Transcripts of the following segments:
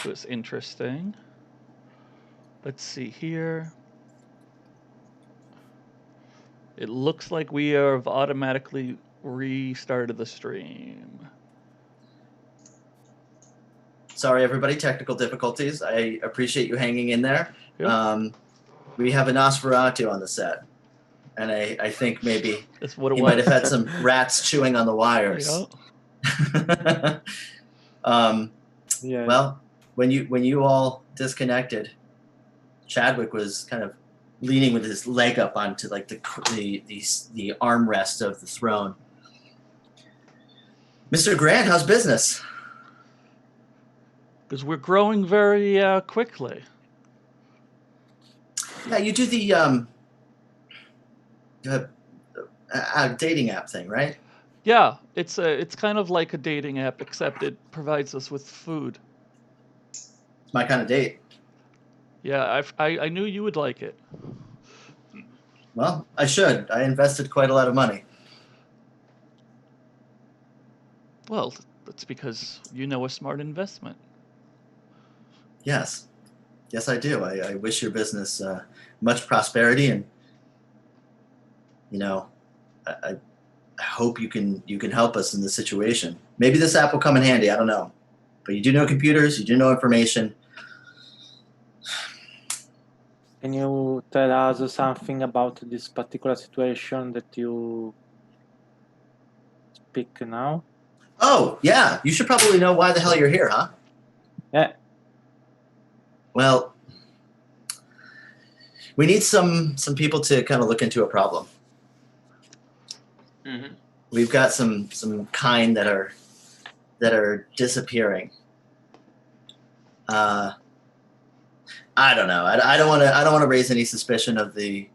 was interesting. Let's see here. It looks like we have automatically restarted the stream. Sorry, everybody, technical difficulties. I appreciate you hanging in there. Yep. We have a Nosferatu on the set, and I think maybe That's what it he was. might have had some rats chewing on the wires. Yeah. Yeah. Well, when you all disconnected, Chadwick was kind of leaning with his leg up onto like the armrest of the throne. Mr. Grant, how's business? Because we're growing very quickly. Yeah, you do the dating app thing, right? Yeah, it's kind of like a dating app, except it provides us with food. It's my kind of date. Yeah, I knew you would like it. Well, I should. I invested quite a lot of money. Well, that's because you know a smart investment. Yes. Yes, I do. I wish your business much prosperity, and I hope you can help us in this situation. Maybe this app will come in handy. I don't know, but you do know computers. You do know information. Can you tell us something about this particular situation that you speak now? Oh, yeah. You should probably know why the hell you're here, huh? Yeah. Well, we need some people to kind of look into a problem. Mm-hmm. We've got some kind that are disappearing. I don't know. I don't want to raise any suspicion of the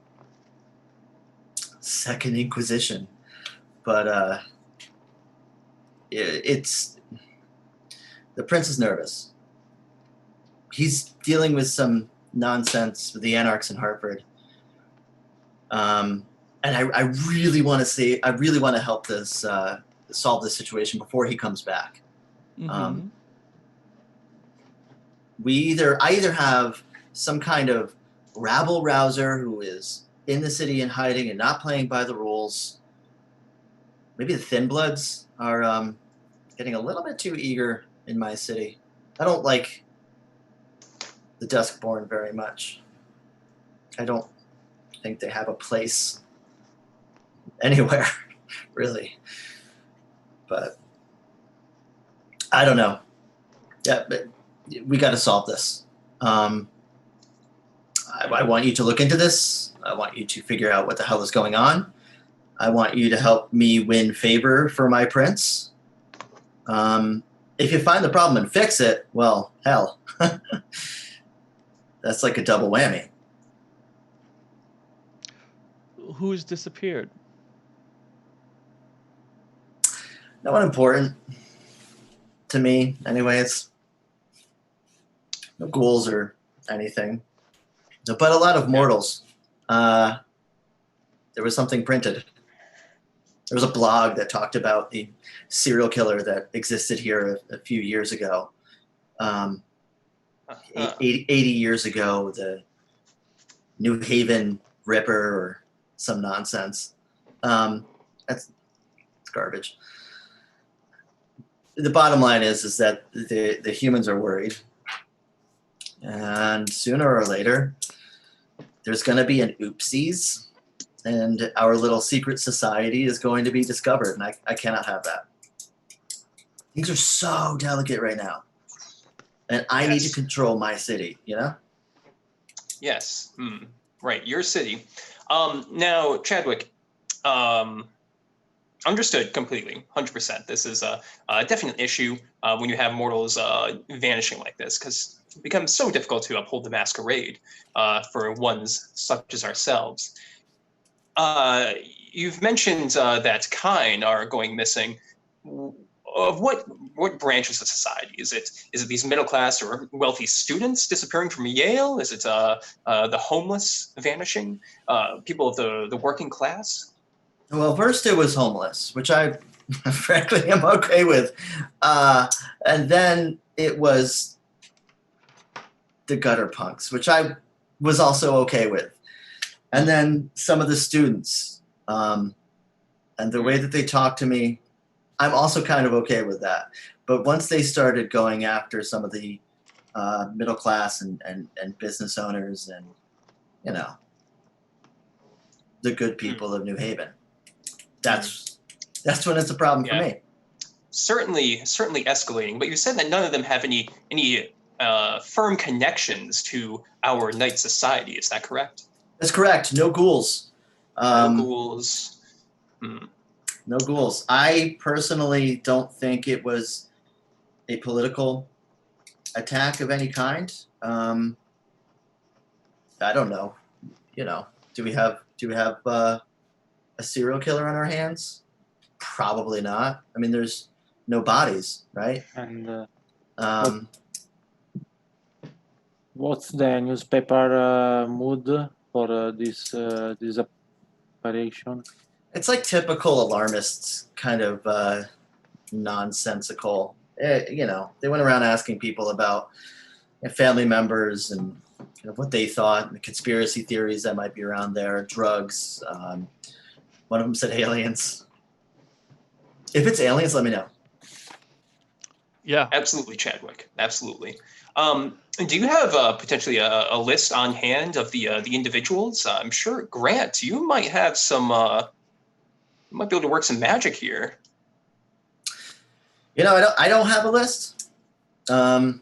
Second Inquisition, but it's the prince is nervous. He's dealing with some nonsense with the anarchs in Hartford, and I really want to see. I really want to help this solve this situation before he comes back. Mm-hmm. I either have some kind of rabble rouser who is in the city and hiding and not playing by the rules. Maybe the Thin Bloods are getting a little bit too eager in my city. I don't like the Duskborn very much. I don't think they have a place anywhere, really. But I don't know. Yeah, but we got to solve this. I want you to look into this. I want you to figure out what the hell is going on. I want you to help me win favor for my prince. If you find the problem and fix it, well, hell. That's like a double whammy. Who's disappeared? No one important to me, anyways. No ghouls or anything. But a lot of mortals. There was something printed. There was a blog that talked about the serial killer that existed here a few years ago. 80 years ago, the New Haven Ripper or some nonsense. It's garbage. The bottom line is that the humans are worried. And sooner or later, there's going to be an oopsies, and our little secret society is going to be discovered, and I cannot have that. Things are so delicate right now, and I need to control my city, you know? Yes, right, your city. Now, Chadwick, understood completely, 100%. This is a definite issue when you have mortals vanishing like this, because it becomes so difficult to uphold the masquerade for ones such as ourselves. You've mentioned that kine are going missing. Of what branches of society? Is it these middle class or wealthy students disappearing from Yale? Is it the homeless vanishing? People of the working class? Well, first it was homeless, which I frankly am okay with. And then it was the gutter punks, which I was also okay with. And then some of the students, and the way that they talk to me, I'm also kind of okay with that. But once they started going after some of the middle class and business owners and, you know, the good people of New Haven, that's when it's a problem for me. Certainly escalating. But you said that none of them have any firm connections to our Knight Society. Is that correct? That's correct. No ghouls. No ghouls. No ghouls. I personally don't think it was a political attack of any kind. I don't know. You know, do we have a serial killer on our hands? Probably not. I mean, there's no bodies, right? And Um, what's the newspaper mood for this operation? it's like typical alarmists, kind of nonsensical. You know, they went around asking people about family members and kind of what they thought, and the conspiracy theories that might be around there, drugs. One of them said aliens. If it's aliens, let me know. Yeah. Absolutely, Chadwick. Absolutely. Do you have potentially a list on hand of the individuals? I'm sure, Grant, you might have some. You might be able to work some magic here. You know, I don't have a list. I'm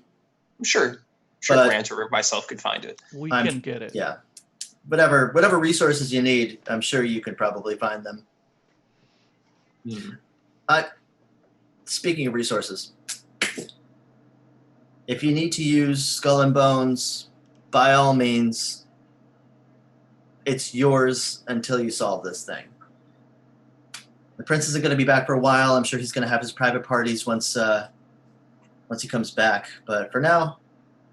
sure but Grant or myself could find it. We can get it. Yeah. Whatever resources you need, I'm sure you could probably find them. Speaking of resources, if you need to use Skull and Bones, by all means, it's yours until you solve this thing. The prince isn't going to be back for a while. I'm sure he's going to have his private parties once he comes back. But for now,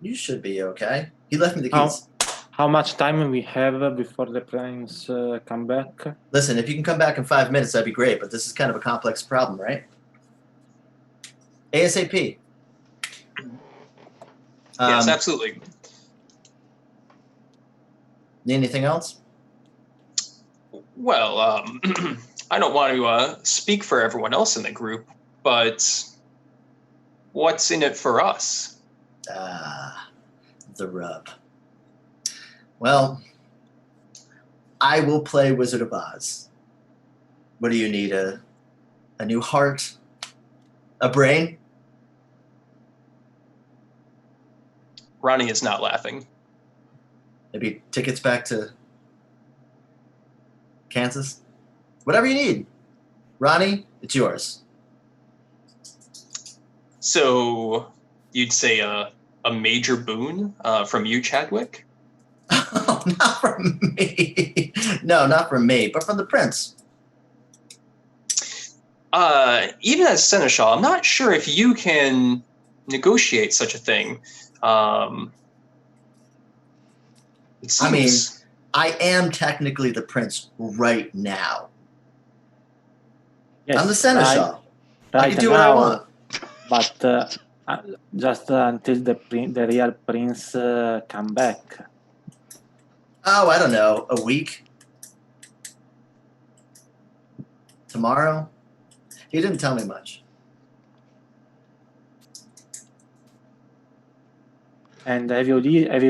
you should be okay. He left me the keys. How much time we have before the prince come back? Listen, if you can come back in 5 minutes, that'd be great. But this is kind of a complex problem, right? ASAP. Yes, absolutely. Need anything else? Well, I don't want to speak for everyone else in the group, but what's in it for us? The rub. Well, I will play Wizard of Oz. What do you need? A new heart? A brain? Ronnie is not laughing. Maybe tickets back to Kansas? Whatever you need. Ronnie, it's yours. So you'd say a major boon from you, Chadwick? Oh, not from me. No, not from me, but from the prince. Even as seneschal, I'm not sure if you can negotiate such a thing. It seems... I mean, I am technically the prince right now. Yes, I'm the seneschal. I right can do what I now, want. but just until the real prince come back. Oh, I don't know, a week? Tomorrow? He didn't tell me much. And have you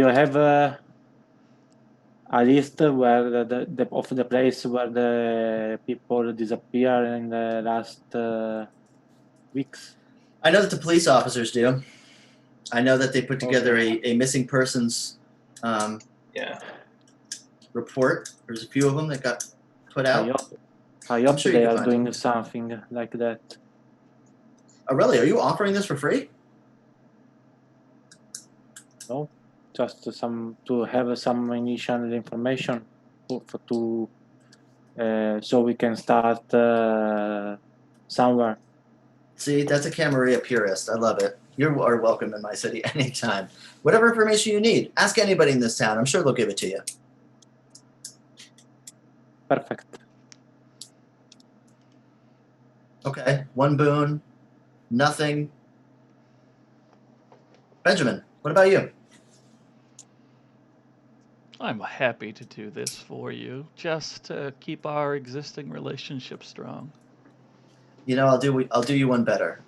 have a list where of the place where the people disappear in the last weeks? I know that the police officers do. I know that they put together a missing persons report. There's a few of them that got put out. I hope sure they you can are find doing something like that. Aurelia, are you offering this for free? No, just to have some initial information so we can start somewhere. See, that's a Camarilla purist. I love it. You are welcome in my city anytime. Whatever information you need, ask anybody in this town. I'm sure they'll give it to you. Perfect. Okay, one boon, nothing. Benjamin, what about you? I'm happy to do this for you, just to keep our existing relationship strong. You know, I'll do you one better.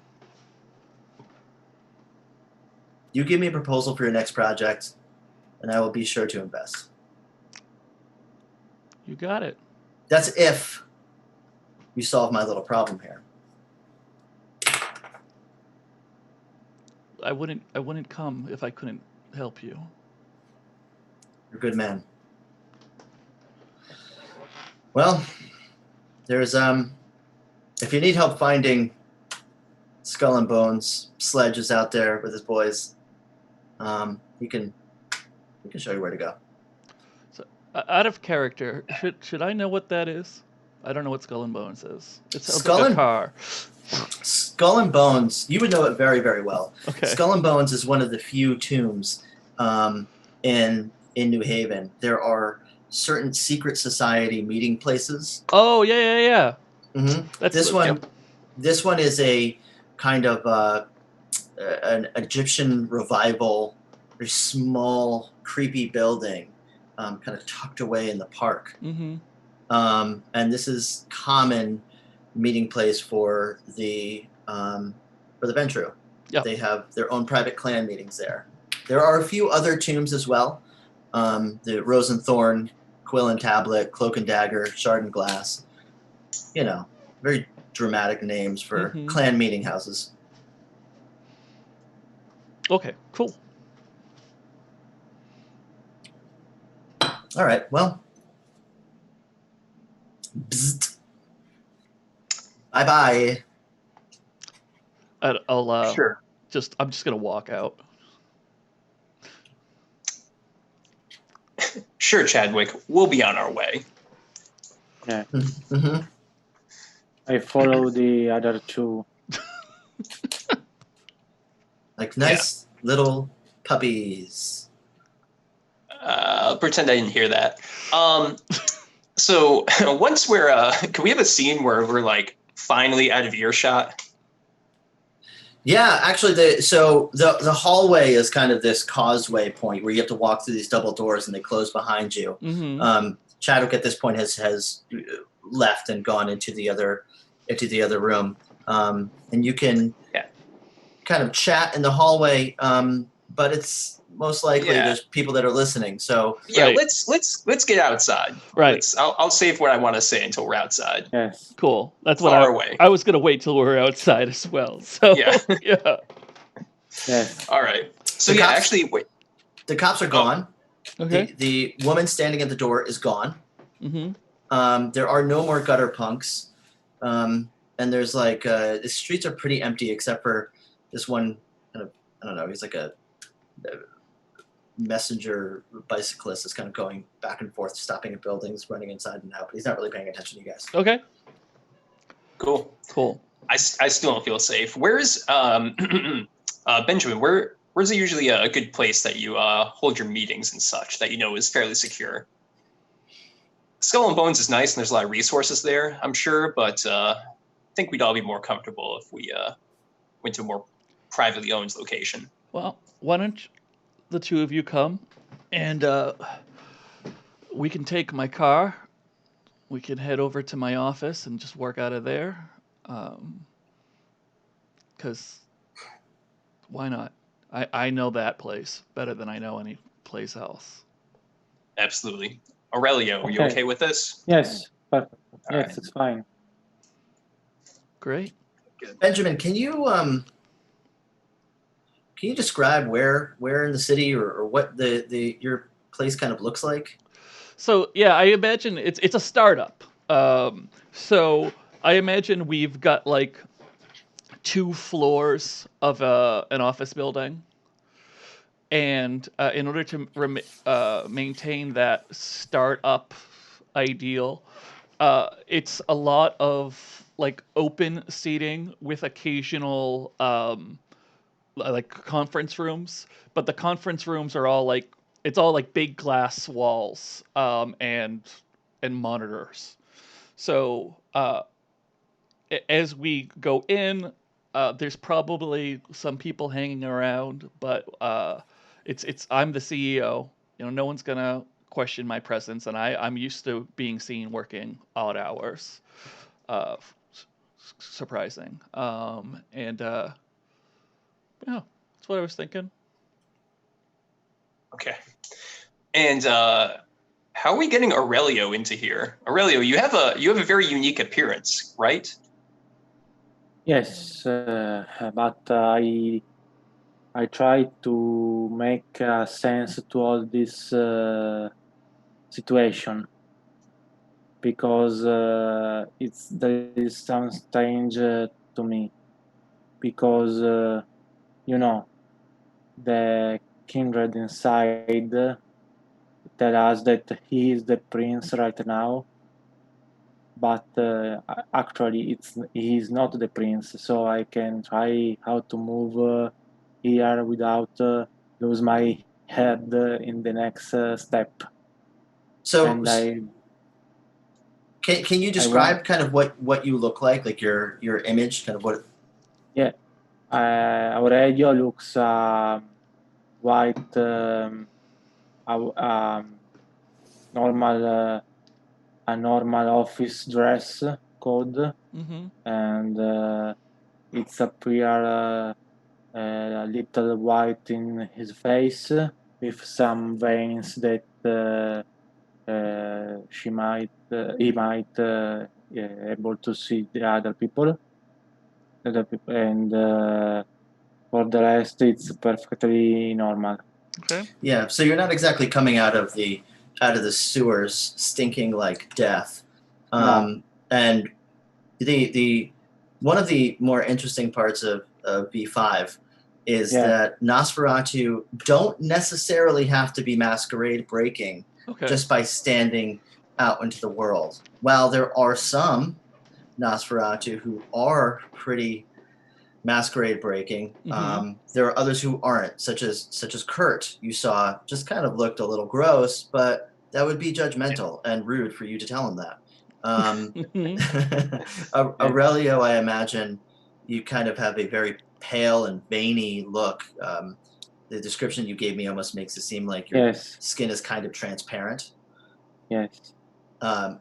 You give me a proposal for your next project, and I will be sure to invest. You got it. That's if you solve my little problem here. I wouldn't come if I couldn't help you. You're a good man. Well, there's if you need help finding Skull and Bones, Sledge is out there with his boys. He can show you where to go. So, out of character, should I know what that is? I don't know what Skull and Bones is. It sounds Skull like a and- car. Skull and Bones, you would know it very, very well. Okay. Skull and Bones is one of the few tombs in New Haven. There are certain secret society meeting places. Oh yeah. Mm-hmm. That's This one, yep. this one is a kind of an Egyptian revival, very small, creepy building, kind of tucked away in the park. Mm-hmm. And this is common meeting place for the Ventru. Yep. They have their own private clan meetings there. There are a few other tombs as well. The Rose and Thorn, Quill and Tablet, Cloak and Dagger, Shard and Glass. You know, very dramatic names for Mhm. clan meeting houses. Okay, cool. All right, well. Bzzzt. Bye-bye. I'll Sure. I'm just gonna walk out. Sure, Chadwick. We'll be on our way. Yeah, Mm-hmm. I follow the other two. Like nice little puppies. I'll pretend I didn't hear that. So once we're, can we have a scene where we're like finally out of earshot? Yeah, actually, the hallway is kind of this causeway point where you have to walk through these double doors and they close behind you. Mm-hmm. Chadwick at this point has left and gone into the other room, and you can kind of chat in the hallway, but it's most likely there's people that are listening. So Yeah, Right. let's get outside. Right. I'll save what I want to say until we're outside. Yes. Cool. That's what Far away. I was gonna wait till we're outside as well. So Yeah. yeah. Yes. All right. So The yeah, cops- actually, wait. the cops are gone. Okay. The woman standing at the door is gone. Mm-hmm. There are no more gutter punks, and there's like the streets are pretty empty except for this one kind of, I don't know, he's like a messenger bicyclist is kind of going back and forth, stopping at buildings, running inside and out, but he's not really paying attention to you guys. Okay. Cool. I still don't feel safe. Where's Benjamin? Where's usually a good place that you hold your meetings and such that you know is fairly secure? Skull and Bones is nice and there's a lot of resources there, I'm sure, but I think we'd all be more comfortable if we went to a more privately owned location. Well, why don't the two of you come and we can take my car. We can head over to my office and just work out of there. 'Cause why not? I know that place better than I know any place else. Absolutely. Aurelio, are you Okay. okay with this? Yes. But All yes, right. it's fine. Great. Benjamin, can you describe where in the city or what your place kind of looks like? So yeah, I imagine it's a startup. So I imagine we've got like 2 floors of an office building, and in order to maintain that startup ideal, it's a lot of like open seating with occasional like conference rooms, but the conference rooms are all like it's all like big glass walls and monitors. So as we go in, there's probably some people hanging around, but it's I'm the CEO. You know, no one's gonna question my presence, and I'm used to being seen working odd hours. Surprising. Yeah, that's what I was thinking. Okay. And how are we getting Aurelio into here? Aurelio, you have a very unique appearance, right? Yes, but I try to make sense to all this situation because there is some strange to me because the kindred inside tell us that he is the prince right now, but actually he is not the prince. So I can try how to move here without lose my head in the next step. So, And can you describe kind of what you look like your image, kind of what? Yeah, Aurelio looks white, normal, a normal office dress code, and it's appear a little white in his face with some veins that he might able to see the other people, and for the rest it's perfectly normal. Okay. Yeah, so you're not exactly coming out of the sewers stinking like death. No. And the one of the more interesting parts of V5 is that Nosferatu don't necessarily have to be masquerade breaking just by standing out into the world. While there are some Nosferatu who are pretty masquerade breaking, there are others who aren't, such as Kurt. You saw just kind of looked a little gross, but that would be judgmental and rude for you to tell him that. Aurelio, I imagine you kind of have a very pale and veiny look. The description you gave me almost makes it seem like your skin is kind of transparent. Yes. And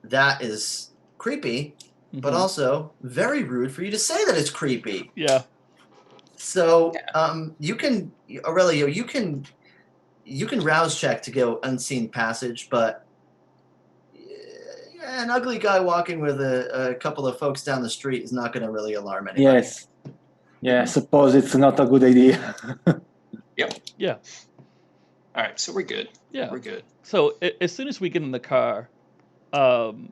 that is creepy, but also very rude for you to say that it's creepy. Yeah. So you can, Aurelio, you can rouse check to go unseen passage, but an ugly guy walking with a couple of folks down the street is not going to really alarm anybody. Yes. Yeah, I suppose it's not a good idea. Yep. Yeah. All right, so we're good. Yeah. We're good. So as soon as we get in the car, and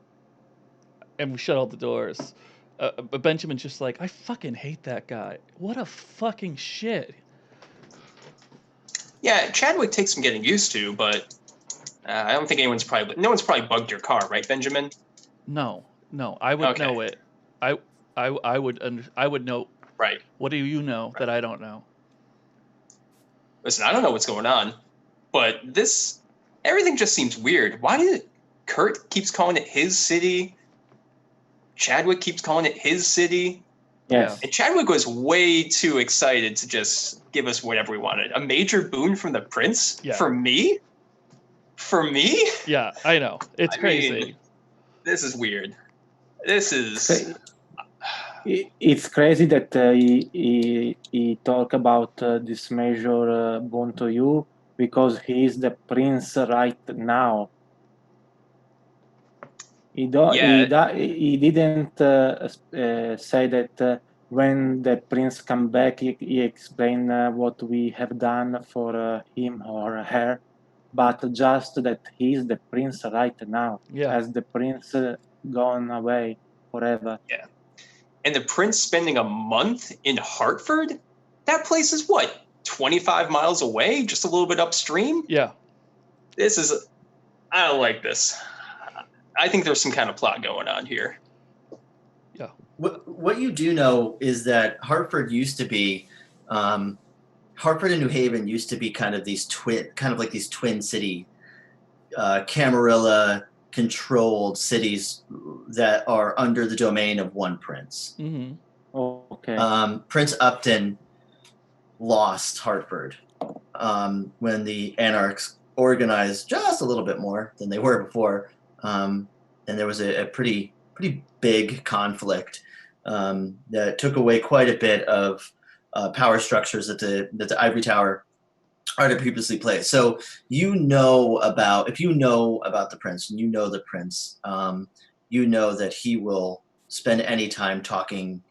we shut all the doors, but Benjamin's just like, I fucking hate that guy. What a fucking shit. Yeah, Chadwick takes some getting used to, but I don't think no one's probably bugged your car, right, Benjamin? No, I would know it. I would know. Right. What do you know that I don't know? Listen, I don't know what's going on, but everything just seems weird. Why did Kurt keeps calling it his city? Chadwick keeps calling it his city. Yes. And Chadwick was way too excited to just give us whatever we wanted. A major boon from the prince? Yeah. For me? For me? Yeah, I know. It's crazy. Mean, this is weird. This is... It's crazy that he talk about this major boon to you because he is the prince right now. He didn't say that when the prince come back, he explain what we have done for him or her, but just that he is the prince right now, as the prince gone away forever. Yeah. And the prince spending a month in Hartford? That place is what, 25 miles away, just a little bit upstream? Yeah. I don't like this. I think there's some kind of plot going on here. Yeah. What you do know is that Hartford used to be, Hartford and New Haven used to be kind of like these twin city, Camarilla controlled cities that are under the domain of one prince. Mm-hmm. Oh, okay. Prince Upton lost Hartford when the Anarchs organized just a little bit more than they were before, and there was a pretty big conflict that took away quite a bit of power structures that the Ivory Tower are to previously placed. So if you know about the prince, and you know the prince, you know that he will spend any time talking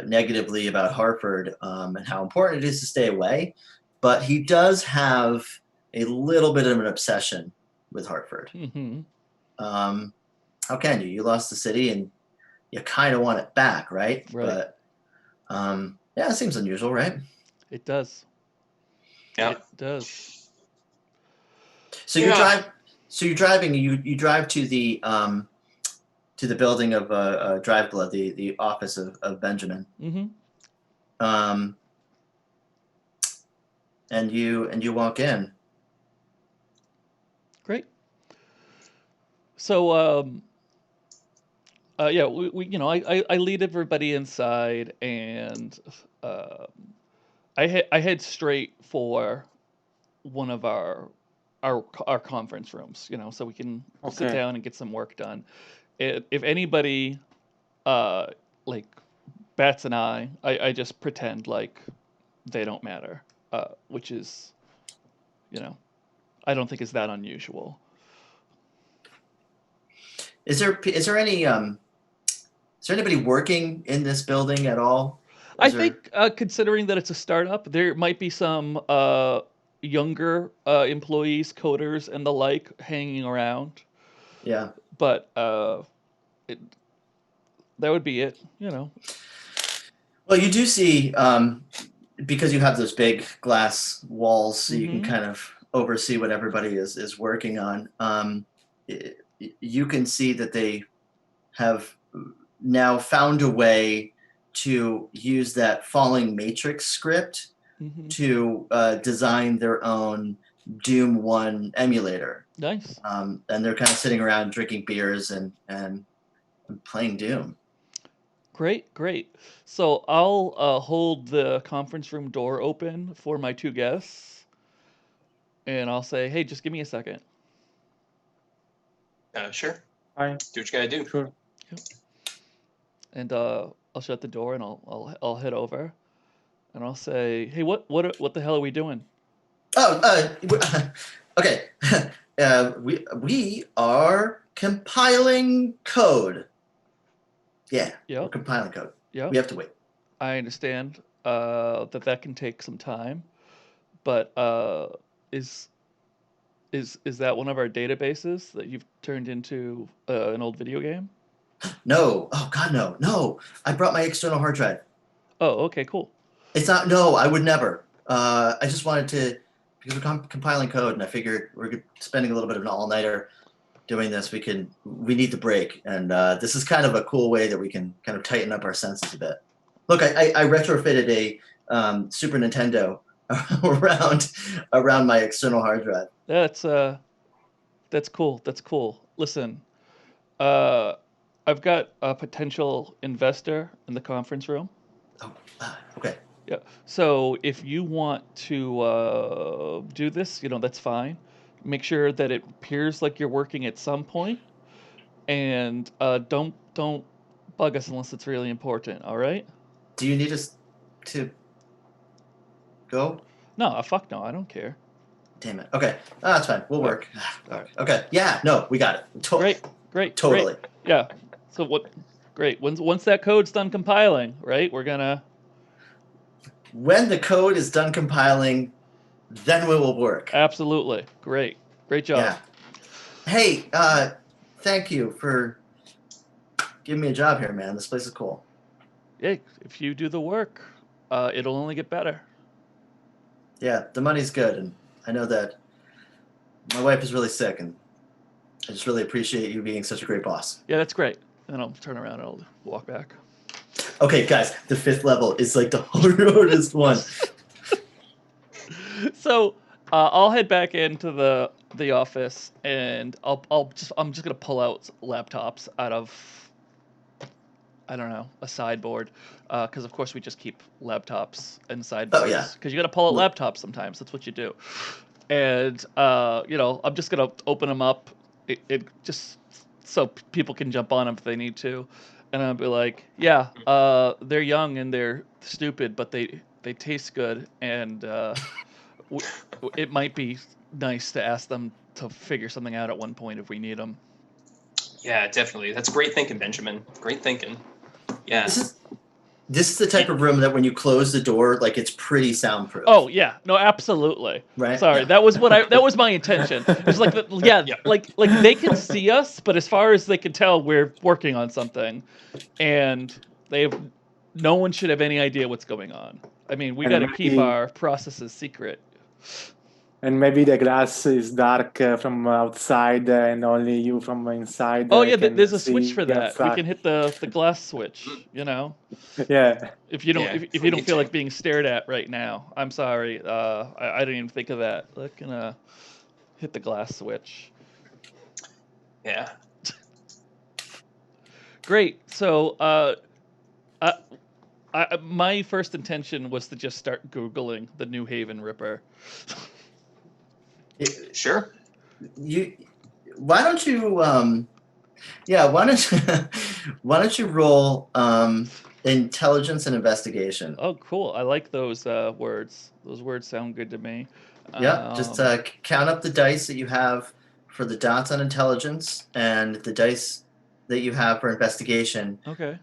negatively about Hartford and how important it is to stay away. But he does have a little bit of an obsession with Hartford. Mm-hmm. How can you? You lost the city and you kind of want it back, right? Right. But yeah, it seems unusual, right? It does. Yeah. It does. So Yeah. you're driving. You drive to the building of Drive Blood, the office of Benjamin. Mm-hmm. And you walk in. Great. So, yeah, I lead everybody inside, and I head straight for one of our conference rooms, so we can sit Okay. down and get some work done. If anybody like bats an eye, I just pretend like they don't matter, which is, I don't think is that unusual. Is there anybody working in this building at all? I think, considering that it's a startup, there might be some younger employees, coders, and the like hanging around. Yeah. But it, that would be it. Well, you do see because you have those big glass walls, so you can Mhm. kind of oversee what everybody is working on. You can see that they have now found a way to use that falling matrix script Mhm. to design their own Doom 1 emulator. Nice. And they're kind of sitting around drinking beers and playing Doom. Great. So I'll hold the conference room door open for my two guests, and I'll say, "Hey, just give me a second." Sure. Fine. Do what you gotta do. Sure. And I'll shut the door, and I'll head over, and I'll say, "Hey, what the hell are we doing?" Oh, okay. We are compiling code. Yeah, we're Yep. compiling code. Yep. We have to wait. I understand that can take some time, but is that one of our databases that you've turned into an old video game? No. Oh God, no. No. I brought my external hard drive. Oh, okay, cool. It's not. No, I would never. I just wanted to because we're compiling code, and I figured we're spending a little bit of an all-nighter doing this. We need the break, and this is kind of a cool way that we can kind of tighten up our senses a bit. Look, I retrofitted a Super Nintendo around my external hard drive. That's cool. That's cool. Listen, uh, I've got a potential investor in the conference room. Oh, okay. Yeah. So if you want to do this, that's fine. Make sure that it appears like you're working at some point, and don't bug us unless it's really important. All right? Do you need us to go? No, fuck no. I don't care. Damn it. Okay. That's fine. We'll work. All right. Okay. Yeah. No, we got it. Great. Totally. Yeah. So what? Great. Once that code's done compiling, right? We're gonna. When the code is done compiling, then we will work. Absolutely. Great job. Yeah. Hey, thank you for giving me a job here, man. This place is cool. Hey, if you do the work, it'll only get better. Yeah, the money's good, and I know that my wife is really sick, and I just really appreciate you being such a great boss. Yeah, that's great. And I'll turn around and I'll walk back. Okay, guys, the 5th level is like the hardest one. So I'll head back into the office, and I'm just gonna pull out laptops out of, I don't know, a sideboard, because of course we just keep laptops and sideboards. Oh, yeah. Because you gotta pull out laptops sometimes. That's what you do. and I'm just gonna open them up, it just so people can jump on them if they need to, and I'll be like, yeah, they're young and they're stupid, but they taste good, and it might be nice to ask them to figure something out at one point if we need them. Yeah, definitely. That's great thinking, Benjamin. Great thinking. Yeah. This is the type of room that when you close the door, like it's pretty soundproof. Oh yeah, no, absolutely. Right. Sorry, Yeah. that was my intention. It's like like they can see us, but as far as they can tell, we're working on something, and no one should have any idea what's going on. I mean, we got to keep our processes secret. And maybe the glass is dark from outside, and only you from inside. Oh yeah, can there's a see switch for that. outside. We can hit the glass switch. Yeah. If you don't Yeah, if you don't feel like being stared at right now, I'm sorry. I didn't even think of that. Look, gonna hit the glass switch. Yeah. Great. So, my first intention was to just start Googling the New Haven Ripper. Sure. Why don't you why don't you roll intelligence and investigation? Oh, cool. I like those words. Those words sound good to me. Yeah, just count up the dice that you have for the dots on intelligence and the dice that you have for investigation. Okay.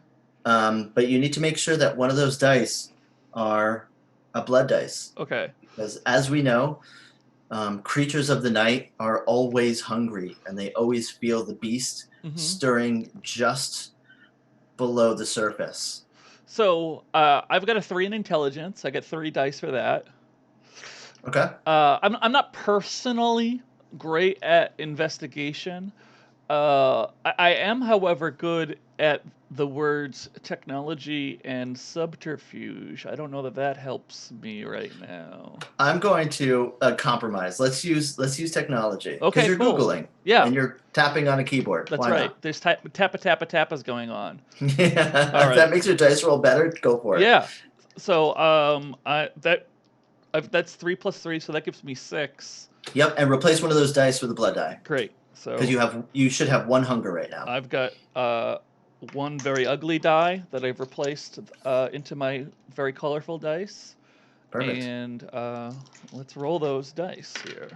But you need to make sure that one of those dice are a blood dice. Okay. Because as we know, creatures of the night are always hungry, and they always feel the beast stirring just below the surface. So I've got a 3 in intelligence. I get 3 dice for that. Okay. I'm not personally great at investigation. I am, however, good at the words technology and subterfuge. I don't know that helps me right now. I'm going to compromise. Let's use technology. Okay, because you're cool. Googling. Yeah. And you're tapping on a keyboard. That's Why right. not? There's tappas going on. Yeah. All If right. that makes your dice roll better, go for it. Yeah. So that's 3 plus 3, so that gives me 6. Yep, and replace one of those dice with a blood die. Great. So Because you should have 1 hunger right now. I've got 1 very ugly die that I've replaced into my very colorful dice. Perfect. And let's roll those dice here.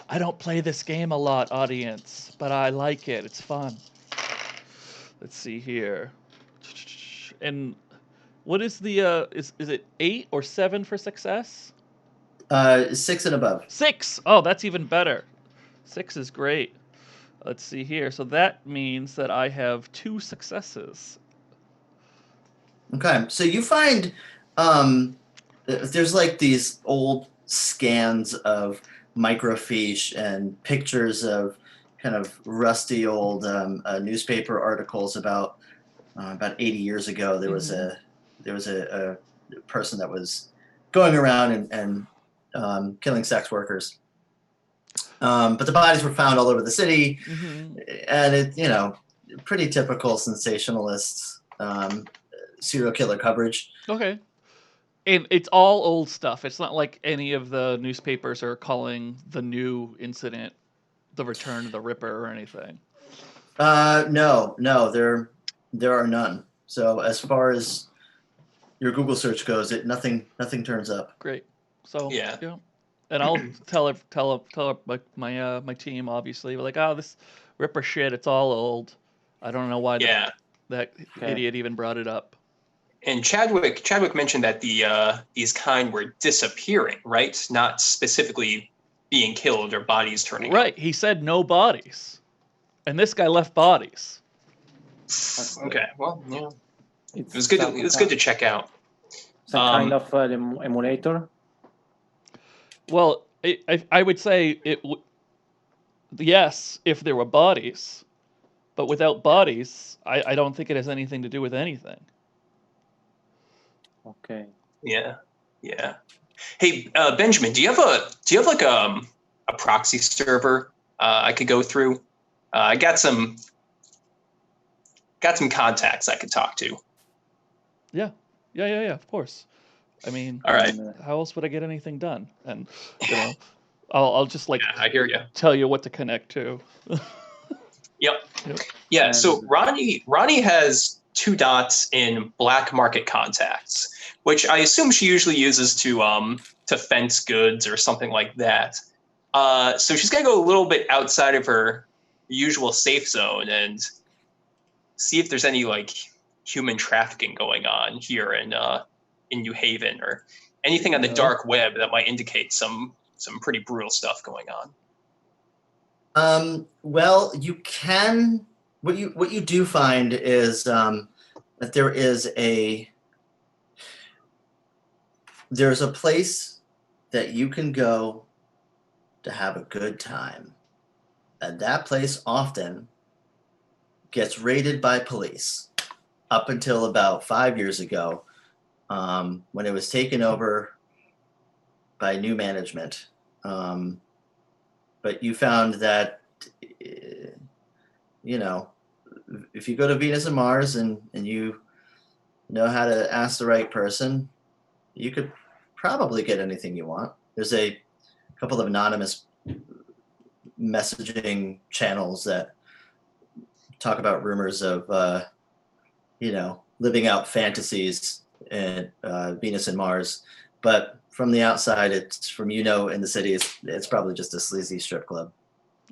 I don't play this game a lot, audience, but I like it. It's fun. Let's see here. And what is the is it 8 or 7 for success? 6 and above. 6. Oh, that's even better. 6 is great. Let's see here. So that means that I have 2 successes. Okay, so you find there's like these old scans of microfiche and pictures of kind of rusty old newspaper articles about 80 years ago. There was a person that was going around and killing sex workers. But the bodies were found all over the city, and it pretty typical sensationalist serial killer coverage. Okay. And it's all old stuff. It's not like any of the newspapers are calling the new incident the return of the Ripper or anything. No, there are none. So as far as your Google search goes, nothing turns up. Great. So Yeah. And I'll tell my team, obviously, we're like, oh, this Ripper shit, it's all old. I don't know why that idiot even brought it up. And Chadwick mentioned that these kind were disappearing, right? Not specifically being killed or bodies turning up. Right. He said no bodies, and this guy left bodies. Okay. Well, yeah. It was good. It was good to check out. Some kind of emulator. Well, I would say yes, if there were bodies, but without bodies, I don't think it has anything to do with anything. Okay. Yeah. Hey, Benjamin, do you have like a proxy server I could go through? I got some contacts I could talk to. Yeah, of course. I mean, All right. how else would I get anything done? And you know, I'll just like Yeah, I hear you. tell you what to connect to. Yep. Yep. Yeah. And- So Ronnie has 2 dots in black market contacts, which I assume she usually uses to fence goods or something like that. So she's gonna go a little bit outside of her usual safe zone and see if there's any like human trafficking going on here in New Haven or anything on the No. dark web that might indicate some pretty brutal stuff going on. Well, you can. What you do find is that there's a place that you can go to have a good time, and that place often gets raided by police. Up until about 5 years ago, when it was taken over by new management. But you found that, you know, if you go to Venus and Mars and you know how to ask the right person, you could probably get anything you want. There's a couple of anonymous messaging channels that talk about rumors of, living out fantasies at Venus and Mars. But from the outside, in the city, it's probably just a sleazy strip club.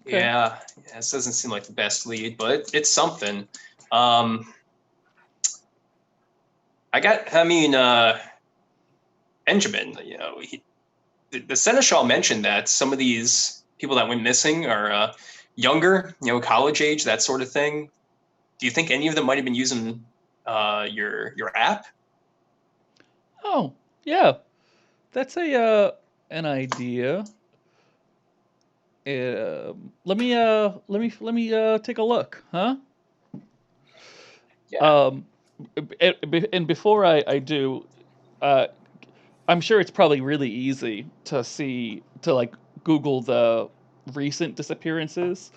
Okay. Yeah, this doesn't seem like the best lead, but it's something. Benjamin, the Seneschal mentioned that some of these people that went missing are younger, college age, that sort of thing. Do you think any of them might have been using your app? Oh, yeah. That's an idea. Let me take a look, huh? Yeah. And before I do, I'm sure it's probably really easy to like Google the recent disappearances.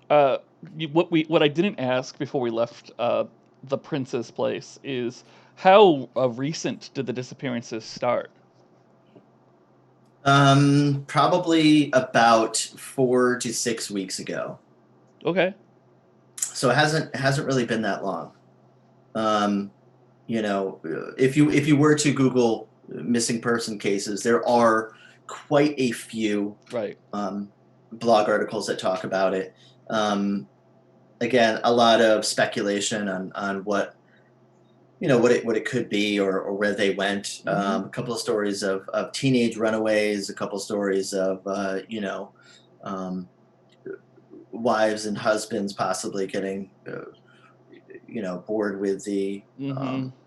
What I didn't ask before we left the prince's place is how recent did the disappearances start? Probably about 4 to 6 weeks ago. Okay. So it hasn't really been that long. If you were to Google missing person cases, there are quite a few Right. blog articles that talk about it. Again, a lot of speculation on what what it could be or where they went. A couple of stories of teenage runaways, a couple of stories of wives and husbands possibly getting bored with the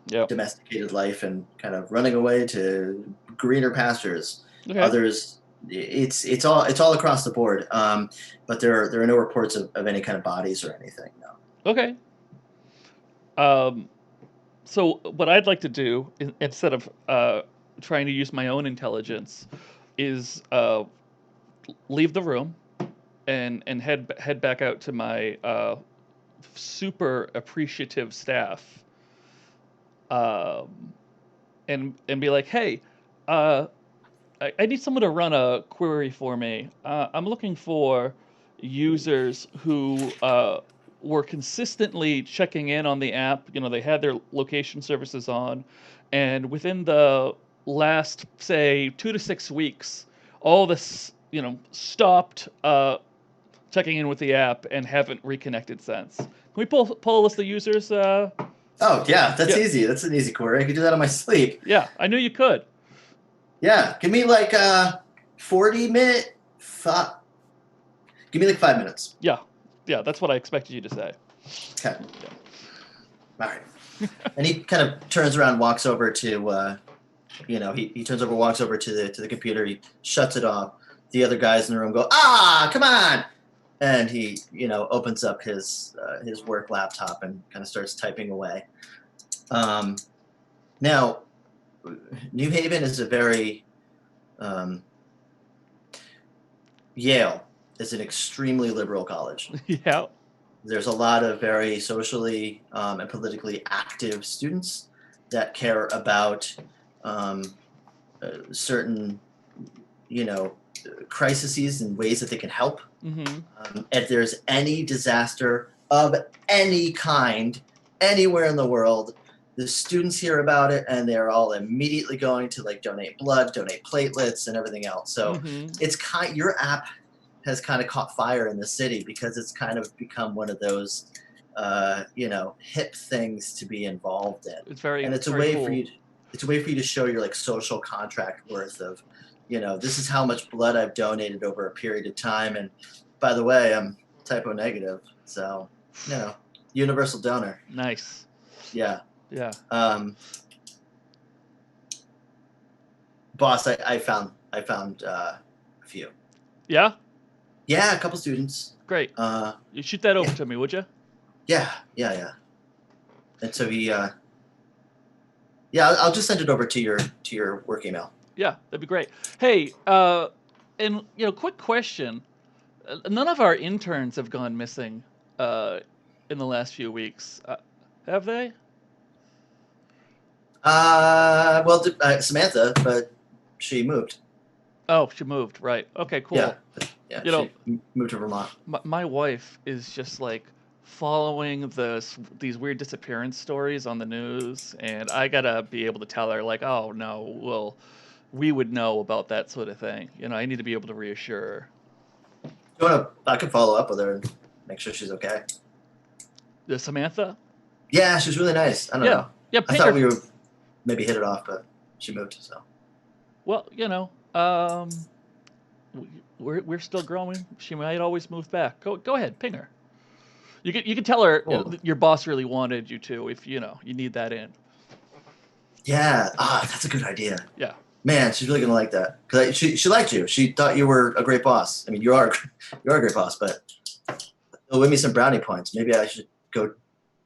Yep. domesticated life and kind of running away to greener pastures. Okay. Others, it's all across the board. But there are no reports of any kind of bodies or anything. No. Okay. So what I'd like to do instead of trying to use my own intelligence is leave the room and head back out to my super appreciative staff, and be like, hey, I need someone to run a query for me. I'm looking for users who were consistently checking in on the app. They had their location services on, and within the last, say, 2 to 6 weeks, all this, stopped checking in with the app and haven't reconnected since. Can we pull a list of users? Oh yeah, that's Yeah. easy. That's an easy query. I could do that on my sleep. Yeah, I knew you could. Yeah, give me like 40-minute thought. Give me like 5 minutes. Yeah, that's what I expected you to say. Okay. All right. And he kind of turns around, walks over to, he turns over, walks over to the computer. He shuts it off. The other guys in the room go, come on! And he, opens up his work laptop and kind of starts typing away. Now, New Haven is a very Yale is an extremely liberal college. Yeah. There's a lot of very socially and politically active students that care about certain, crises and ways that they can help. If there's any disaster of any kind anywhere in the world, the students hear about it and they're all immediately going to donate blood, donate platelets, and everything else. So it's your app has kind of caught fire in the city because it's kind of become one of those, hip things to be involved in. It's very, and it's very a way cool. for you. It's a way for you to show your social contract worth of, this is how much blood I've donated over a period of time. And by the way, I'm typo negative, so universal donor. Nice. Yeah. Yeah. Boss, I found a few. Yeah. Yeah, a couple students. Great. You shoot that over to me, would you? Yeah. And so he, I'll just send it over to your work email. Yeah, that'd be great. Hey, and quick question: none of our interns have gone missing in the last few weeks, have they? Well, Samantha, but she moved. Oh, she moved. Right. Okay. Cool. Yeah. You she moved to Vermont. My wife is just following these weird disappearance stories on the news, and I gotta be able to tell her oh no, well, we would know about that sort of thing. I need to be able to reassure her. I can follow up with her and make sure she's okay. Samantha? Yeah, she's really nice. I don't know. Yeah, I thought we were maybe hit it off, but she moved. So. Well, we're still growing. She might always move back. Go ahead, ping her. You can tell her your boss really wanted you to if you need that in. Yeah, that's a good idea. Yeah. Man, she's really gonna like that because she liked you. She thought you were a great boss. I mean, you are a great boss, but it'll win me some brownie points. Maybe I should go.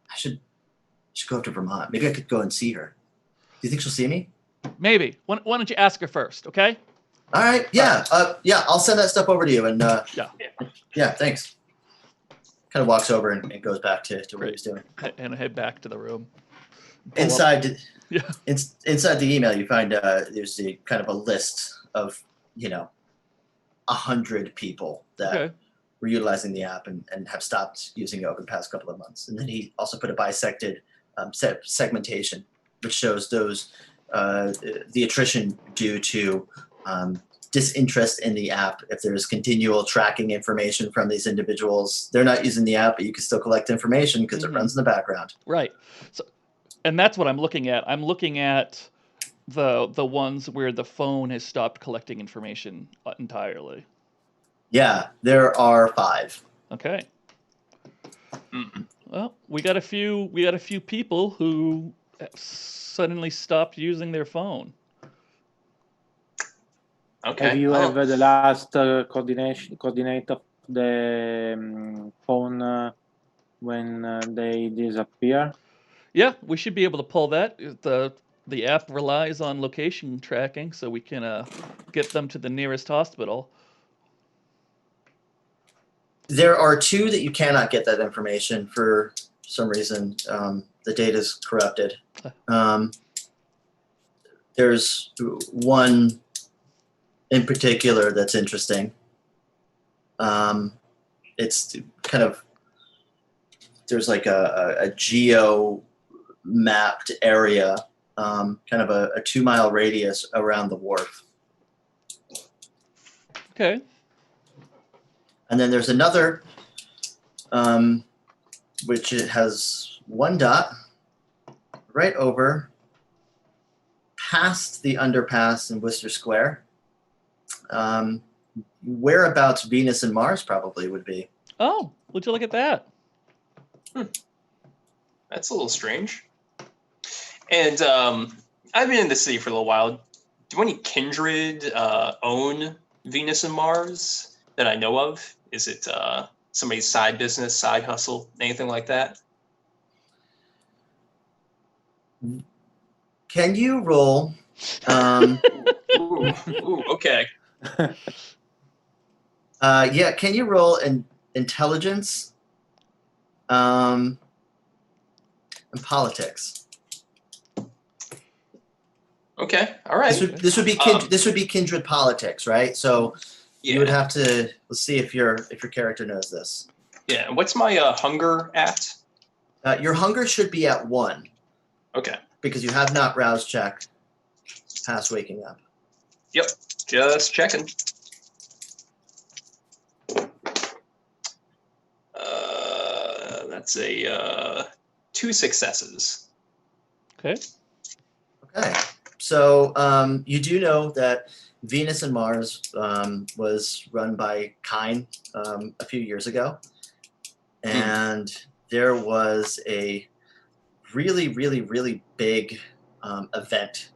I should go up to Vermont. Maybe I could go and see her. Do you think she'll see me? Maybe. Why don't you ask her first, okay? All right. Yeah. I'll send that stuff over to you. And yeah. Thanks. Kind of walks over and goes back to what he was doing. And head back to the room. Inside the email, you find there's a kind of a list of 100 people that were utilizing the app and have stopped using it over the past couple of months. And then he also put a bisected segmentation, which shows those the attrition due to disinterest in the app. If there's continual tracking information from these individuals, they're not using the app, but you can still collect information because it runs in the background. Right. So, and that's what I'm looking at. I'm looking at the ones where the phone has stopped collecting information entirely. Yeah, there are 5. Okay. Well, we got a few people who suddenly stopped using their phone. Okay. Have you ever the last coordinate of the phone when they disappear? Yeah, we should be able to pull that. The app relies on location tracking, so we can get them to the nearest hospital. There are 2 that you cannot get that information for some reason. The data's corrupted. There's one in particular that's interesting. It's kind of, there's a geo mapped area, kind of a 2-mile radius around the wharf. Okay. And then there's another, which it has 1 dot right over past the underpass in Worcester Square. Whereabouts Venus and Mars probably would be. Oh, would you look at that? That's a little strange. And I've been in the city for a little while. Do any kindred own Venus and Mars that I know of? Is it somebody's side business, side hustle, anything like that? Can you roll? Ooh, okay. Yeah, can you roll an intelligence and politics? Okay. All right. This would be kindred politics, right? So Yeah. you would have to. Let's see if your character knows this. Yeah. And what's my hunger at? Your hunger should be at 1. Okay. Because you have not rouse check past waking up. Yep. Just checking. That's a 2 successes. Okay. Okay. So you do know that Venus and Mars was run by Kine a few years ago. And there was a really, really, really big event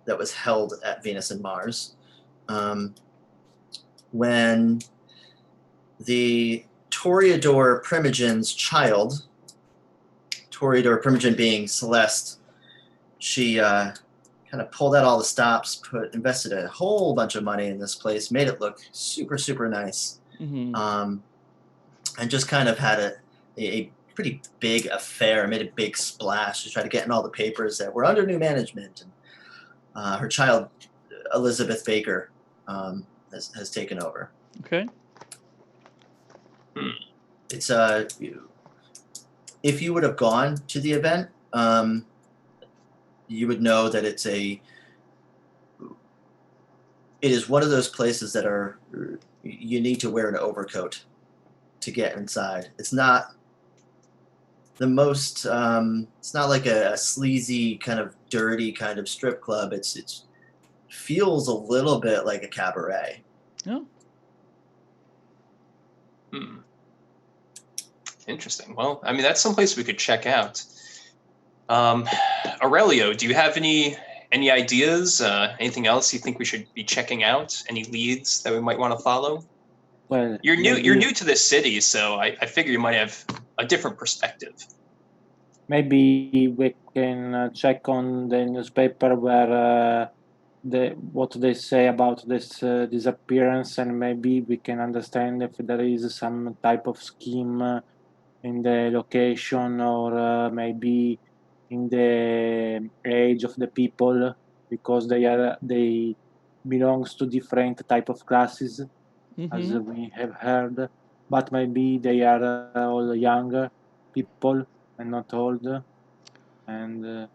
that was held at Venus and Mars when the Toreador Primogen's child, Toreador Primogen being Celeste, she kind of pulled out all the stops, invested a whole bunch of money in this place, made it look super, super nice, and just kind of had a pretty big affair, made a big splash to try to get in all the papers that we're under new management. And her child, Elizabeth Baker, has taken over. Okay. It's if you would have gone to the event, you would know that it is one of those places that you need to wear an overcoat to get inside. It's not the most. It's not like a sleazy kind of dirty kind of strip club. It feels a little bit like a cabaret. Oh. Interesting. Well, I mean, that's someplace we could check out. Aurelio, do you have any ideas? Anything else you think we should be checking out? Any leads that we might want to follow? Well, You're new to this city, so I figure you might have a different perspective. maybe we can check on the newspaper where what they say about this disappearance, and maybe we can understand if there is some type of scheme in the location, or maybe in the age of the people, because they belongs to different type of classes, as we have heard, but maybe they are all younger people and not old, and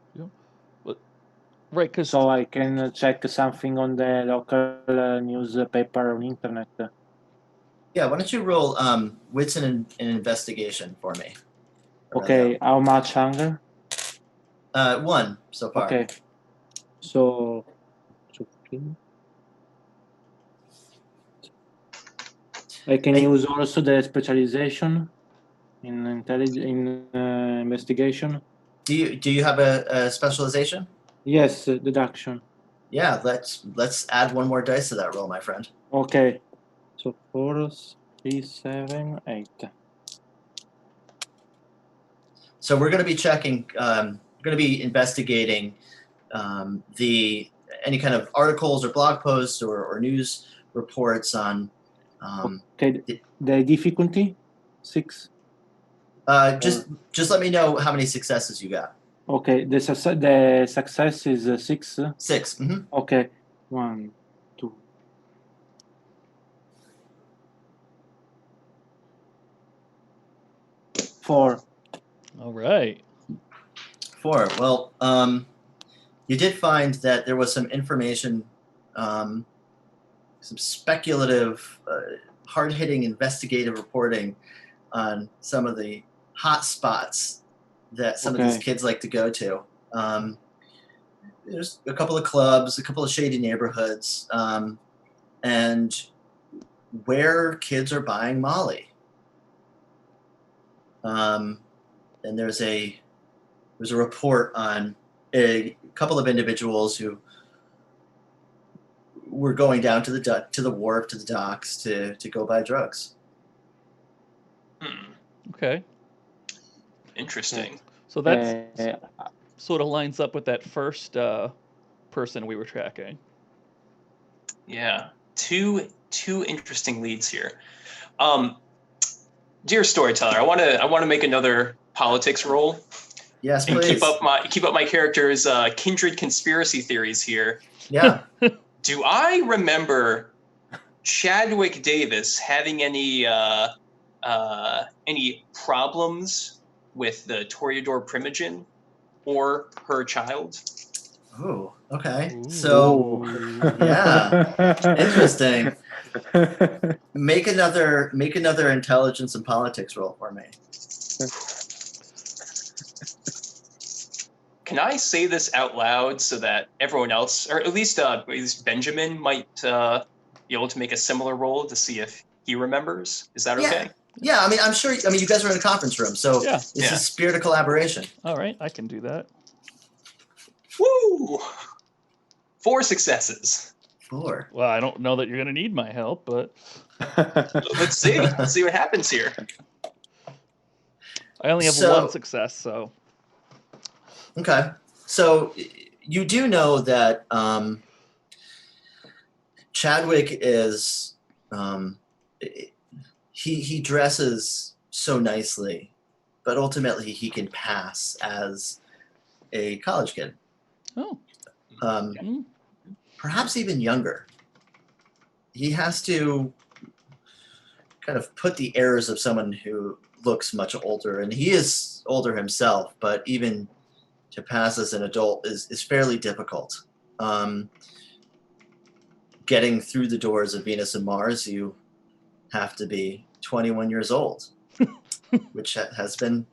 Right, because so I can check something on the local newspaper on internet. Yeah, why don't you roll wits and an investigation for me? Okay, how much hunger? 1 so far. Okay, so I can use also the specialization in investigation. Do you have a specialization? Yes, deduction. Yeah, let's add 1 more dice to that roll, my friend. Okay, so 4, 3, 7, 8. So we're going to be checking. We're going to be investigating any kind of articles or blog posts or news reports on. Okay, the difficulty 6. Just let me know how many successes you got. Okay, the success is 6. 6. Mm-hmm. Okay, 1, 2. 4. all right. 4. Well, you did find that there was some information, some speculative, hard-hitting investigative reporting on some of the hot spots that some of these kids like to go to. There's a couple of clubs, a couple of shady neighborhoods, and where kids are buying Molly. And there's a report on a couple of individuals who were going down to the wharf, to the docks to go buy drugs. Okay. Interesting. So that sort of lines up with that first person we were tracking. Yeah, two interesting leads here. Dear Storyteller, I want to make another politics roll. Yes, And please. keep up my character's kindred conspiracy theories here. Yeah. Do I remember Chadwick Davis having any problems with the Toreador Primogen or her child? Oh, okay. Ooh. So, yeah, interesting. Make another intelligence and politics roll for me. Can I say this out loud so that everyone else, or at least Benjamin, might be able to make a similar roll to see if he remembers? Is that okay? Yeah, I mean, I'm sure. I mean, you guys are in a conference room, so Yeah. it's a spirit of collaboration. All right, I can do that. Woo! 4 successes. 4. Well, I don't know that you're going to need my help, but Let's see. Let's see what happens here. I only have So- 1 success, so Okay, so you do know that Chadwick is he dresses so nicely, but ultimately he can pass as a college kid. oh, Perhaps even younger. He has to kind of put the airs of someone who looks much older, and he is older himself, but even to pass as an adult is fairly difficult. Getting through the doors of Venus and Mars, you have to be 21 years old, which has been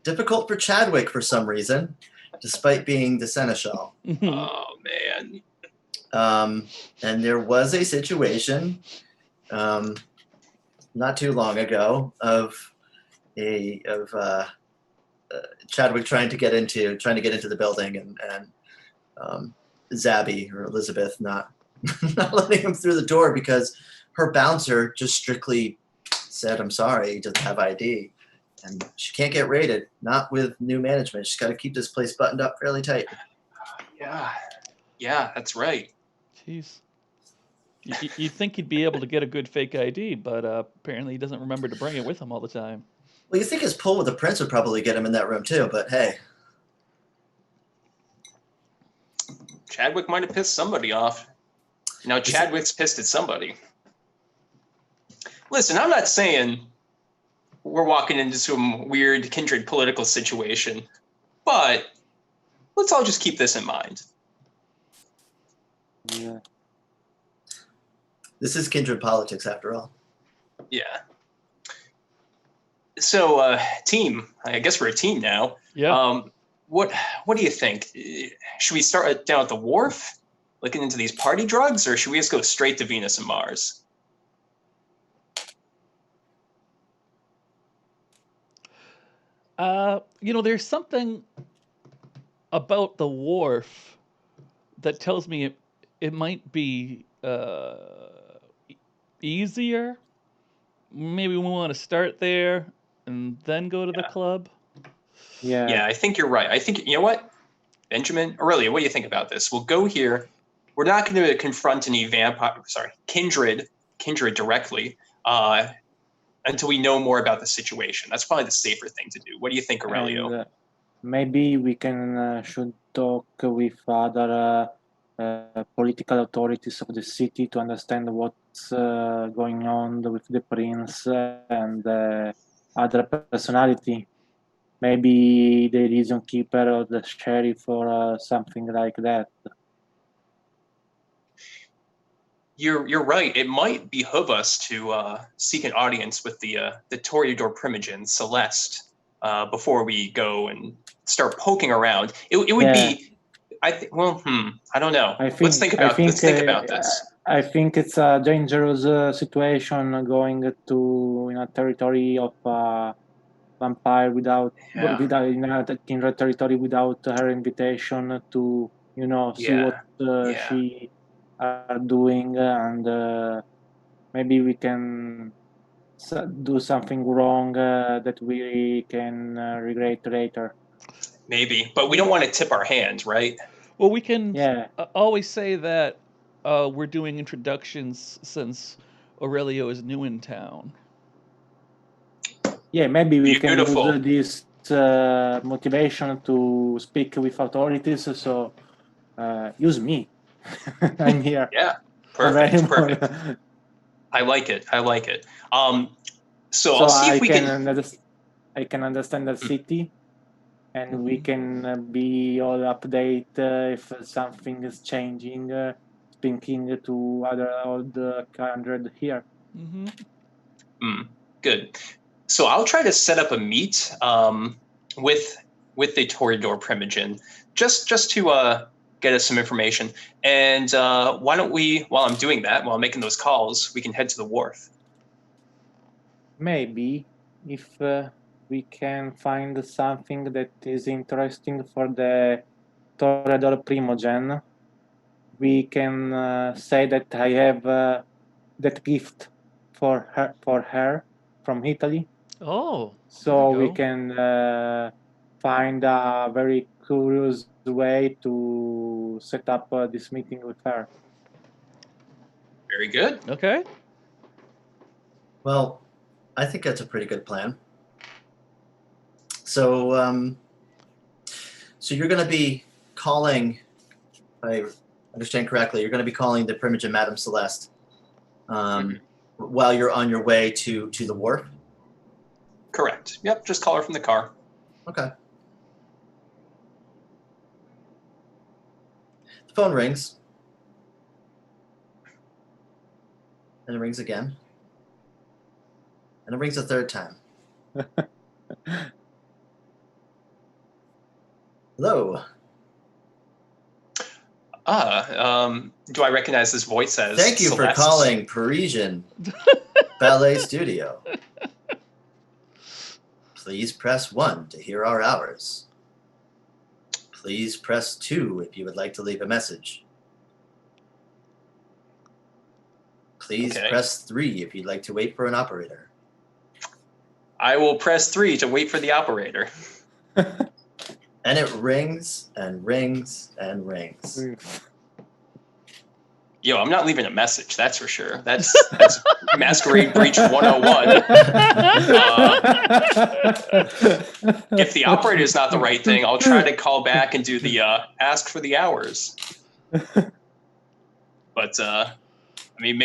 difficult for Chadwick for some reason, despite being the seneschal. Oh man. And there was a situation not too long ago of Chadwick trying to get into the building, and Zabby or Elizabeth not letting him through the door because her bouncer just strictly said, "I'm sorry, he doesn't have ID." And she can't get raided, not with new management. She's got to keep this place buttoned up fairly tight. Yeah, that's right. jeez. You'd think he'd be able to get a good fake ID, but apparently he doesn't remember to bring it with him all the time. Well, you think his pull with the prince would probably get him in that room too, but hey. Chadwick might have pissed somebody off. Now Chadwick's pissed at somebody. Listen, I'm not saying we're walking into some weird kindred political situation, but let's all just keep this in mind. Yeah. This is kindred politics after all. Yeah. So, team, I guess we're a team now. Yeah. What do you think? Should we start down at the wharf, looking into these party drugs, or should we just go straight to Venus and Mars? There's something about the wharf that tells me it might be easier. Maybe we want to start there and then go to the club. Yeah, I think you're right. I think, you know what, Benjamin, Aurelia, what do you think about this? We'll go here. We're not going to confront any kindred directly until we know more about the situation. That's probably the safer thing to do. What do you think, Aurelio? And, maybe we should talk with other political authorities of the city to understand what's going on with the prince and other personality. Maybe the reason keeper or the sheriff or something like that. You're right. It might behoove us to seek an audience with the Toreador Primogen, Celeste, before we go and start poking around. It would be, I think. Well, I don't know. Let's think about this. I think it's a dangerous situation going to a territory of vampire without in a kindred territory without her invitation to see what she are doing, and maybe we can do something wrong that we can regret later. Maybe, but we don't want to tip our hand, right? Well, we can always say that we're doing introductions since Aurelio is new in town. Yeah, maybe we can use this motivation to speak with authorities. So use me. I'm here. Yeah, perfect. Available. Perfect. I like it. I like it. So So I'll see I if we can can. I can understand the city, and we can be all update if something is changing. Speaking to other old kindred here. Good. So I'll try to set up a meet with the Toreador Primogen, just to get us some information. And why don't we, while I'm doing that, while I'm making those calls, we can head to the wharf. Maybe if we can find something that is interesting for the Toreador Primogen, we can say that I have that gift for her from Italy. Oh. So there we you go. can find a very curious way to set up this meeting with her. Very good. Okay. Well, I think that's a pretty good plan. So, so you're going to be calling, if I understand correctly, you're going to be calling the Primogen Madame Celeste while you're on your way to the wharf? Correct. Yep, just call her from the car. Okay. The phone rings. And it rings again. And it rings a third time. Hello. Do I recognize this voice as Thank you Celeste? for calling Parisian Ballet Studio. Please press 1 to hear our hours. Please press 2 if you would like to leave a message. Please press 3 if you'd like to wait for an operator. I will press 3 to wait for the operator. And it rings and rings and rings. Yo, I'm not leaving a message, that's for sure. That's Masquerade Breach 101. If the operator is not the right thing, I'll try to call back and do the ask for the hours. But I mean,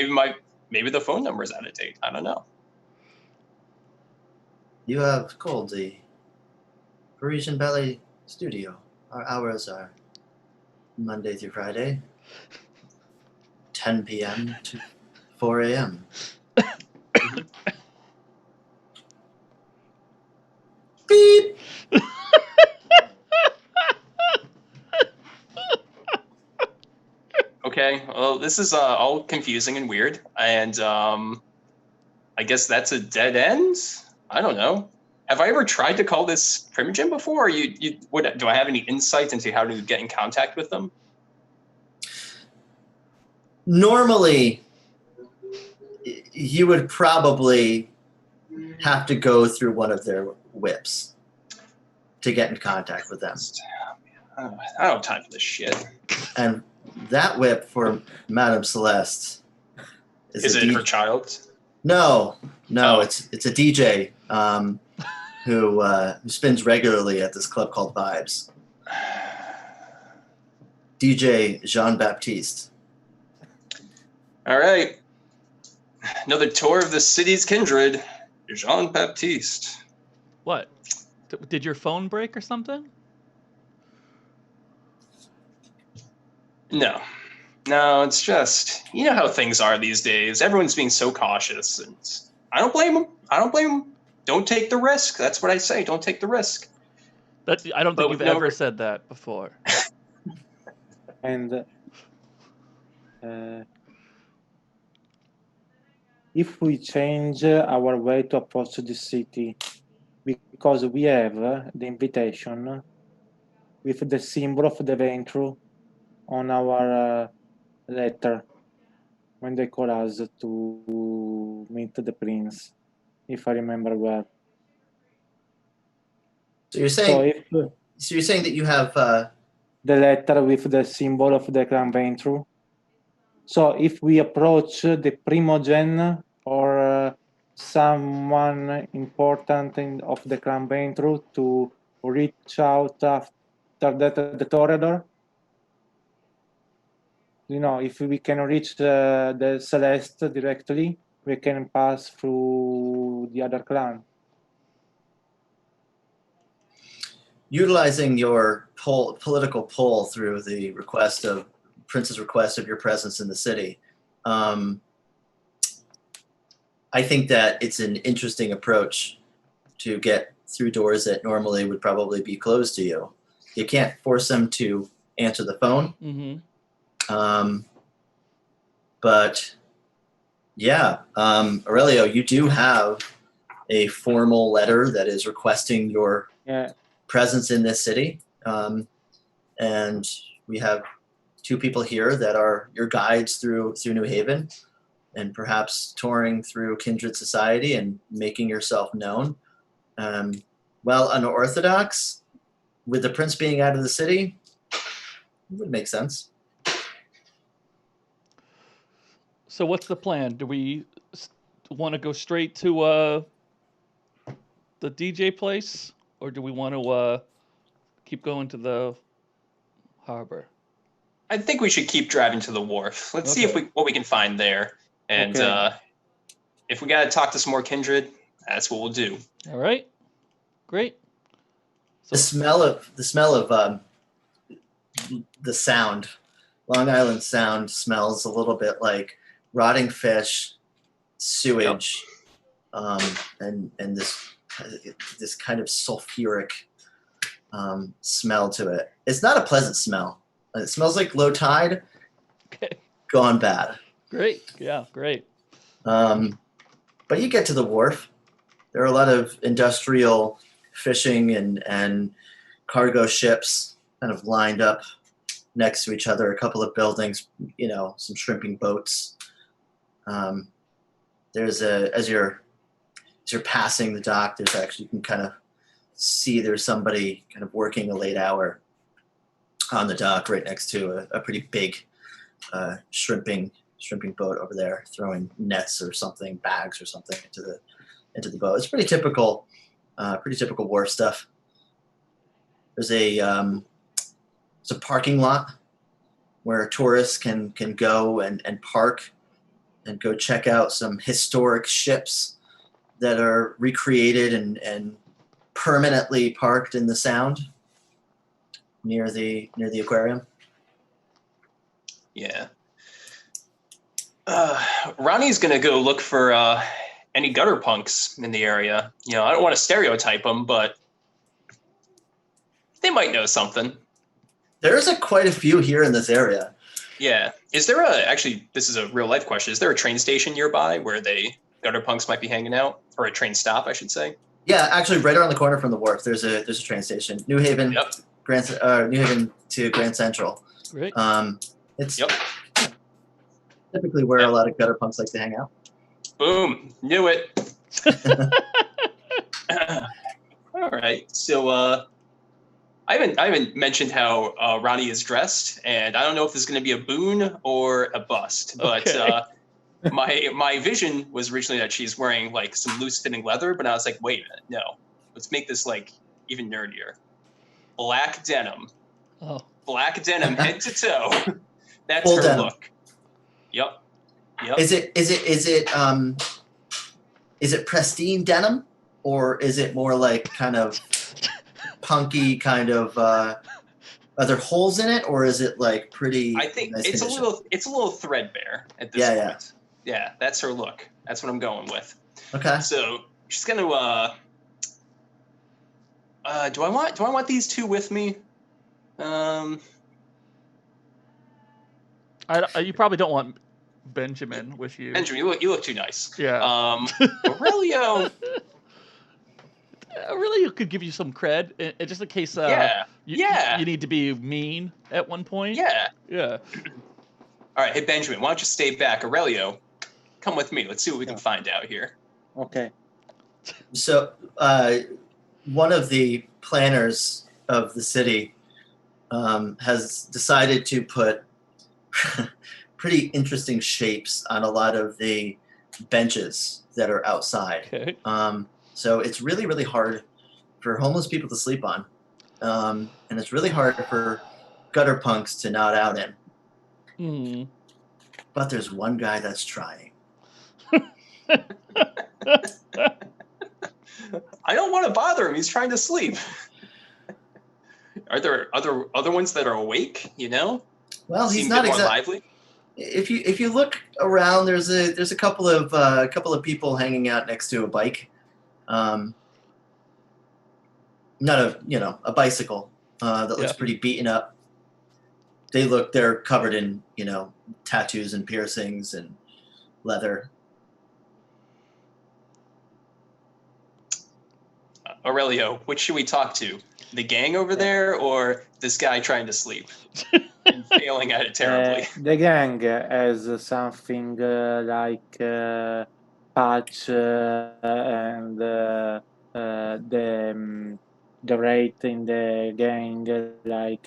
maybe the phone number is out of date. I don't know. You have called the Parisian Ballet Studio. Our hours are Monday through Friday, 10 p.m. to 4 a.m. Beep! Okay, well, this is all confusing and weird, and I guess that's a dead end? I don't know. Have I ever tried to call this Primogen before? Or what, do I have any insight into how to get in contact with them? Normally, you would probably have to go through one of their whips to get in contact with them. I don't have time for this shit. And that whip for Madame Celeste is it her child? No, it's a DJ who spins regularly at this club called Vibes. DJ Jean-Baptiste. All right. Another tour of the city's kindred. Jean-Baptiste. What? Did your phone break or something? No, it's just, you know how things are these days. Everyone's being so cautious, and I don't blame them. Don't take the risk. That's what I say. Don't take the risk. I don't think you've ever said that before. And if we change our way to approach the city, because we have the invitation with the symbol of the Ventru on our letter when they call us to meet the prince, if I remember well. So you're saying that you have the letter with the symbol of the Grand Ventru. So if we approach the Primogen or someone important of the clan Baintruth to reach out after that the corridor? If we can reach the Celeste directly, we can pass through the other clan. Utilizing your political pull through the Prince's request of your presence in the city, I think that it's an interesting approach to get through doors that normally would probably be closed to you. You can't force them to answer the phone. Mm-hmm. But yeah, Aurelio, you do have a formal letter that is requesting your presence in this city. And we have 2 people here that are your guides through New Haven, and perhaps touring through Kindred Society and making yourself known. Well, unorthodox, with the prince being out of the city, it would make sense. So what's the plan? Do we want to go straight to the DJ place, or do we want to keep going to the harbor? I think we should keep driving to the wharf. Let's see what we can find there. And if we got to talk to some more kindred, that's what we'll do. All right. Great. So, the smell of the Sound, Long Island Sound, smells a little bit like rotting fish, sewage, and this kind of sulfuric smell to it. It's not a pleasant smell. It smells like low tide gone bad. Great. Yeah, great. But you get to the wharf. There are a lot of industrial fishing and cargo ships kind of lined up next to each other. A couple of buildings, some shrimping boats. There's as you're passing the dock, there's actually, you can kind of see there's somebody kind of working a late hour on the dock right next to a pretty big shrimping boat over there, throwing nets or something, bags or something into the boat. It's pretty typical wharf stuff. There's a parking lot where tourists can go and park and go check out some historic ships that are recreated and permanently parked in the Sound near the aquarium. Yeah. Ronnie's gonna go look for any gutter punks in the area. I don't want to stereotype them, but they might know something. There's quite a few here in this area. Yeah. Is there actually, this is a real life question, is there a train station nearby where gutter punks might be hanging out? Or a train stop, I should say? Yeah, actually right around the corner from the wharf, there's a train station. New Haven, New Haven to Grand Central. Great. It's typically where a lot of gutter punks like to hang out. Boom. Knew it. All right. So I haven't mentioned how Ronnie is dressed, and I don't know if this is going to be a boon or a bust, but my vision was originally that she's wearing like some loose fitting leather, but I was like, wait a minute, no, let's make this like even nerdier. Black denim. Oh. Black denim head to toe. That's Full her denim. look. Yep. Is it pristine denim, or is it more like kind of punky kind of are there holes in it, or is it like pretty? I think nice it's condition? a little threadbare at this point. Yeah, that's her look. That's what I'm going with. Okay. So she's gonna do I want these two with me? You probably don't want Benjamin with you. Benjamin, you look too nice. Yeah. Aurelio. Aurelio could give you some cred, just in case. You need to be mean at one point. Yeah. Yeah. All right, hey Benjamin, why don't you stay back? Aurelio, come with me. Let's see what we can find out here. Okay. So one of the planners of the city has decided to put pretty interesting shapes on a lot of the benches that are outside. Okay. So it's really, really hard for homeless people to sleep on. And it's really hard for gutter punks to nod out in. Hmm. But there's one guy that's trying. I don't want to bother him. He's trying to sleep. Are there other ones that are awake? You know? Well, he's Seem not a bit more exactly. lively. If you look around, there's a couple of people hanging out next to a bike. Not a bicycle that looks Yeah. pretty beaten up. They're covered in tattoos and piercings and leather. Aurelio, which should we talk to? The gang over there or this guy trying to sleep and failing at it terribly? The gang has something like patch and the rate in the gang, like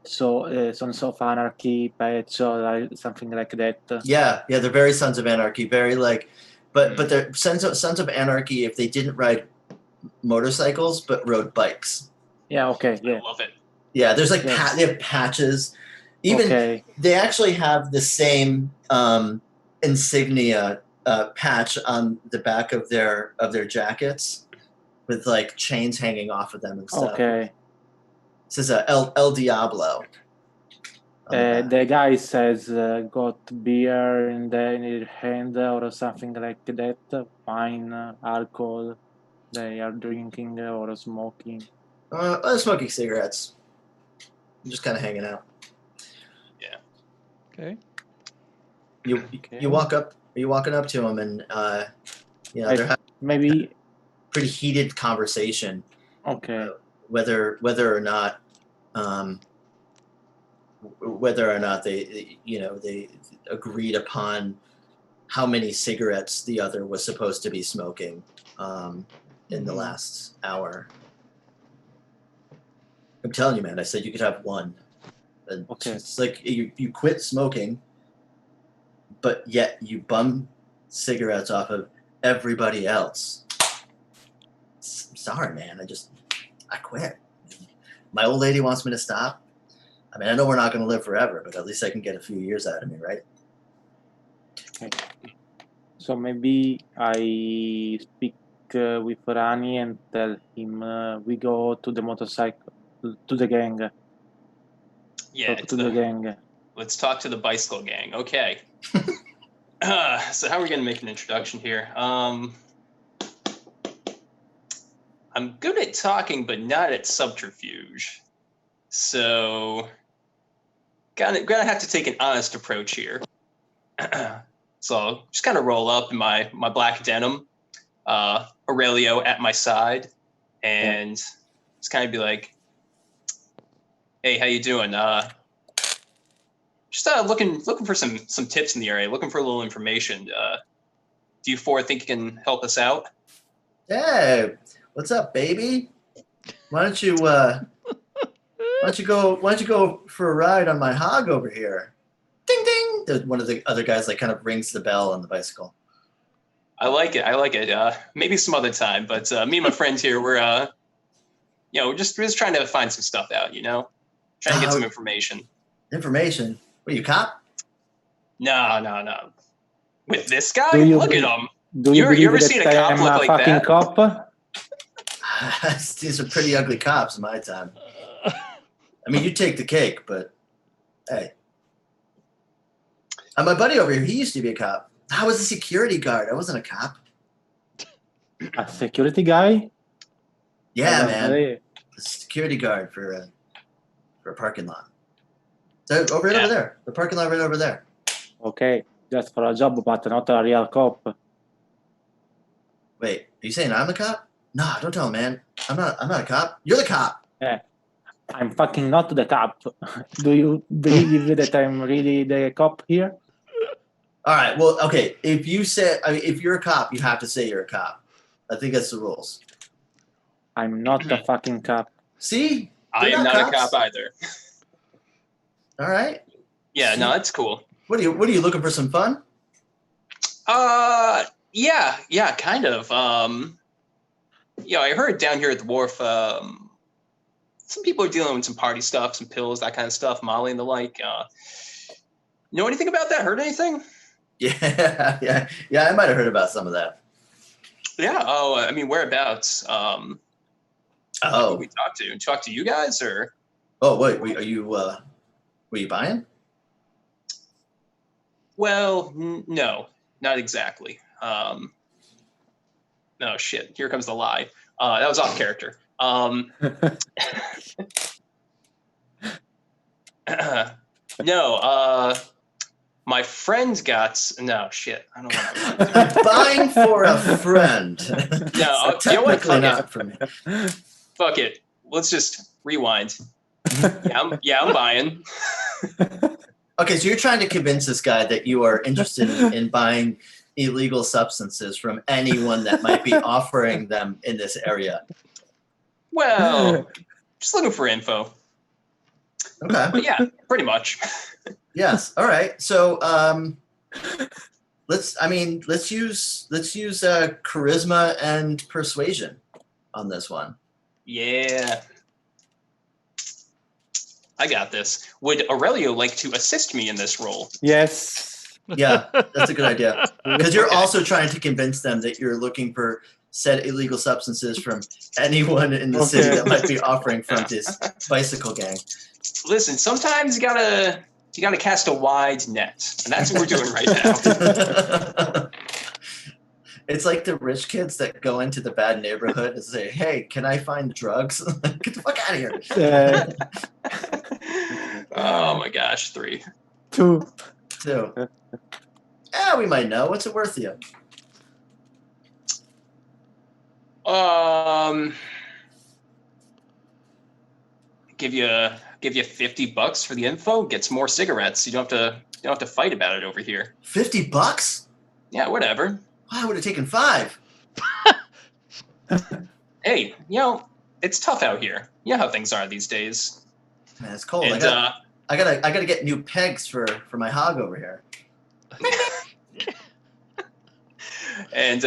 Sons of Anarchy, patch or something like that. Yeah, they're very Sons of Anarchy, very but they're Sons of Anarchy if they didn't ride motorcycles but rode bikes. Yeah, okay, yeah. I love it. Yeah, there's Yes. they have patches. Even Okay. they actually have the same insignia patch on the back of their jackets with chains hanging off of them and stuff. Okay. This is El Diablo. The guy says got beer in their hand or something like that, wine, alcohol they are drinking or smoking. Smoking cigarettes. I'm just kind of hanging out. Okay. You walk up. Are you walking up to them and they're having Maybe. pretty heated conversation. Okay. Whether or not they agreed upon how many cigarettes the other was supposed to be smoking in the last hour. I'm telling you, man. I said you could have one. And Okay. it's like you quit smoking, but yet you bum cigarettes off of everybody else. Sorry, man. I quit. My old lady wants me to stop. I mean, I know we're not going to live forever, but at least I can get a few years out of me, right? Okay. So maybe I speak with Rani and tell him we go to the motorcycle, to the gang. Yeah, Talk to the gang. let's talk to the bicycle gang. Okay. So how are we going to make an introduction here? I'm good at talking, but not at subterfuge. So, gonna have to take an honest approach here. So I'll just kind of roll up in my black denim, Aurelio at my side, and just kind of be like, "Hey, how you doing? Just looking for some tips in the area, looking for a little information. Do you four think you can help us out?" Hey, what's up, baby? Why don't you go for a ride on my hog over here? Ding ding. One of the other guys kind of rings the bell on the bicycle. I like it. Maybe some other time, but me and my friends here, we're just trying to find some stuff out. Trying to get some information. Information? What, you cop? No. With this guy, look at him. Do you You ever believe seen a that I cop am look a like fucking that? cop? These are pretty ugly cops in my time. I mean, you take the cake, but hey. My buddy over here, he used to be a cop. I was a security guard. I wasn't a cop. A security guy? Yeah, I don't man. believe- A security guard for a parking lot. So over there. The parking lot right over there. Okay, just for a job, but not a real cop. Wait, are you saying I'm a cop? Nah, don't tell him, man. I'm not a cop. You're the cop. Yeah, I'm fucking not the cop. Do you believe that I'm really the cop here? All right. Well, okay. If you're a cop, you have to say you're a cop. I think that's the rules. I'm not a fucking cop. See? I They're am not cops. a cop either. All right. Yeah, See? no, that's cool. What are you looking for? Some fun? Yeah, kind of. I heard down here at the wharf, some people are dealing with some party stuff, some pills, that kind of stuff, Molly and the like. Know anything about that? Heard anything? Yeah. I might have heard about some of that. Yeah. Oh, I mean, whereabouts? Who we talk to? Talk to you guys, or? Oh, wait. Are you? Were you buying? Well, no, not exactly. No, shit. Here comes the lie. That was off character. No, my friend got no shit. I don't know. Buying for a friend. No, so you know what? technically not for me. Fuck it. Let's just rewind. Yeah, I'm buying. Okay, so you're trying to convince this guy that you are interested in buying illegal substances from anyone that might be offering them in this area. Well, just looking for info. Okay. But yeah, pretty much. Yes. All right. So let's use charisma and persuasion on this one. Yeah. I got this. Would Aurelio like to assist me in this role? Yes. Yeah, that's a good idea. Because you're also trying to convince them that you're looking for said illegal substances from anyone in the city that might be offering from this bicycle gang. Listen, sometimes you gotta cast a wide net, and that's what we're doing right now. It's like the rich kids that go into the bad neighborhood and say, "Hey, can I find drugs? Get the fuck out of here!" Oh my gosh, 3. 2. We might know. What's it worth to you? Give you $50 for the info. Gets more cigarettes. You don't have to fight about it over here. $50? Yeah, whatever. I would have taken 5. Hey, it's tough out here. You know how things are these days. Man, it's cold. And, I gotta get new pegs for my hog over here. And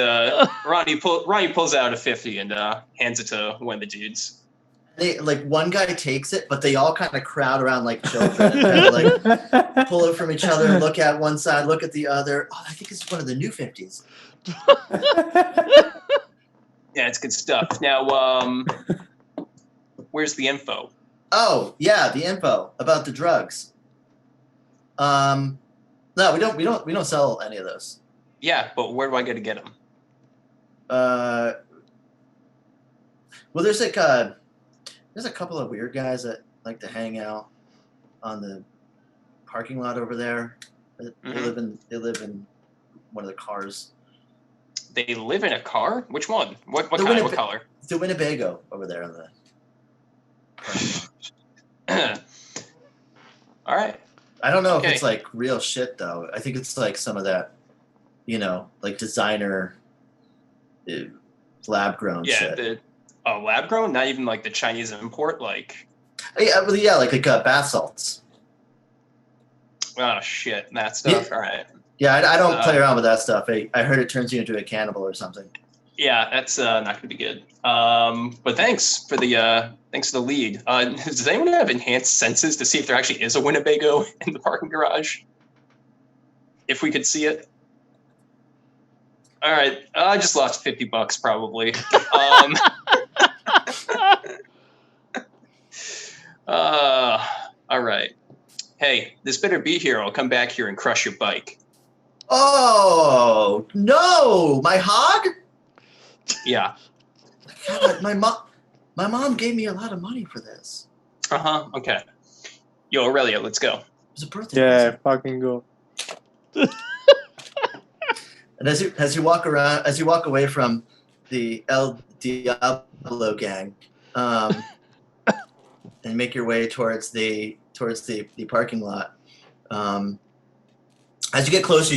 Ronnie pulls out a 50 and hands it to one of the dudes. One guy takes it, but they all kind of crowd around like children and kind of like pull it from each other, look at one side, look at the other. Oh, I think it's one of the new 50s. Yeah, it's good stuff. Now, where's the info? Oh, yeah, the info about the drugs. No, we don't sell any of those. Yeah, but where do I go to get them? Well, there's a couple of weird guys that like to hang out on the parking lot over there. They live in one of the cars. They live in a car? Which one? What kind? What color? The Winnebago over there on the. All right. I don't know if it's like real shit though. I think it's like some of that, like designer, lab grown shit. Lab grown? Not even like the Chinese import, like. Yeah, like bath salts. Oh shit, that stuff. Yeah. All right. Yeah, I don't play around with that stuff. I heard it turns you into a cannibal or something. Yeah, that's not going to be good. But thanks for the lead. Does anyone have enhanced senses to see if there actually is a Winnebago in the parking garage? If we could see it. All right, I just lost $50 probably. All right. Hey, this better be here. I'll come back here and crush your bike. Oh no, my hog! Yeah. God, my mom gave me a lot of money for this. Okay. Yo, Aurelio, let's go. It was a birthday. Yeah, fucking go. And as you walk away from the El Diablo gang, and make your way towards the parking lot. As you get closer,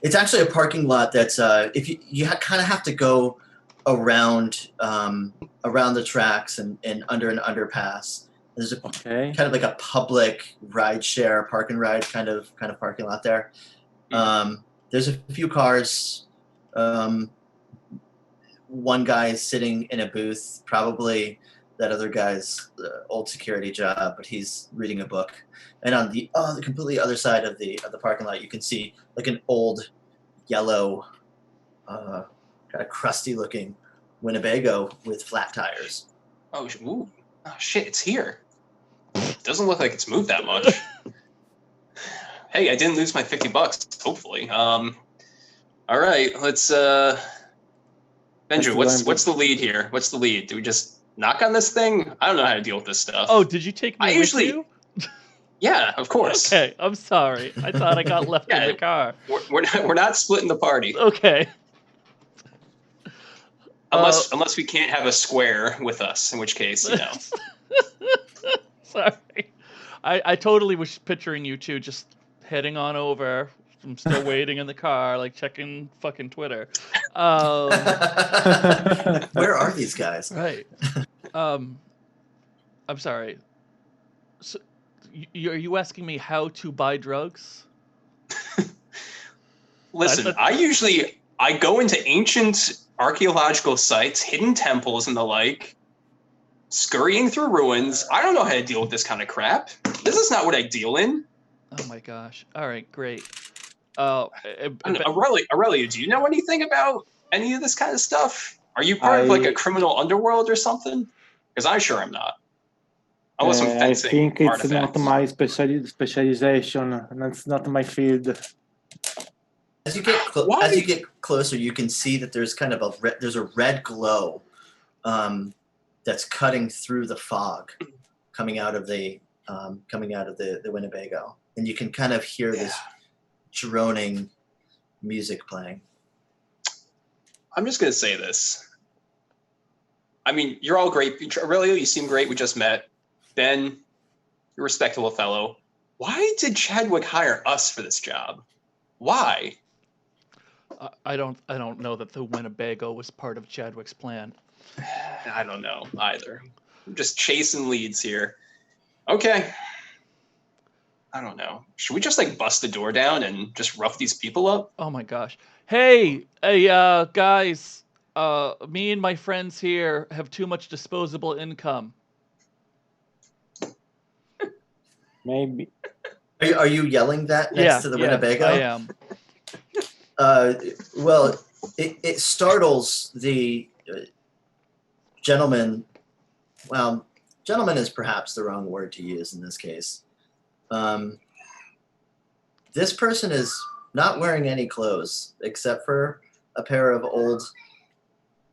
it's actually a parking lot that's if you kind of have to go around the tracks and under an underpass. There's a Okay. kind of like a public ride share, park and ride kind of parking lot there. There's a few cars. One guy is sitting in a booth, probably that other guy's old security job, but he's reading a book. And on the completely other side of the parking lot, you can see like an old yellow, kind of crusty looking Winnebago with flat tires. Oh, shit! It's here. Doesn't look like it's moved that much. Hey, I didn't lose my $50. Hopefully. All right, let's. Benju, what's the lead here? What's the lead? Do we just knock on this thing? I don't know how to deal with this stuff. Oh, did you take me with you? Yeah, of course. Okay, I'm sorry. I thought I got left in the car. We're not splitting the party. Okay. Unless we can't have a square with us, in which case, Sorry. I totally was picturing you two just heading on over. I'm still waiting in the car, like checking fucking Twitter. Where are these guys? Right. I'm sorry. So, are you asking me how to buy drugs? Listen, I go into ancient archaeological sites, hidden temples, and the like, scurrying through ruins. I don't know how to deal with this kind of crap. This is not what I deal in. Oh my gosh! All right, great. Aurelia, do you know anything about any of this kind of stuff? Are you part of like a criminal underworld or something? Because I sure am not. Unless I'm fencing. I think it's artifacts. not my specialization. That's not my field. As you get closer, you can see that there's kind of there's a red glow that's cutting through the fog, coming out of the Winnebago, and you can kind of hear this droning music playing. I'm just gonna say this. I mean, you're all great. Aurelio, you seem great. We just met. Ben, you're a respectable fellow. Why did Chadwick hire us for this job? Why? I don't know that the Winnebago was part of Chadwick's plan. I don't know either. I'm just chasing leads here. Okay. I don't know. Should we just like bust the door down and just rough these people up? Oh my gosh. Hey, guys. Me and my friends here have too much disposable income. Maybe. Are you yelling that next to the Winnebago? I am. Well, it startles the gentleman. Well, gentleman is perhaps the wrong word to use in this case. This person is not wearing any clothes except for a pair of old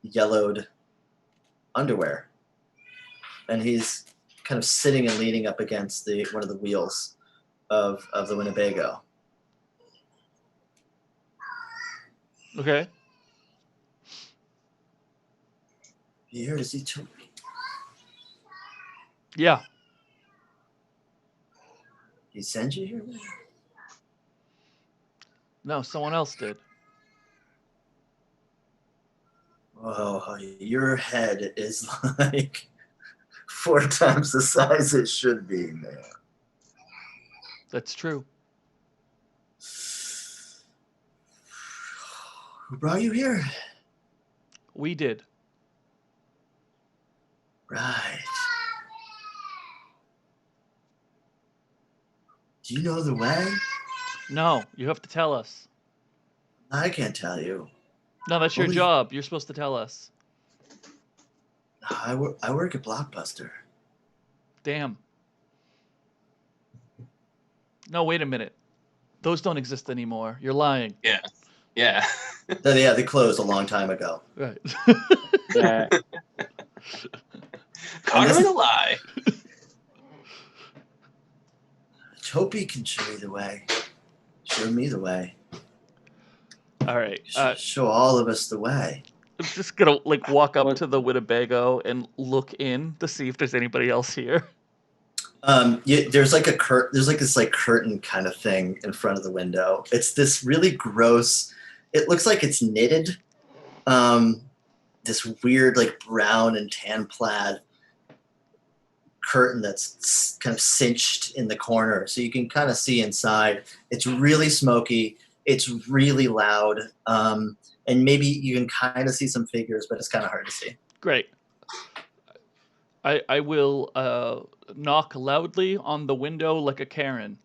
yellowed underwear. And he's kind of sitting and leaning up against one of the wheels of the Winnebago. Okay. You here to see Toby? Yeah. He sent you here? No, someone else did. Oh, your head is like 4 times the size it should be, man. That's true. Who brought you here? We did. Right. Do you know the way? No, you have to tell us. I can't tell you. No, that's your job. You're supposed to tell us. I work at Blockbuster. Damn. No, wait a minute. Those don't exist anymore. You're lying. Yeah. Yeah, they closed a long time ago. Right. Yeah. Caught him in a lie. Toby can show you the way. Show me the way. All right. Show all of us the way. I'm just gonna like walk up to the Winnebago and look in to see if there's anybody else here. There's like there's like this like curtain kind of thing in front of the window. It's this really gross. It looks like it's knitted. This weird like brown and tan plaid curtain that's kind of cinched in the corner, so you can kind of see inside. It's really smoky. It's really loud, and maybe you can kind of see some figures, but it's kind of hard to see. Great. I will knock loudly on the window like a Karen.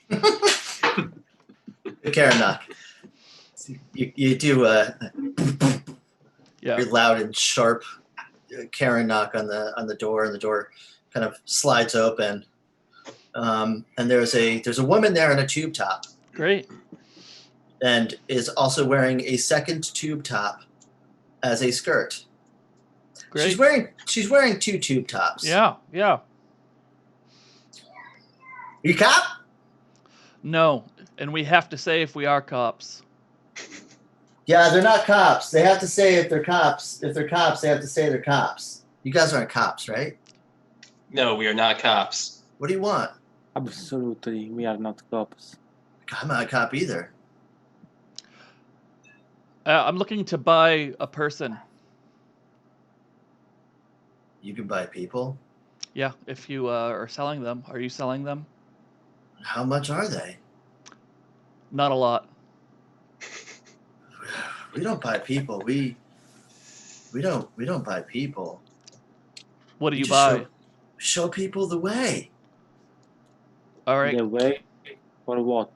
The Karen knock. You do Yeah. very loud and sharp Karen knock on the door, and the door kind of slides open. And there's a woman there in a tube top, Great. and is also wearing a second tube top as a skirt. Great. She's wearing two tube tops. Yeah. You cop? No, and we have to say if we are cops. Yeah, they're not cops. They have to say if they're cops. If they're cops, they have to say they're cops. You guys aren't cops, right? No, we are not cops. What do you want? Absolutely, we are not cops. I'm not a cop either. I'm looking to buy a person. You can buy people. Yeah, if you are selling them. Are you selling them? How much are they? Not a lot. We don't buy people. We don't buy people. What do We you just buy? Show people the way. All right. The way for what?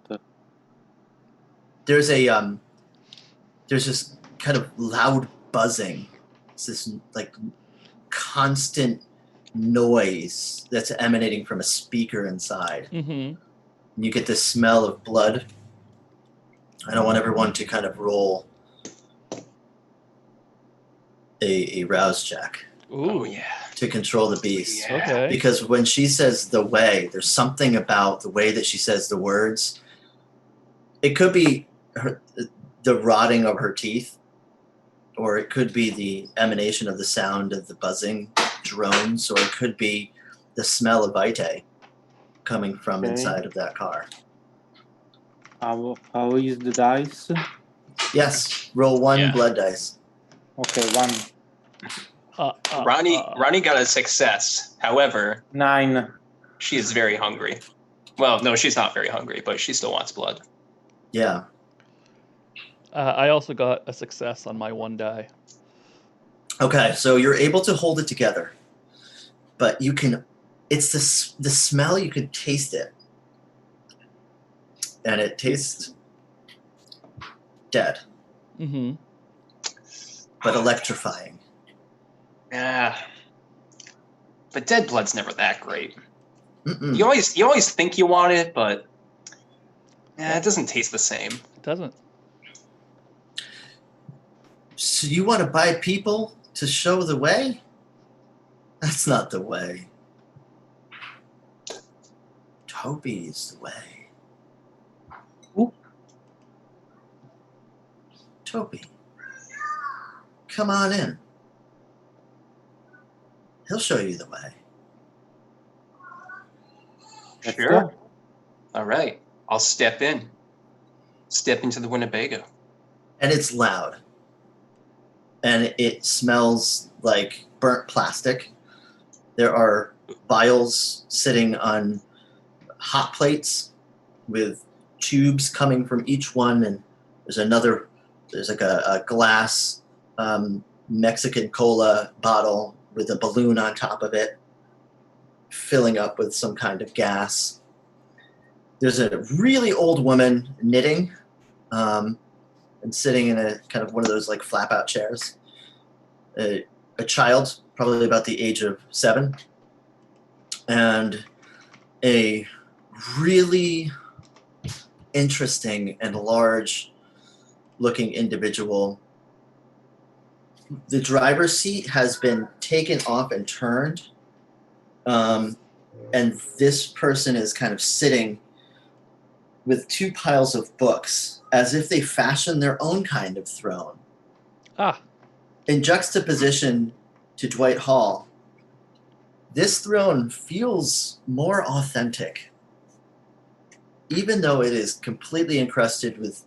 There's this kind of loud buzzing. It's this like constant noise that's emanating from a speaker inside. Mm-hmm. And you get this smell of blood. I don't want everyone to kind of roll a rouse check Oh yeah. to control the beast. Yeah. Okay. Because when she says the way, there's something about the way that she says the words. It could be the rotting of her teeth, or it could be the emanation of the sound of the buzzing drones, or it could be the smell of Vitae coming from Okay. inside of that car. How is the dice? Yes, roll one Yeah. blood dice. Okay, 1, Ronnie got a success. However, 9. she is very hungry. Well, no, she's not very hungry, but she still wants blood. Yeah. I also got a success on my one die. Okay, so you're able to hold it together, but you can. It's the smell. You can taste it, and it tastes dead, Mm-hmm. but electrifying. Yeah. But dead blood's never that great. Mm-mm. You always think you want it, but it doesn't taste the same. It doesn't. So you want to buy people to show the way? That's not the way. Toby is the way. Who? Toby. Come on in. He'll show you the way. Let's Sure. go. All right. I'll step in. Step into the Winnebago. And it's loud. And it smells like burnt plastic. There are vials sitting on hot plates with tubes coming from each one, and there's like a glass Mexican cola bottle with a balloon on top of it, filling up with some kind of gas. There's a really old woman knitting, and sitting in a kind of one of those like flap out chairs. A child, probably about the age of 7, and a really interesting and large looking individual. The driver's seat has been taken off and turned, and this person is kind of sitting with 2 piles of books as if they fashioned their own kind of throne. Ah. In juxtaposition to Dwight Hall, this throne feels more authentic, even though it is completely encrusted with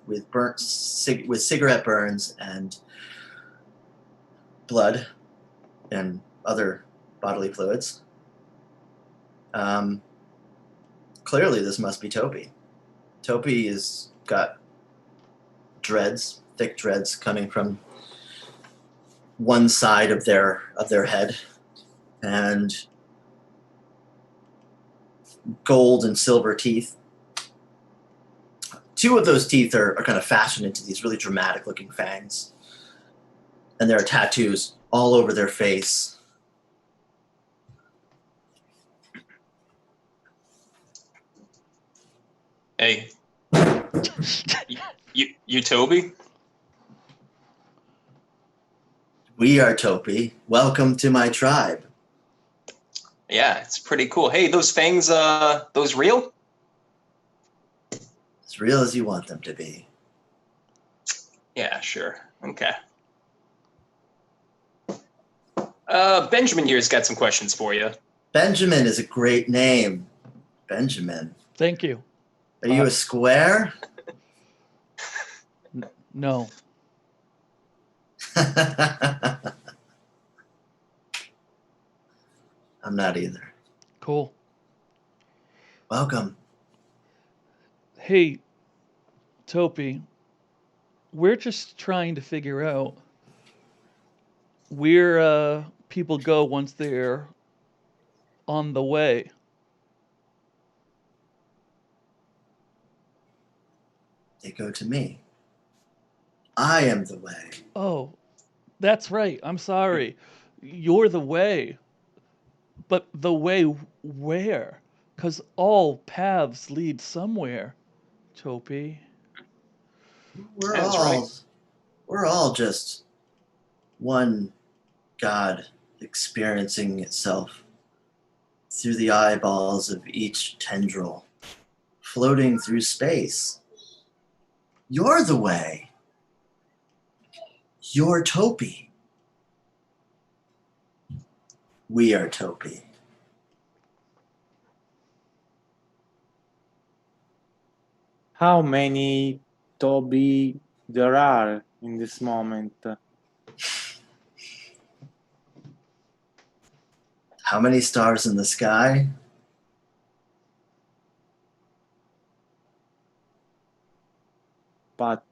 cigarette burns and blood and other bodily fluids. Clearly, this must be Topi. Topi has got dreads, thick dreads coming from one side of their head, and gold and silver teeth. Two of those teeth are kind of fashioned into these really dramatic looking fangs. And there are tattoos all over their face. Hey. You Toby? We are Topi. Welcome to my tribe. Yeah, it's pretty cool. Hey, those fangs, those real? As real as you want them to be. Yeah, sure. Okay. Benjamin here's got some questions for you. Benjamin is a great name. Benjamin. Thank you. Are you a square? No. I'm not either. Cool. Welcome. Hey, Topi, we're just trying to figure out where people go once they're on the way. They go to me. I am the way. Oh, that's right. I'm sorry. You're the way. But the way where? 'Cause all paths lead somewhere, Topi. We're all just one God experiencing itself through the eyeballs of each tendril, floating through space. You're the way. You're Topi. We are Topi. How many Toby there are in this moment? How many stars in the sky? But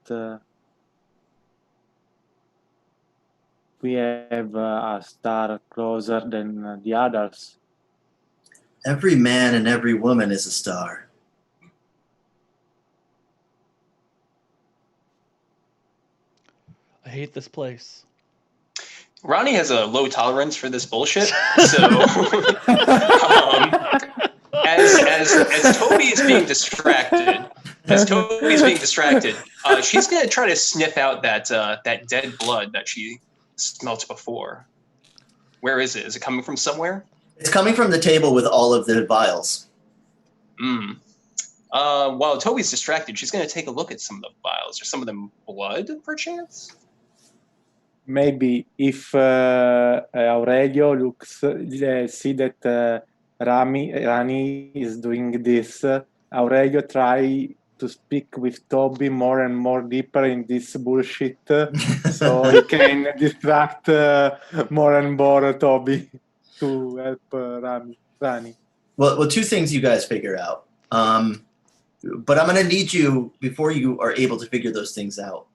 we have a star closer than the others. Every man and every woman is a star. I hate this place. Ronnie has a low tolerance for this bullshit, so as Toby is being distracted, she's gonna try to sniff out that dead blood that she smelt before. Where is it? Is it coming from somewhere? It's coming from the table with all of the vials. While Toby's distracted, she's gonna take a look at some of the vials. Are some of them blood, perchance? Maybe if Aurelio looks, see that Rani is doing this, Aurelio try to speak with Toby more and more deeper in this bullshit, so he can distract more and more Toby to help Rani. Well, two things you guys figure out. But I'm going to need you, before you are able to figure those things out,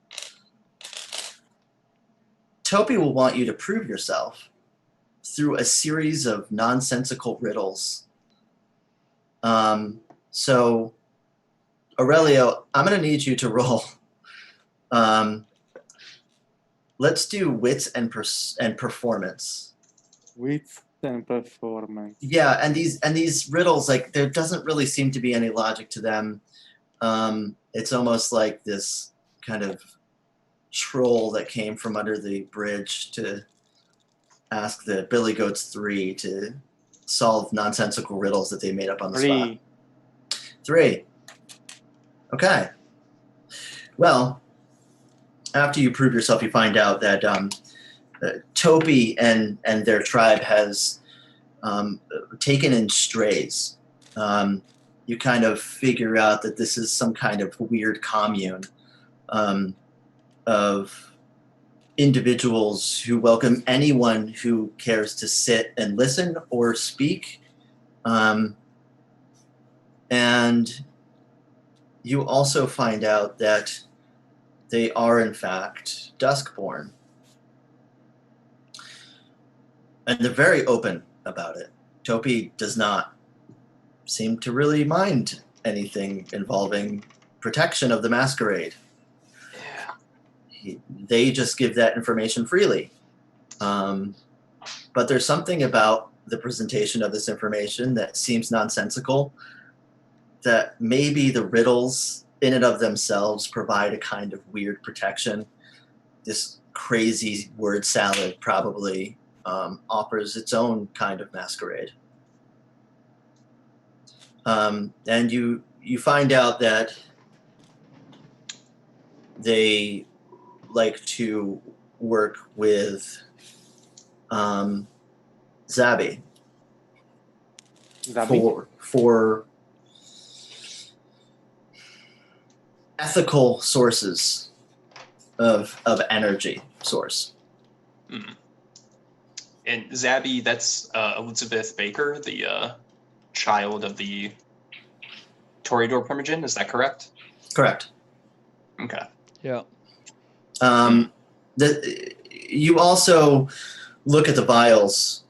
Topi will want you to prove yourself through a series of nonsensical riddles. So, Aurelio, I'm going to need you to roll. Let's do wits and performance. Wits and performance. Yeah, and these riddles, like, there doesn't really seem to be any logic to them. It's almost like this kind of troll that came from under the bridge to ask the Billy Goats 3 to solve nonsensical riddles that they made up on the spot. 3. Okay. Well, after you prove yourself, you find out that Topi and their tribe has taken in strays. You kind of figure out that this is some kind of weird commune of individuals who welcome anyone who cares to sit and listen or speak. And you also find out that they are, in fact, Duskborn. And they're very open about it. Topi does not seem to really mind anything involving protection of the Masquerade. They just give that information freely. But there's something about the presentation of this information that seems nonsensical, that maybe the riddles in and of themselves provide a kind of weird protection. This crazy word salad probably offers its own kind of masquerade. And you find out that they like to work with Zabby for ethical sources of energy source. Mm. And Zabby, that's Elizabeth Baker, the child of the Toreador Primogen, is that correct? Correct. Okay. Yeah. You also look at the vials,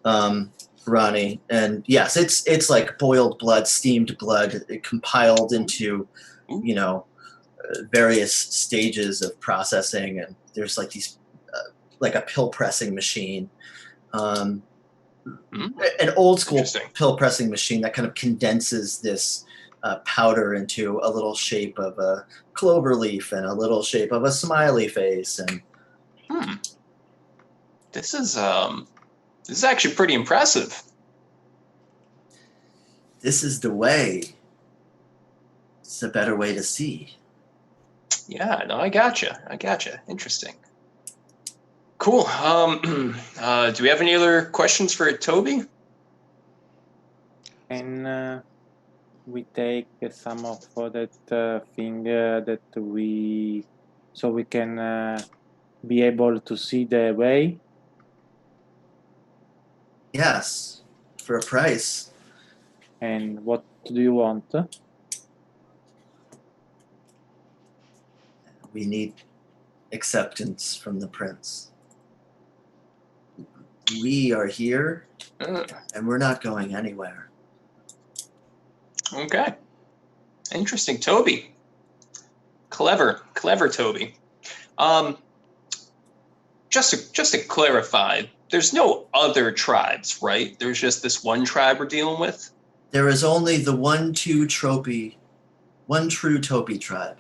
Ronnie, and yes, it's like boiled blood, steamed blood, compiled into, you know, various stages of processing, and there's like these, like a pill pressing machine, an old school pill pressing machine that kind of condenses this powder into a little shape of a clover leaf and a little shape of a smiley face, and this is actually pretty impressive. This is the way. It's a better way to see. Yeah, no, I gotcha. Interesting. Cool. Do we have any other questions for Toby? And we take some of that thing that so we can be able to see the way. Yes, for a price. And what do you want? We need acceptance from the prince. We are here, and we're not going anywhere. Okay. Interesting, Toby. Clever Toby. Just to clarify, there's no other tribes, right? There's just this one tribe we're dealing with? There is only the one true Topi tribe.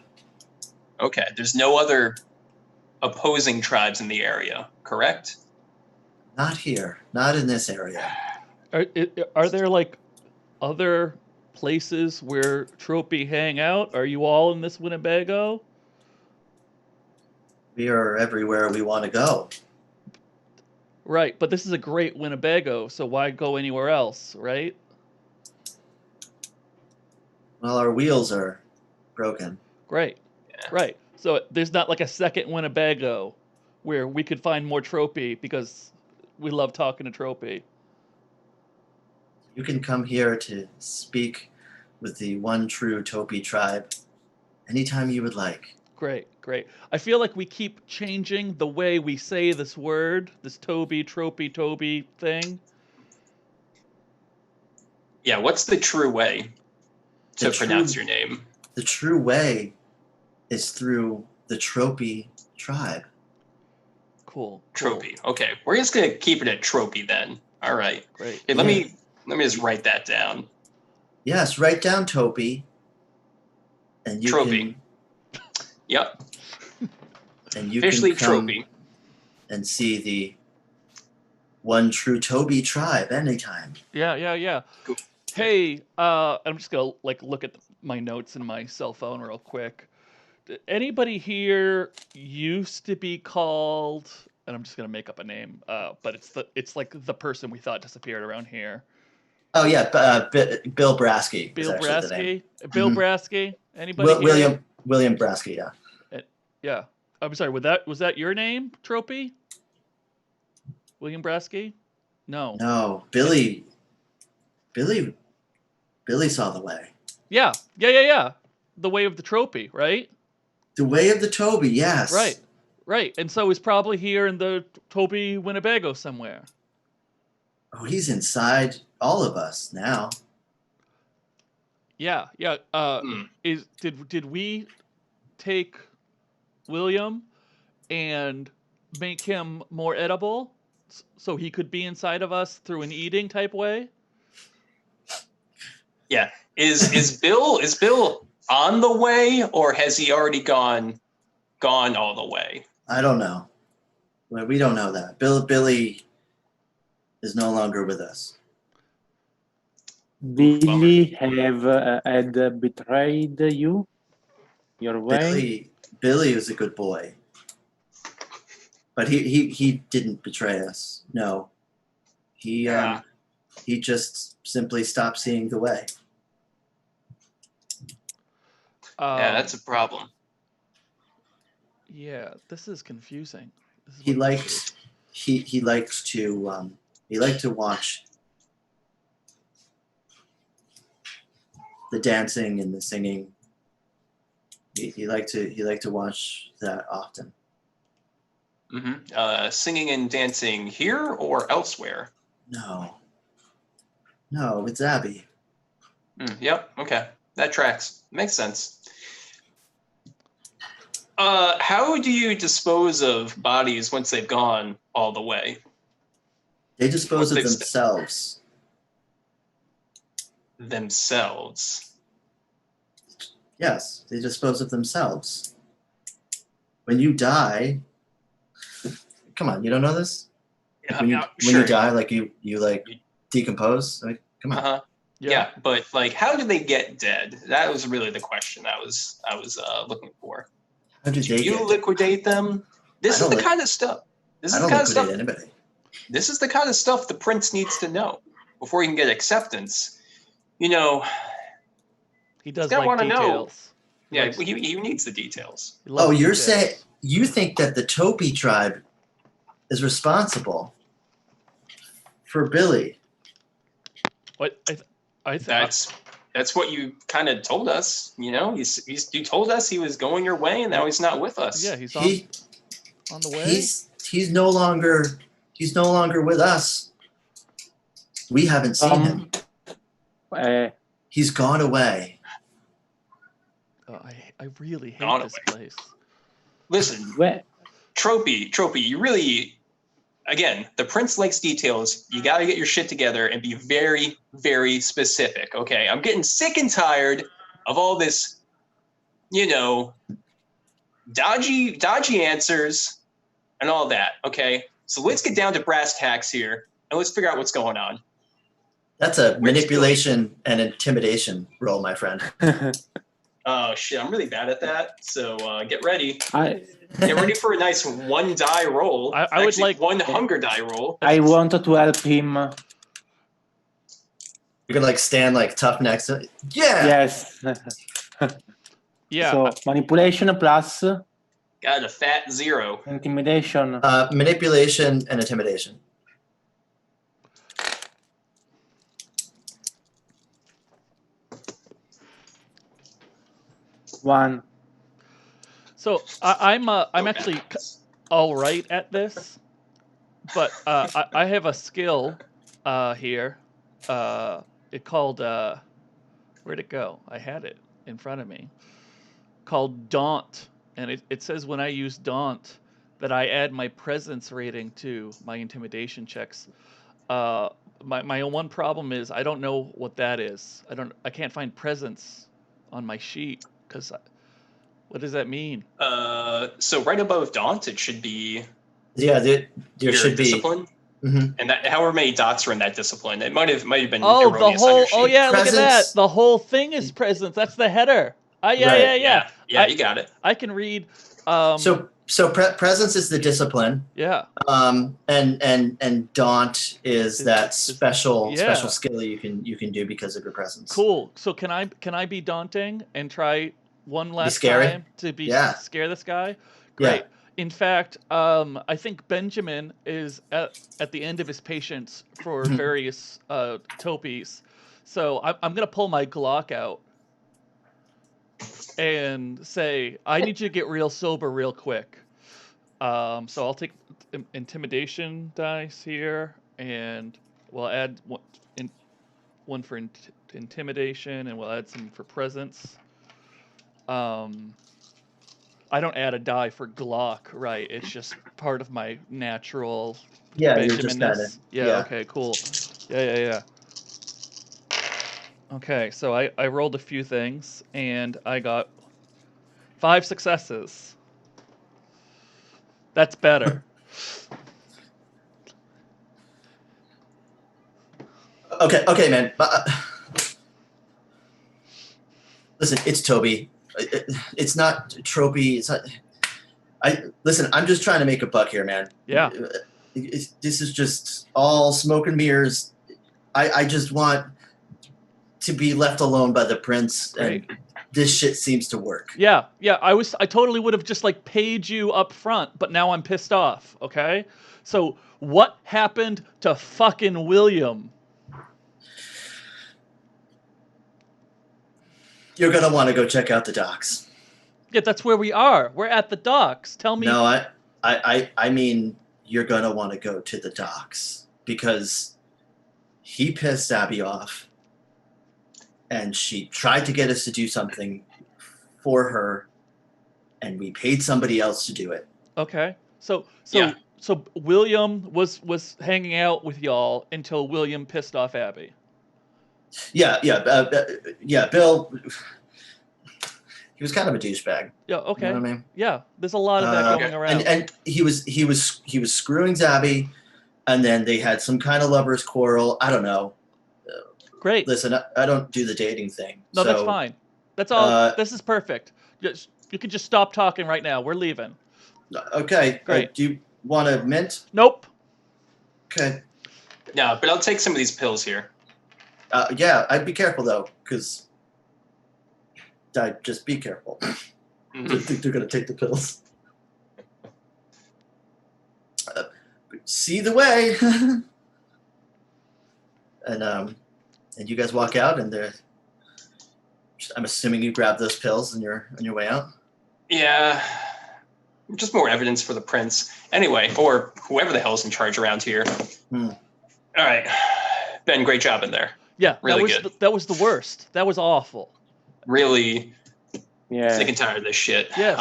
Okay, there's no other opposing tribes in the area, correct? Not here. Not in this area. Are there like other places where Tropy hang out? Are you all in this Winnebago? We are everywhere we want to go. Right, but this is a great Winnebago, so why go anywhere else, right? Well, our wheels are broken. Great. Yeah. Right. So there's not like a second Winnebago where we could find more Tropy because we love talking to Tropy. You can come here to speak with the one true Topi tribe anytime you would like. Great. I feel like we keep changing the way we say this word, this Toby, Tropy, Toby thing. Yeah, what's the true way to pronounce your name? The true way is through the Tropy tribe. Cool. Tropy. Okay, we're just gonna keep it at Tropy then. All right. Great. Hey, let me just write that down. Yes, write down Topi. And you Tropy. Yep. And you officially can come Tropy and see the one true Toby tribe anytime. Yeah. Cool. Hey, I'm just gonna like look at my notes in my cell phone real quick. Anybody here used to be called? And I'm just gonna make up a name. But it's like the person we thought disappeared around here. Oh yeah, Bill Brasky. Bill Brasky. Bill Brasky. Anybody? William Brasky. Yeah. Yeah. I'm sorry. Was that your name, Tropy? William Brasky? No. No, Billy saw the way. Yeah. The way of the trophy, right? The way of the Toby, yes. Right. And so he's probably here in the Toby Winnebago somewhere. Oh, he's inside all of us now. Yeah. Did we take William and make him more edible so he could be inside of us through an eating type way? Yeah. Is Bill on the way, or has he already gone all the way? I don't know. We don't know that. Billy is no longer with us. Billy had betrayed you? Your way? Billy was a good boy. But he didn't betray us. No. He just simply stopped seeing the way. Yeah, that's a problem. Yeah, this is confusing. He liked to watch the dancing and the singing. He liked to watch that often. Mm-hmm. Singing and dancing here or elsewhere? No, it's Abby. Yep. Okay, that tracks. Makes sense. How do you dispose of bodies once they've gone all the way? They dispose of themselves. Themselves? Yes, they dispose of themselves. When you die, come on, you don't know this? Like when you die, like you decompose. Like, come on. Yeah, but like, how do they get dead? That was really the question I was looking for. How do you liquidate them? This is the kind of stuff. I don't liquidate anybody. This is the kind of stuff the prince needs to know before he can get acceptance. You know, he does like details. Yeah, he needs the details. Oh, you're saying you think that the Topi tribe is responsible for Billy? What? That's what you kind of told us. You know, you told us he was going your way, and now he's not with us. Yeah, he's on the way. He's no longer with us. We haven't seen him. He's gone away. Oh, I really hate this place. Listen, Tropy, you really. Again, the prince likes details. You got to get your shit together and be very, very specific. Okay, I'm getting sick and tired of all this, dodgy answers and all that. Okay, so let's get down to brass tacks here and let's figure out what's going on. That's a manipulation and intimidation roll, my friend. Oh shit, I'm really bad at that. So get ready. Get ready for a nice 1 die roll. I would like 1 hunger die roll. I wanted to help him. You're gonna like stand like tough next to it. Yeah. Yes. Yeah. So manipulation plus. Got a fat 0. Intimidation. Manipulation and intimidation. One. So I'm actually all right at this, but I have a skill here. It called where'd it go? I had it in front of me. Called Daunt, and it says when I use Daunt that I add my presence rating to my intimidation checks. My one problem is I don't know what that is. I can't find presence on my sheet because. What does that mean? So right above Daunt, it should be. Yeah, there should be discipline. Mm-hmm. And that, however many dots are in that discipline, it might have been. Oh, erroneous the whole. on your sheet. Oh yeah, Presence. look at that. The whole thing is presence. That's the header. Yeah. You got it. I can read. So presence is the discipline. Yeah. And Daunt is that special skill you can do because of your presence. Cool. So can I be daunting and try one last time to scare this guy? Great. Yeah. In fact, I think Benjamin is at the end of his patience for various topies. So I'm gonna pull my Glock out and say, I need you to get real sober real quick. So I'll take intimidation dice here, and we'll add one for intimidation, and we'll add some for presence. I don't add a die for Glock, right? It's just part of my natural Yeah, you're just Benjamanness. kinda- Yeah, okay, cool. Yeah. Okay, so I rolled a few things, and I got 5 successes. That's better. Okay, man. Listen, it's Toby. It's not tropey. It's not. Listen. I'm just trying to make a buck here, man. Yeah. This is just all smoke and mirrors. I just want to be left alone by the prince, Great. and this shit seems to work. Yeah. I totally would have just like paid you up front, but now I'm pissed off. Okay. So what happened to fucking William? You're gonna want to go check out the docks. Yeah, that's where we are. We're at the docks. Tell me. No, I mean you're gonna want to go to the docks because he pissed Abby off, and she tried to get us to do something for her, and we paid somebody else to do it. Okay. So Yeah. so William was hanging out with y'all until William pissed off Abby. Yeah. Bill, he was kind of a douchebag. Yeah. Okay. You know what I mean? Yeah. There's a lot of that going around. And he was screwing Zabby, and then they had some kind of lovers quarrel. I don't know. Great. Listen, I don't do the dating thing. No, that's so, fine. That's all. This is perfect. You can just stop talking right now. We're leaving. Okay. Great. Do you want a mint? Nope. Okay. No, but I'll take some of these pills here. Yeah, I'd be careful though, because just be careful. I think they're gonna take the pills. See the way. And you guys walk out, and I'm assuming you grab those pills on your way out. Yeah, just more evidence for the prince. Anyway, or whoever the hell's in charge around here. All right, Ben, great job in there. Yeah, Really that was the worst. That was awful. Really Yeah. sick and tired of this shit. Yes.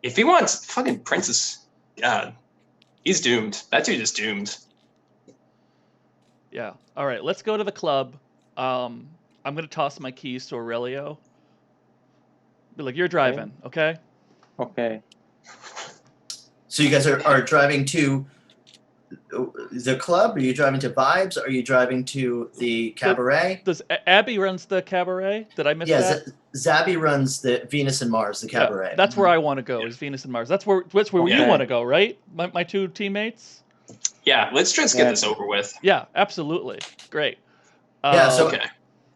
If he wants fucking princess, God, he's doomed. That dude is doomed. Yeah. All right, let's go to the club. I'm gonna toss my keys to Aurelio. Be like, you're driving, okay? Okay. So you guys are driving to the club? Are you driving to Vibes? Are you driving to the cabaret? Does Abby runs the cabaret? Did I miss that? Zabby runs the Venus and Mars, the cabaret. Yeah, that's where I want to go. Is Venus and Mars? That's where you Okay. want to go, right? My two teammates. Yeah, let's just get this over with. Yeah, absolutely. Great. Yeah, so Okay.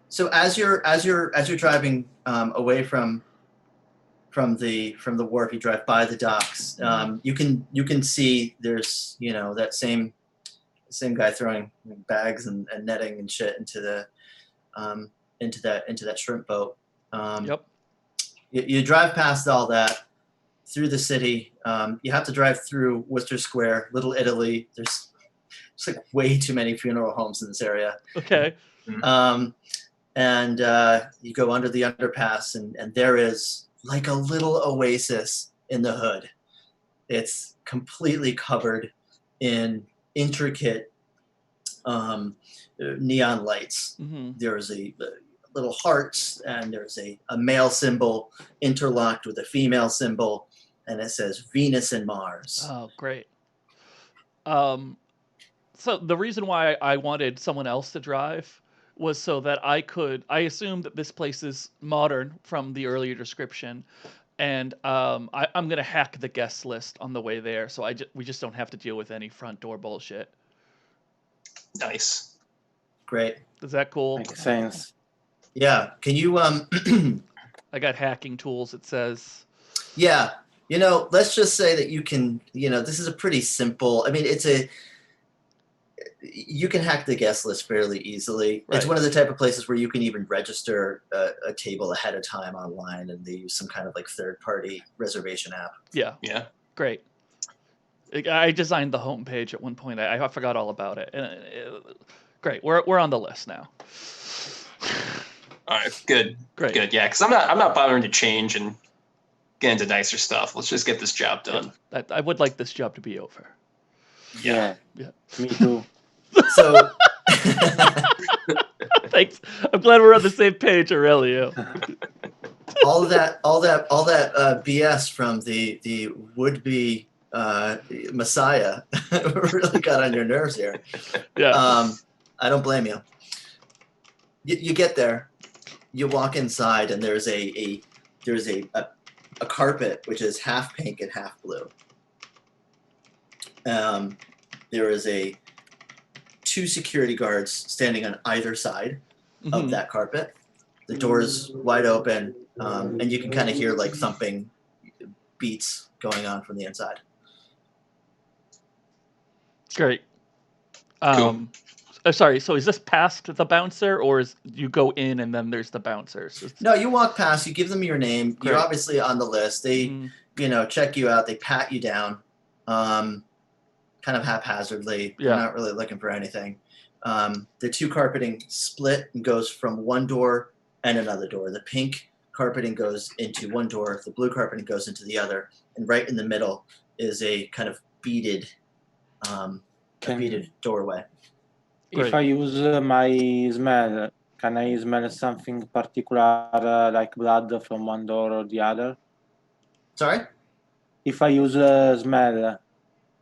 So as you're driving away from the wharf, you drive by the docks. You can see there's that same guy throwing bags and netting and shit into that shrimp boat. Yep. You drive past all that through the city. You have to drive through Worcester Square, Little Italy. There's like way too many funeral homes in this area. Okay. And you go under the underpass, and there is like a little oasis in the hood. It's completely covered in intricate neon lights. Mm-hmm. There's a little hearts, and there's a male symbol interlocked with a female symbol, and it says Venus and Mars. Oh, great. So the reason why I wanted someone else to drive was so that I assume that this place is modern from the earlier description, and I'm going to hack the guest list on the way there, so we just don't have to deal with any front door bullshit. Nice. Great. Is that cool? Makes sense. Yeah. Can you I got hacking tools, it says. Yeah. Let's just say that you can, this is a pretty simple, I mean, you can hack the guest list fairly easily. Right. It's one of the type of places where you can even register a table ahead of time online, and they use some kind of like third-party reservation app. Yeah. Yeah. Great. I designed the homepage at one point. I forgot all about it. Great. We're on the list now. All right. Good. Great. Good. Yeah, because I'm not bothering to change and get into nicer stuff. Let's just get this job done. Yeah. I would like this job to be over. Yeah. Yeah. Me too. So Thanks. I'm glad we're on the same page, Aurelio. all that BS from the would-be Messiah really got on your nerves here. Yeah. I don't blame you. You get there, you walk inside, and there's a carpet which is half pink and half blue. There is two security guards standing on either side of that carpet. The door's wide open, and you can kind of hear like thumping beats going on from the inside. Great. Cool. Sorry. So is this past the bouncer, or is you go in and then there's the bouncers? No, you walk past. You give them your name. Great. You're obviously on the list. They, check you out. They pat you down, kind of haphazardly. Yeah. They're not really looking for anything. The two carpeting split and goes from one door and another door. The pink carpeting goes into one door. The blue carpeting goes into the other. And right in the middle is a kind of beaded doorway. If I use my smell, can I smell something particular, like blood from one door or the other? Sorry? If I use smell,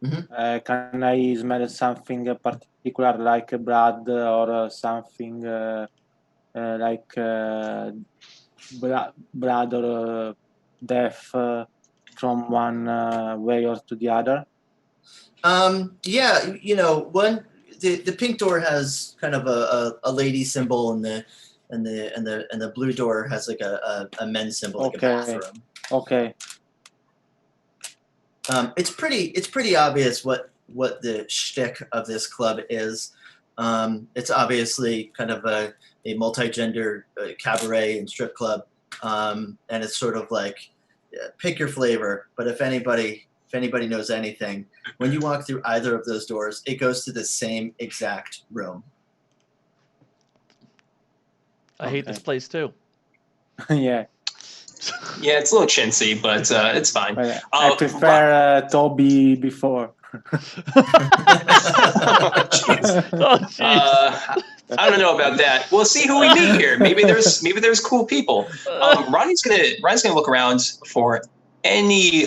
can I smell something particular, like blood or something like blood or death from one way or to the other? The pink door has kind of a lady symbol, and the blue door has like a men's symbol, like a bathroom. Okay. It's pretty obvious what the shtick of this club is. It's obviously kind of a multi-gender cabaret and strip club, and it's sort of like pick your flavor. But if anybody knows anything, when you walk through either of those doors, it goes to the same exact room. I hate this place too. Yeah. Yeah, it's a little chintzy, but it's fine. I prefer Toby before. I don't know about that. We'll see who we meet here. Maybe there's cool people. Ronnie's gonna look around for any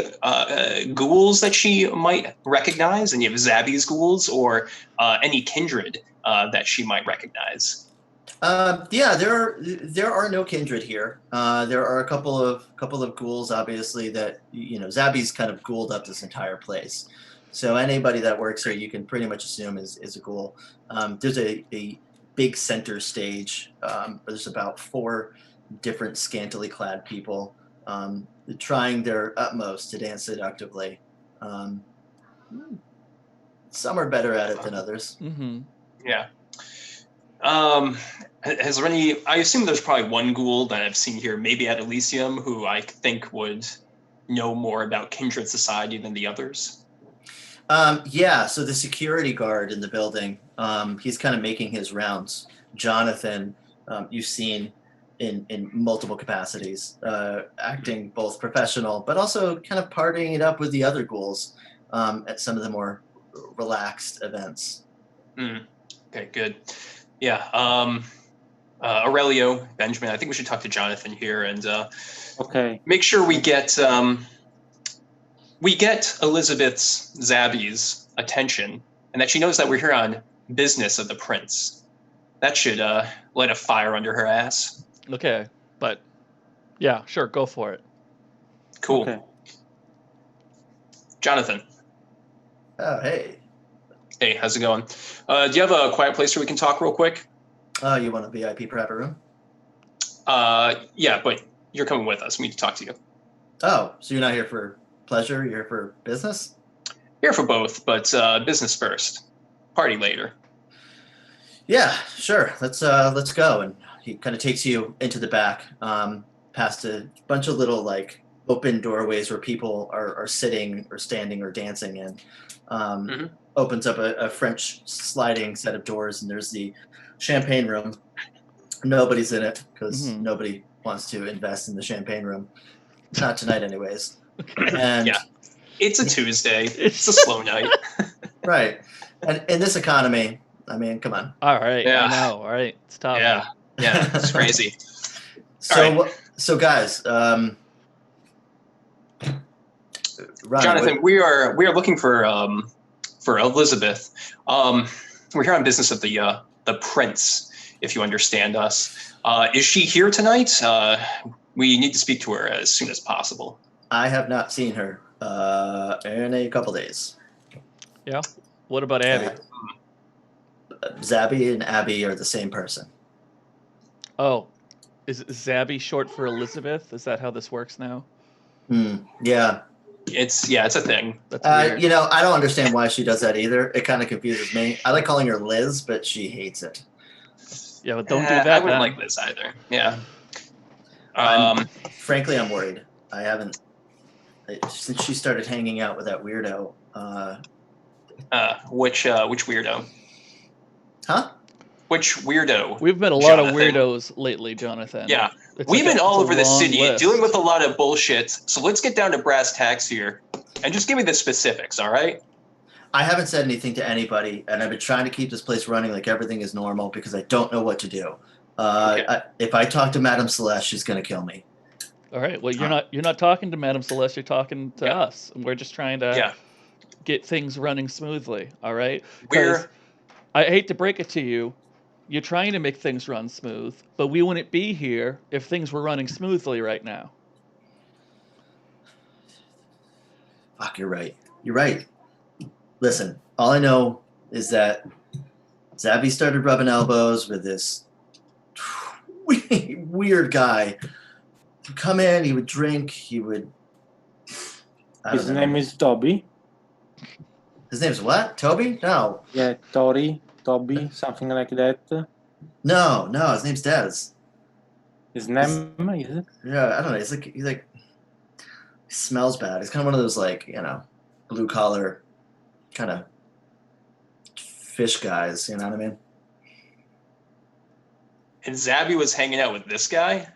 ghouls that she might recognize, any of Zabby's ghouls, or any kindred that she might recognize. There are no kindred here. There are a couple of ghouls, obviously, that Zabby's kind of ghouled up this entire place. So anybody that works here, you can pretty much assume is a ghoul. There's a big center stage. There's about 4 different scantily clad people trying their utmost to dance seductively. Some are better at it than others. Mm-hmm. Yeah. Has there any? I assume there's probably one ghoul that I've seen here, maybe at Elysium, who I think would know more about kindred society than the others. So the security guard in the building, he's kind of making his rounds. Jonathan, you've seen in multiple capacities, acting both professional, but also kind of partying it up with the other ghouls at some of the more relaxed events. Okay, good. Yeah. Aurelio, Benjamin, I think we should talk to Jonathan here and make sure we get Elizabeth's Zabby's attention, and that she knows that we're here on business of the prince. That should light a fire under her ass. Okay, but yeah, sure, go for it. Cool. Okay. Jonathan. Oh, hey. Hey, how's it going? Do you have a quiet place where we can talk real quick? Oh, you want a VIP private room? Yeah, but you're coming with us. We need to talk to you. Oh, so you're not here for pleasure? You're here for business? Here for both, but business first. Party later. Yeah, sure. Let's go. And he kind of takes you into the back, past a bunch of little like open doorways where people are sitting or standing or dancing in. Mhm. Opens up a French sliding set of doors, and there's the champagne room. Nobody's in it because Mhm. nobody wants to invest in the champagne room. Not tonight, anyways. And Yeah. It's a Tuesday. It's- It's a slow night. right, and in this economy, I mean, come on. All right, Yeah. I know. All right, it's tough. Yeah. Yeah. It's crazy. So guys, Ronnie, Jonathan, we are looking for Elizabeth. We're here on business of the Prince, if you understand us. Is she here tonight? We need to speak to her as soon as possible. I have not seen her in a couple days. Yeah. What about Abby? Zabby and Abby are the same person. Oh, is Zabby short for Elizabeth? Is that how this works now? Yeah. It's a thing. That's weird. You know, I don't understand why she does that either. It kind of confuses me. I like calling her Liz, but she hates it. Yeah, but don't do that. I wouldn't then. like this either. Yeah. Frankly, I'm worried. I haven't since she started hanging out with that weirdo. Which weirdo? Huh? Which weirdo? We've met a lot of Jonathan? weirdos lately, Jonathan. Yeah. It's We've like been all it's a over the long city list. dealing with a lot of bullshit. So let's get down to brass tacks here and just give me the specifics, all right? I haven't said anything to anybody, and I've been trying to keep this place running like everything is normal because I don't know what to do. Okay. If I talk to Madame Celeste, she's going to kill me. All right. Well, you're not talking to Madame Celeste. You're talking to Yeah. us, and we're just trying to Yeah. get things running smoothly. All right. We're 'Cause I hate to break it to you, you're trying to make things run smooth, but we wouldn't be here if things were running smoothly right now. Fuck, you're right. You're right. Listen, all I know is that Zabby started rubbing elbows with this weird guy. He'd come in, he would drink, he would. I His don't know. name is Toby. His name's what? Toby? No. Yeah, Toby, something like that. No, his name's Dez. His name is. Yeah, I don't know. He's like he smells bad. He's kind of one of those like, blue collar kind of fish guys, you know what I mean? and Zabby was hanging out with this guy.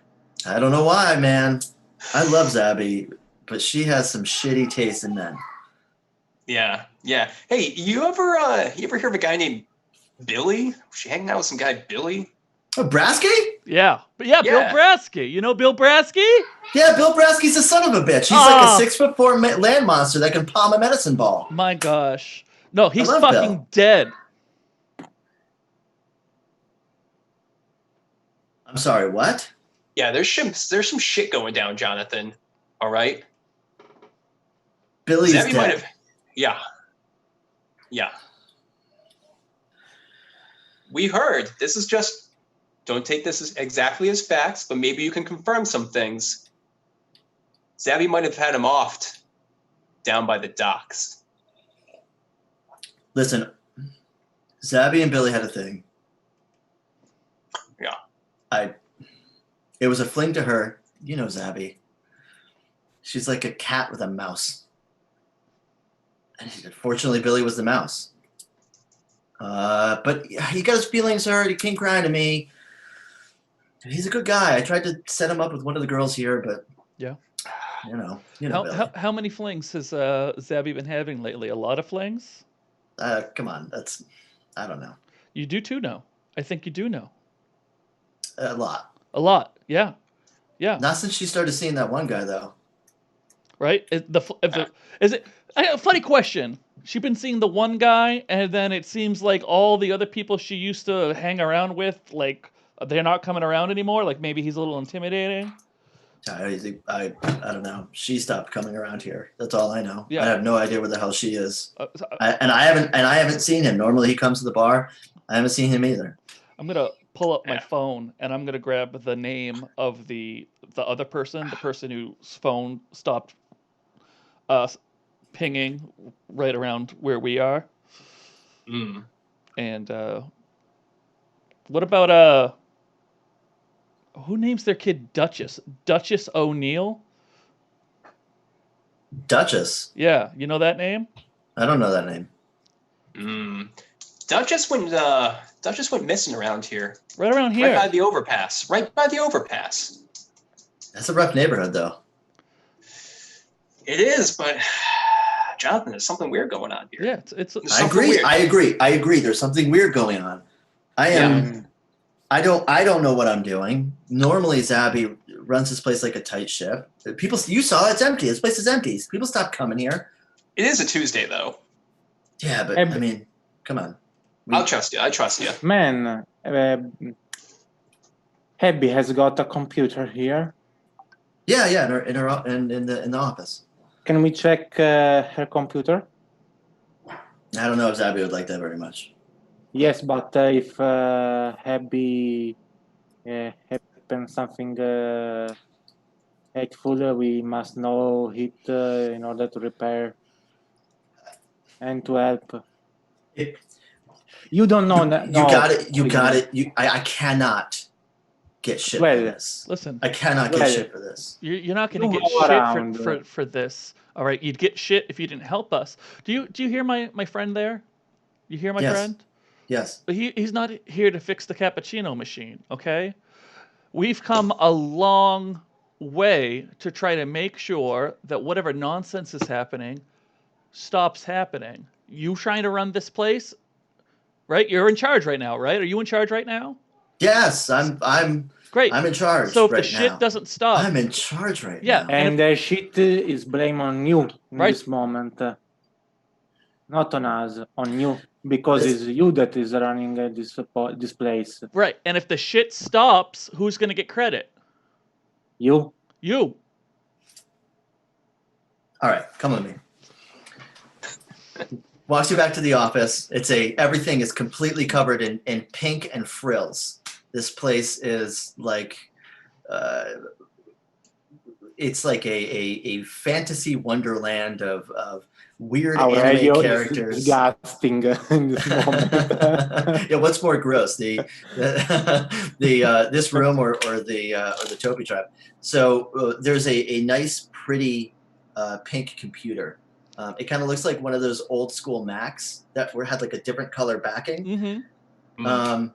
I don't know why, man. I love Zabby, but she has some shitty taste in men. Yeah. Hey, you ever hear of a guy named Billy? Was she hanging out with some guy Billy? Oh, Brasky? Yeah. But yeah, Bill Yeah. Brasky. You know Bill Brasky? Yeah, Bill Brasky's a son of a bitch. He's like a 6'4" land monster that can palm a medicine ball. My gosh. No, he's love fucking Bill. dead. I'm sorry, what? Yeah, there's some shit going down, Jonathan. All right. Billy's Zabby might dead. have. Yeah. We heard. This is just. Don't take this as exactly as facts, but maybe you can confirm some things. Zabby might have had him offed down by the docks. Listen, Zabby and Billy had a thing. Yeah. It was a fling to her. You know Zabby. She's like a cat with a mouse. And unfortunately, Billy was the mouse. But he got his feelings hurt. He came crying to me. He's a good guy. I tried to set him up with one of the girls here, but Yeah. you know Billy. How many flings has Zabby been having lately? A lot of flings? Come on, I don't know. You do too know. I think you do know. A lot. A lot. Yeah. Not since she started seeing that one guy though. Right? Funny question. She's been seeing the one guy, and then it seems like all the other people she used to hang around with, like, they're not coming around anymore. Like maybe he's a little intimidating. I don't know. She stopped coming around here. That's all I know. Yeah. I have no idea where the hell she is. So- I haven't seen him. Normally he comes to the bar. I haven't seen him either. I'm gonna pull up my Yeah. phone and I'm gonna grab the name of the other person, the person whose phone stopped pinging right around where we are, Mm. and What about who names their kid Duchess? Duchess O'Neill? Duchess. Yeah, you know that name? I don't know that name. Duchess went missing around here. Right around here. Right by the overpass. Right by the overpass. That's a rough neighborhood, though. It is, but Jonathan, there's something weird going on here. Yeah, it's There's I something agree. weird. I agree. There's something weird going on. I don't know what I'm doing. Normally, Zabby runs this place like a tight ship. People, you saw it's empty. This place is empty. People stop coming here. It is a Tuesday, though. Yeah, but I mean, come on. I'll trust you. I trust you. Man, Abby has got a computer here. Yeah, in the office. Can we check her computer? I don't know if Zabby would like that very much. Yes, but if Abby happens something hateful, we must know it in order to repair and to help. You don't know. You got it. I cannot get shit for this. Listen, I cannot get shit for this. You're not going to get shit for this. All right, you'd get shit if you didn't help us. Do you hear my friend there? You hear my friend? Yes. But he's not here to fix the cappuccino machine, okay? We've come a long way to try to make sure that whatever nonsense is happening stops happening. You trying to run this place, right? You're in charge right now, right? Are you in charge right now? Yes, I'm great. I'm in charge. So if right the shit now. doesn't stop, I'm in charge right yeah, now. And the shit is blame on you in Right. this moment, not on us, on you, because it's you that is running this place. right. And if the shit stops, who's going to get credit? You. You. All right, come with me. Walks you back to the office. Everything is completely covered in pink and frills. This place is like, it's like a fantasy wonderland of weird anime characters. Is disgusting in this moment. Yeah, what's more gross, the this room or the Topi tribe? So there's a nice, pretty pink computer. It kind of looks like one of those old school Macs that had like a different color backing. Mm-hmm.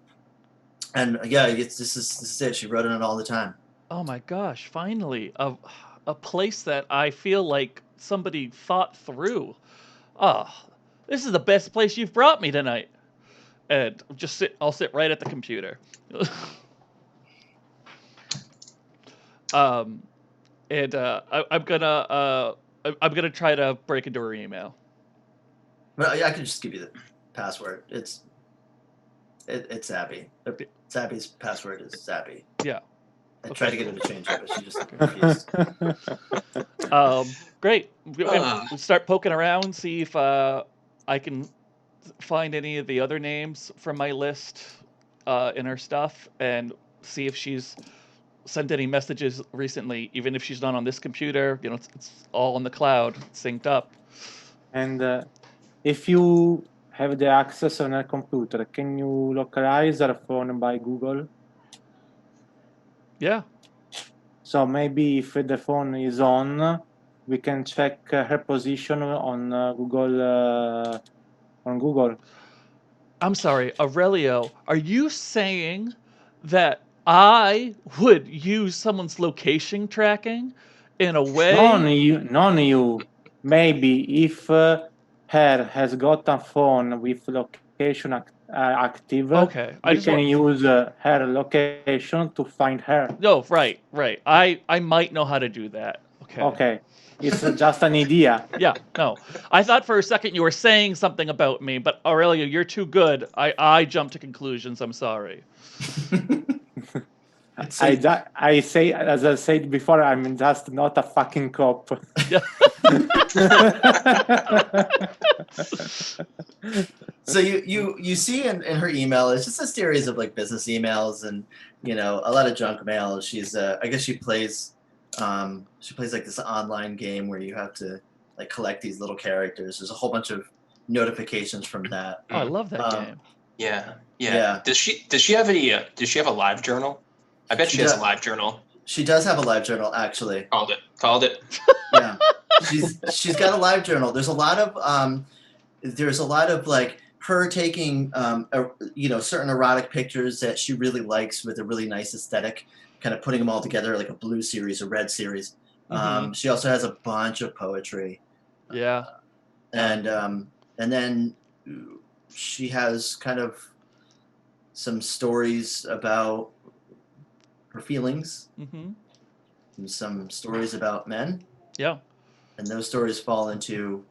And yeah, this is it. She wrote on it all the time. Oh my gosh! Finally, a place that I feel like somebody thought through. Oh, this is the best place you've brought me tonight. And I'll sit right at the computer. I'm gonna try to break into her email. But I can just give you the password. It's Zabby. Zabby's password is Zabby. Yeah. I tried to get her to change it, but she just refused. Great. We'll start poking around, see if I can find any of the other names from my list in her stuff, and see if she's sent any messages recently, even if she's not on this computer. You know, it's all on the cloud, synced up. And if you have the access on a computer, can you localize her phone by Google? Yeah. So maybe if the phone is on, we can check her position on Google. On Google. I'm sorry, Aurelio. Are you saying that I would use someone's location tracking in a way? None you. Maybe if her has got a phone with location active, okay, we can use her location to find her. No, right. I might know how to do that. Okay. It's just an idea. Yeah, no. I thought for a second you were saying something about me, but Aurelio, you're too good. I jumped to conclusions. I'm sorry. I say, as I said before, I'm just not a fucking cop. Yeah. So you see in her email, it's just a series of like business emails and a lot of junk mail. She's I guess she plays like this online game where you have to like collect these little characters. There's a whole bunch of notifications from that. Oh, I love that game. Yeah. Yeah. Does she have a live journal? I bet she has a live journal. She does have a live journal, actually. Called it. Yeah. She's got a live journal. There's a lot of like her taking certain erotic pictures that she really likes with a really nice aesthetic, kind of putting them all together like a blue series, a red series. She also has a bunch of poetry. Yeah. And then she has kind of some stories about her feelings, Mm-hmm. and some stories about men. Yeah. And those stories fall into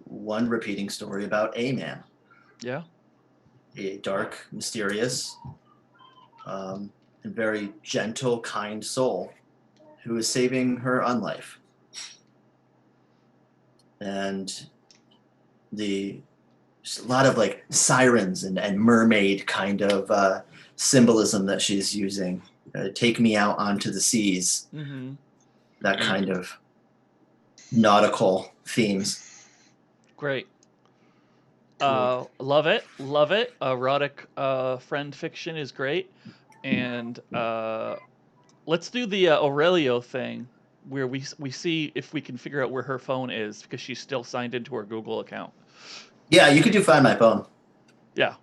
one repeating story about a man. Yeah. A dark, mysterious, and very gentle, kind soul who is saving her unlife. And there's a lot of like sirens and mermaid kind of symbolism that she's using. Take me out onto the seas. Mm-hmm. That kind of nautical themes. Great. Love it. Erotic friend fiction is great. And let's do the Aurelio thing where we see if we can figure out where her phone is because she's still signed into her Google account. Yeah, you could do Find My Phone. Yeah.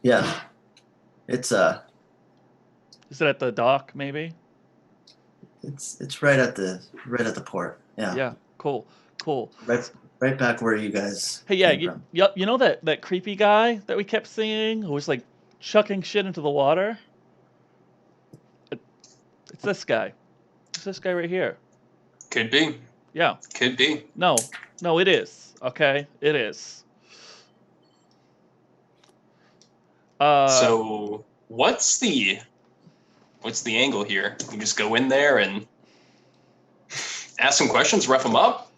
Yeah. It's Is it at the dock maybe? it's right at the port. Yeah. Yeah. Cool. Right back where you guys Hey, yeah, came from. you know that creepy guy that we kept seeing who was like chucking shit into the water? It's this guy. It's this guy right here. Could be. Yeah. Could be. No, it is. Okay, it is. So what's the angle here? You just go in there and ask some questions, rough them up,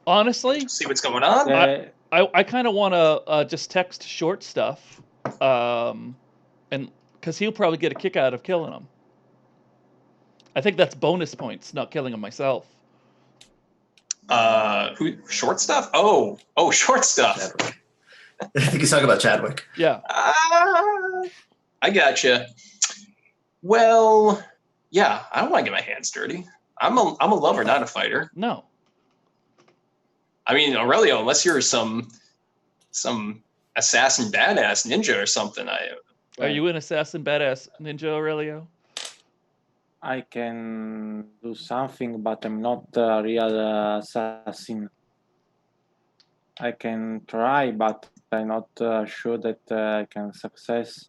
Honestly, see what's going on. I kind of want to just text short stuff, and because he'll probably get a kick out of killing him. I think that's bonus points, not killing him myself. Who short stuff? Oh, short stuff. Chadwick. I think he's talking about Chadwick. Yeah. I gotcha. Well, yeah, I don't want to get my hands dirty. I'm a lover, not a fighter. No. I mean, Aurelio, unless you're some assassin badass ninja or something, Are you an assassin badass ninja, Aurelio? I can do something, but I'm not a real assassin. I can try, but I'm not sure that I can success.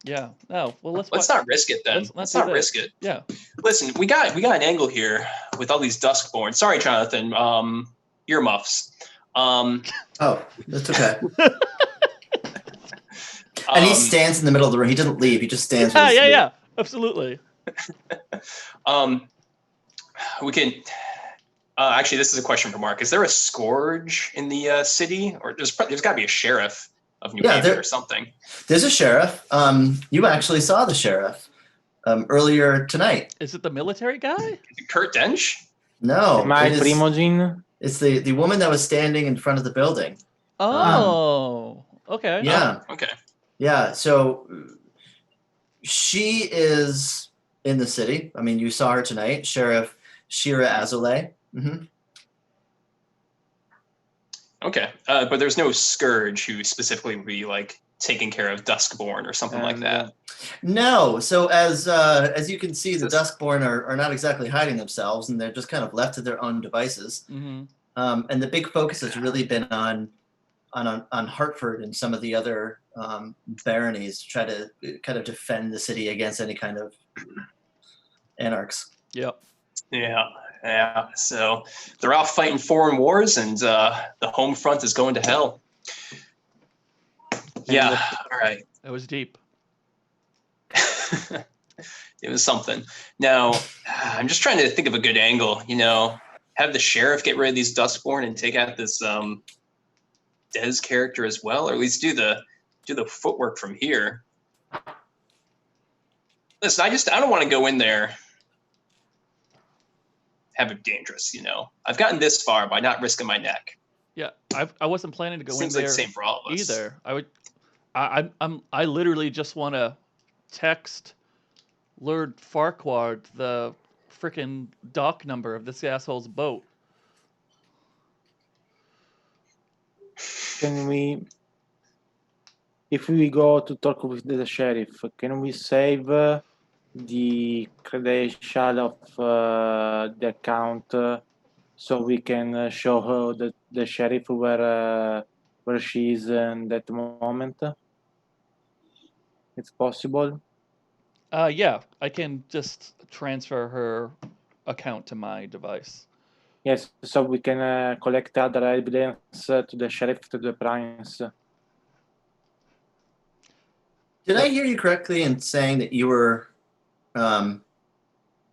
Yeah. No. Well, let's not risk it then. Let's not risk it. Yeah. Listen, we got an angle here with all these Duskborn. Sorry, Jonathan. Earmuffs. Oh, that's okay. And he stands in the middle of the room. He doesn't leave. He just stands. Yeah. Absolutely. We can. Actually, this is a question for Mark. Is there a scourge in the city, or there's got to be a sheriff of New Haven or something? There's a sheriff. You actually saw the sheriff earlier tonight. Is it the military guy? Is it Kurt Dench? No. My Primogene? It's the woman that was standing in front of the building. Oh. Okay. Yeah. Oh, okay. Yeah. So she is in the city. I mean, you saw her tonight, Sheriff Shira Azulay. Mm-hmm. Okay, but there's no scourge who specifically would be like taking care of Duskborn or something like that. No. So as you can see, the Duskborn are not exactly hiding themselves, and they're just kind of left to their own devices. Mm-hmm. And the big focus has really been on Hartford and some of the other baronies to try to kind of defend the city against any kind of anarchs. Yep. Yeah. So they're off fighting foreign wars, and the home front is going to hell. Yeah. All right. That was deep. It was something. Now, I'm just trying to think of a good angle. Have the sheriff get rid of these Duskborn and take out this Des character as well, or at least do the footwork from here. Listen, I don't want to go in there, have it dangerous. I've gotten this far by not risking my neck. Yeah, I wasn't planning to go in Seems like there the same for all of us. either. I literally just want to text Lord Farquaad the frickin' dock number of this asshole's boat. Can we, if we go to talk with the sheriff, can we save the credential of the account so we can show her the sheriff where she is in that moment? It's possible. Yeah, I can just transfer her account to my device. Yes, so we can collect other evidence to the sheriff, to the prince. Did I hear you correctly in saying that you were,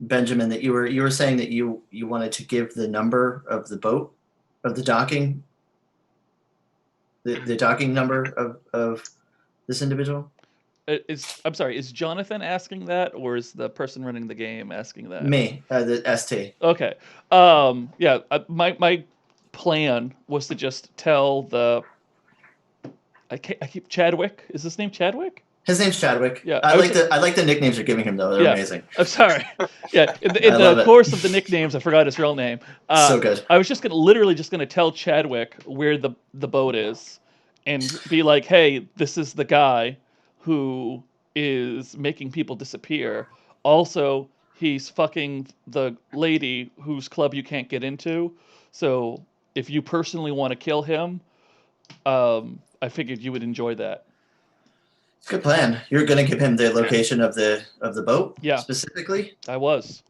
Benjamin? That you were saying that you wanted to give the number of the boat, of the docking, the docking number of this individual? I'm sorry, is Jonathan asking that, or is the person running the game asking that? Me, the ST. Okay. Yeah, my plan was to just tell the I keep Chadwick. Is his name Chadwick? His name's Chadwick. Yeah, I like the nicknames you're giving him though. They're Yeah. amazing. I'm sorry. Yeah, in I love the it. course of the nicknames, I forgot his real name. So good. I was just literally just gonna tell Chadwick where the boat is, and be like, "Hey, this is the guy who is making people disappear. Also, he's fucking the lady whose club you can't get into. So if you personally want to kill him, I figured you would enjoy that." It's a good plan. You're going to give him the location of the boat, Yeah. specifically. I was.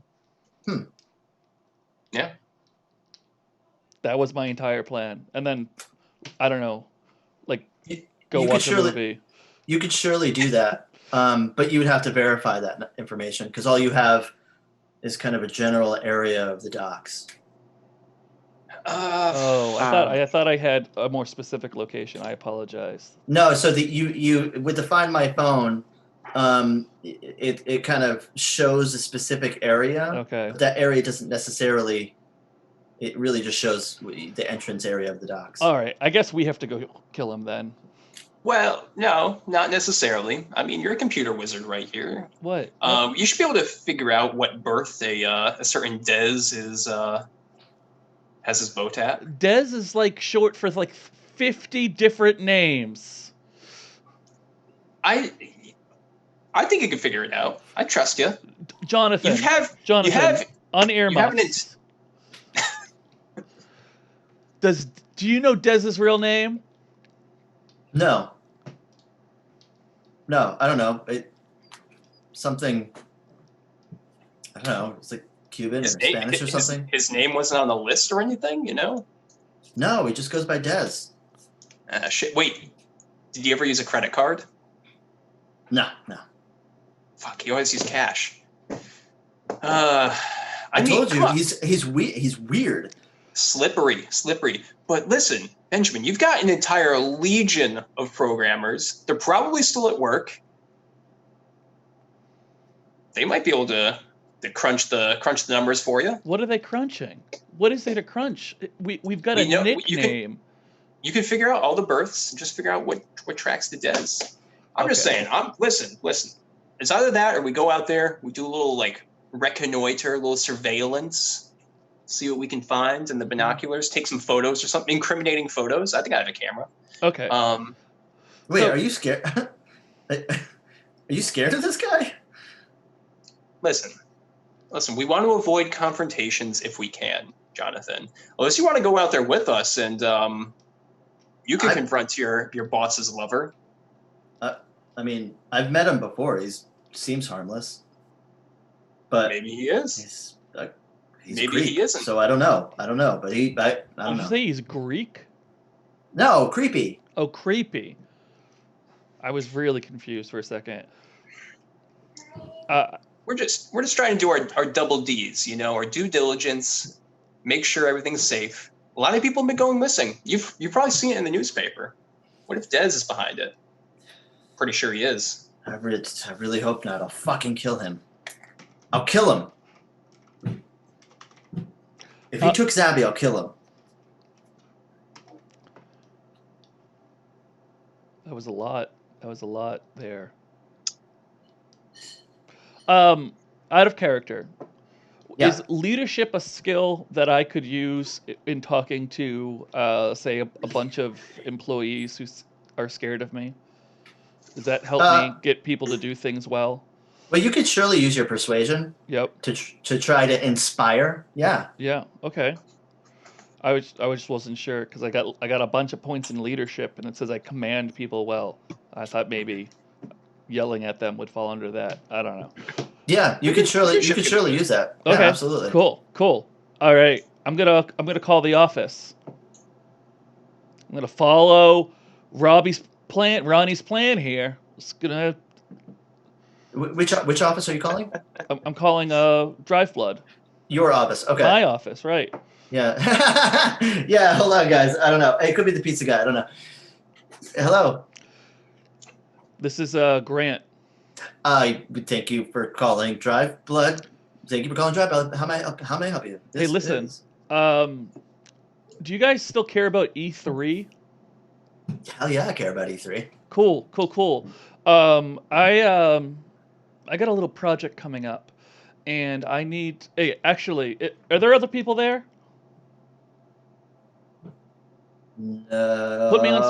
Yeah. That was my entire plan, and then I don't know, like go You could watch a surely- movie. You could surely do that, but you would have to verify that information because all you have is kind of a general area of the docks. Oh, I thought I had a more specific location. I apologize. No, so that you with the Find My Phone, it kind of shows a specific area. Okay. But that area doesn't necessarily. It really just shows the entrance area of the docks. All right. I guess we have to go kill him then. Well, no, not necessarily. I mean, you're a computer wizard right here. What? You should be able to figure out what berth a certain Dez is has his boat at. Dez is like short for like 50 different names. I think you can figure it out. I trust you. Jonathan. You have unearmarked. Do you know Dez's real name? No, I don't know. Something. I don't know. It's like Cuban or Spanish or something. His name wasn't on the list or anything, you know? No, he just goes by Dez. Shit. Wait, did you ever use a credit card? No. Fuck, you always use cash. I told you he's weird. Slippery. But listen, Benjamin, you've got an entire legion of programmers. They're probably still at work. They might be able to crunch the numbers for you. What are they crunching? What is there to crunch? We've got a nickname. You can figure out all the berths and just figure out what tracks the Dez. I'm just saying. Listen. It's either that or we go out there, we do a little like reconnoiter, a little surveillance. See what we can find in the binoculars. Take some photos or something, incriminating photos. I think I have a camera. Okay. Wait, are you scared? Are you scared of this guy? Listen. We want to avoid confrontations if we can, Jonathan. Unless you want to go out there with us and you can confront your boss's lover. I mean, I've met him before. He seems harmless. But maybe he is. He's maybe Greek, he isn't. So I don't know. But I don't know. Did you say he's Greek? No, creepy. Oh, creepy. I was really confused for a second. We're just trying to do our double D's, you know, our due diligence, make sure everything's safe. A lot of people have been going missing. You've probably seen it in the newspaper. What if Dez is behind it? Pretty sure he is. I really hope not. I'll fucking kill him. I'll kill him. If he took Zabby, I'll kill him. That was a lot. That was a lot there. Out of character. Yeah. Is leadership a skill that I could use in talking to, say, a bunch of employees who are scared of me? Does that help me get people to do things well? Well, you could surely use your persuasion Yep. to try to inspire. Yeah. Yeah. Okay. I just wasn't sure because I got a bunch of points in leadership and it says I command people well. I thought maybe yelling at them would fall under that. I don't know. Yeah, you could surely use that. Yeah, Okay. absolutely. Cool. All right. I'm gonna call the office. I'm gonna follow Ronnie's plan here. It's gonna. Which office are you calling? I'm calling Drive Blood. Your office. Okay. My office, right? Yeah. Yeah. Hold on, guys. I don't know. It could be the pizza guy. I don't know. Hello. This is Grant. I thank you for calling Drive Blood. Thank you for calling Drive Blood. How may I help you? Hey, listen. Do you guys still care about E3? Hell yeah, I care about E3. Cool. I got a little project coming up, and I need. Hey, actually, are there other people there? No. Put me on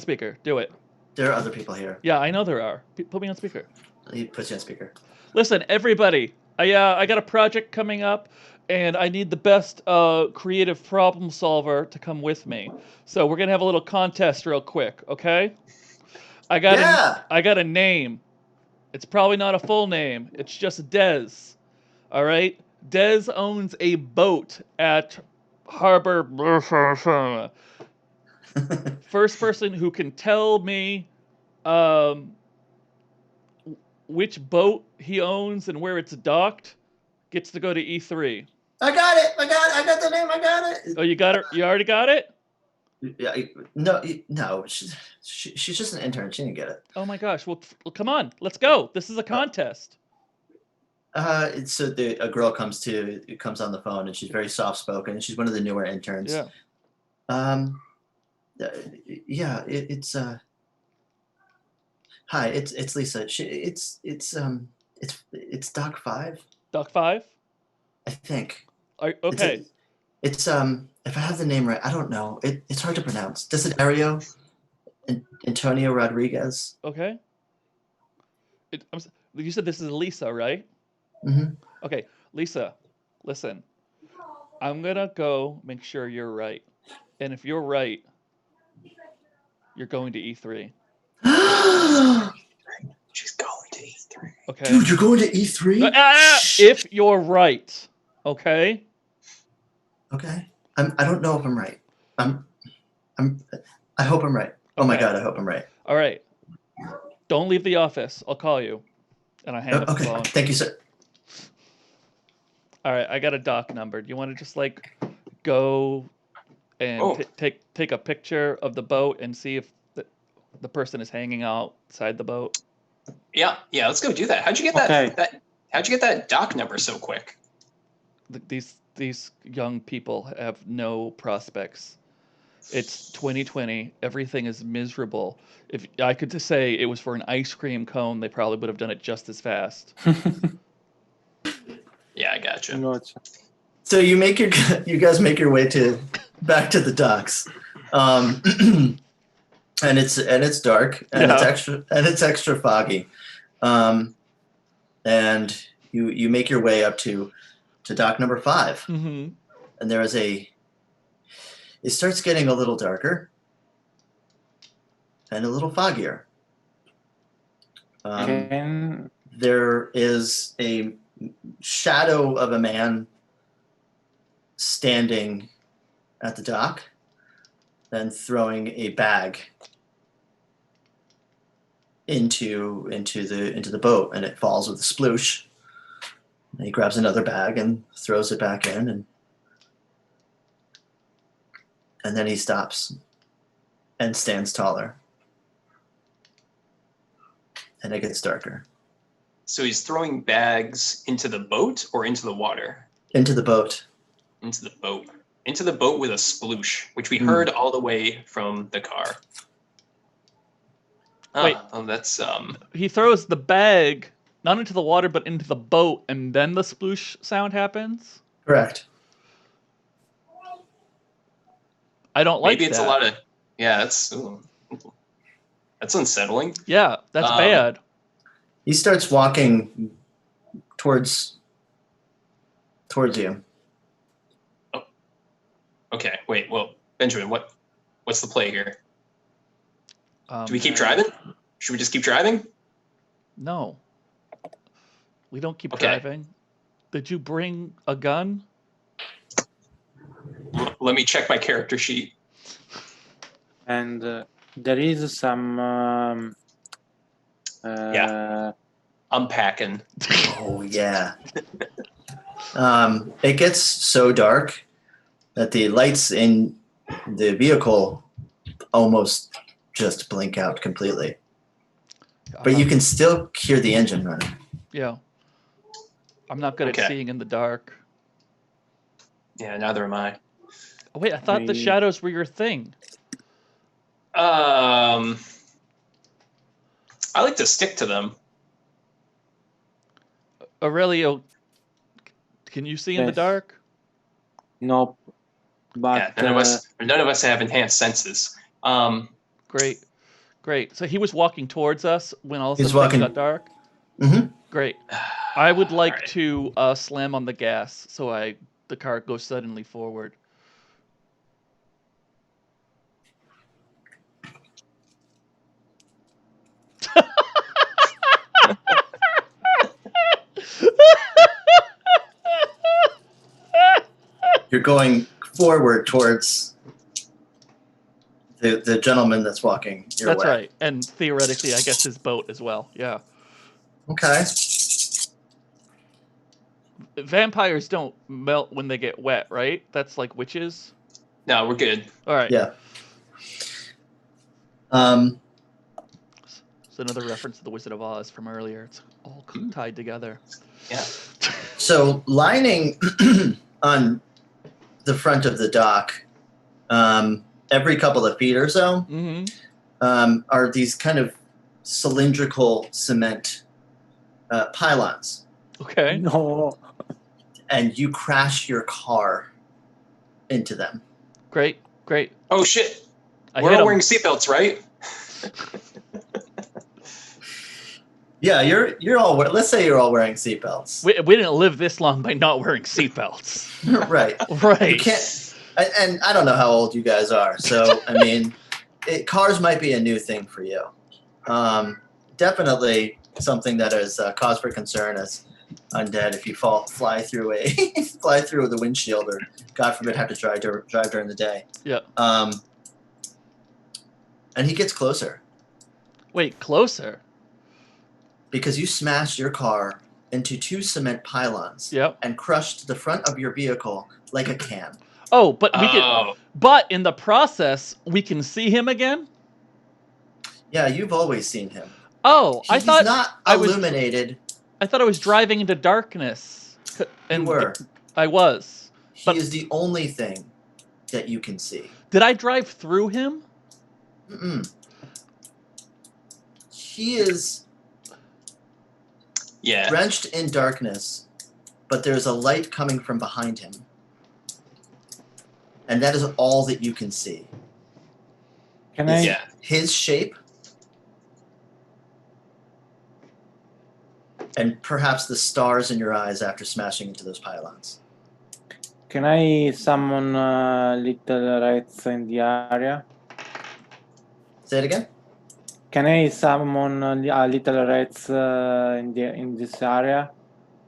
speaker. Do it. There are other people here. Yeah, I know there are. Put me on speaker. He puts you on speaker. Listen, everybody. I got a project coming up, and I need the best creative problem solver to come with me. So we're gonna have a little contest real quick, okay? I got a name. It's probably not a full name. It's just Dez. All right. Dez owns a boat at Harbor. First person who can tell me which boat he owns and where it's docked gets to go to E3. I got it. I got the name. I got it. Oh, you got it. You already got it. Yeah. No. She's just an intern. She didn't get it. Oh my gosh. Well, come on. Let's go. This is a contest. So a girl comes on the phone and she's very soft spoken and she's one of the newer interns. Yeah. Yeah. It's Hi. It's Lisa. It's Doc 5. Doc 5. I think. Okay. It's if I have the name right, I don't know. It's hard to pronounce. Desiderio Antonio Rodriguez. Okay. You said this is Lisa, right? Mm-hmm. Okay, Lisa, listen. I'm gonna go make sure you're right, and if you're right, you're going to E3. She's going to E3. Okay. Dude, you're going to E3? If you're right, okay. Okay. I don't know if I'm right. I hope I'm right. Oh my God, I hope I'm right. All right. Don't leave the office. I'll call you. And I hang up the phone. Thank you, sir. All right, I got a doc number. Do you want to just like go and take a picture of the boat and see if the person is hanging outside the boat? Yeah. Let's go do that. How'd you get that? How'd you get that doc number so quick? These young people have no prospects. It's 2020. Everything is miserable. If I could just say it was for an ice cream cone, they probably would have done it just as fast. Yeah, I gotcha. So you guys make your way back to the docks, and it's dark and it's extra foggy, and you make your way up to dock number 5, mm-hmm. and there is it starts getting a little darker and a little foggier. There is a shadow of a man standing at the dock, then throwing a bag into the boat, and it falls with a sploosh. And he grabs another bag and throws it back in, and then he stops and stands taller. And it gets darker. So he's throwing bags into the boat or into the water? Into the boat. Into the boat. Into the boat with a sploosh, which we heard all the way from the car. Wait. Oh, that's He throws the bag not into the water, but into the boat, and then the sploosh sound happens. Correct. I don't like maybe it's that. a lot of that's unsettling. Yeah, that's bad. He starts walking towards you. Okay, wait. Well, Benjamin, what's the play here? Do we keep Man. driving? Should we just keep driving? No. We don't keep Okay. driving. Did you bring a gun? Let me check my character sheet. And there is some. Unpacking. Oh yeah. It gets so dark that the lights in the vehicle almost just blink out completely. But you can still hear the engine running. Yeah. I'm not good at seeing in the dark. Yeah, neither am I. Oh, wait, I thought the shadows were your thing. I like to stick to them. Aurelio, can you see in the dark? Nope. But yeah, none of us have enhanced senses. Great. So he was walking towards us when all of a He's sudden things walking- got dark. Mm-hmm. Great. I would like Alright. to slam on the gas so the car goes suddenly forward. You're going forward towards the gentleman that's walking your That's way. right. And theoretically, I guess his boat as well. Yeah. Okay. Vampires don't melt when they get wet, right? That's like witches. No, we're good. All right. Yeah. It's another reference to the Wizard of Oz from earlier. It's all tied together. Yeah. So lining on the front of the dock, every couple of feet or so, are these kind of cylindrical cement pylons. Okay. No. And you crash your car into them. Great. Oh shit! I We're hit all him. wearing seatbelts, right? Yeah, you're all. Let's say you're all wearing seatbelts. We didn't live this long by not wearing seatbelts. Right. Right. You can't. And I don't know how old you guys are, so I mean, cars might be a new thing for you. Definitely something that is cause for concern as undead if you fly through the windshield, or God forbid have to drive during the day. Yeah. And he gets closer Wait, closer. because you smashed your car into two cement pylons. Yep. And crushed the front of your vehicle like a can. Oh, but but in the process, we can see him again? Yeah, you've always seen him. Oh, He's not illuminated. I thought I was driving into darkness. You were. I was. He is the only thing that you can see. Did I drive through him? Mm-mm. He is drenched in darkness, but there's a light coming from behind him. And that is all that you can see. Can I? Yeah. His shape, and perhaps the stars in your eyes after smashing into those pylons. Can I summon little rats in the area? Say it again. Can I summon little rats in this area?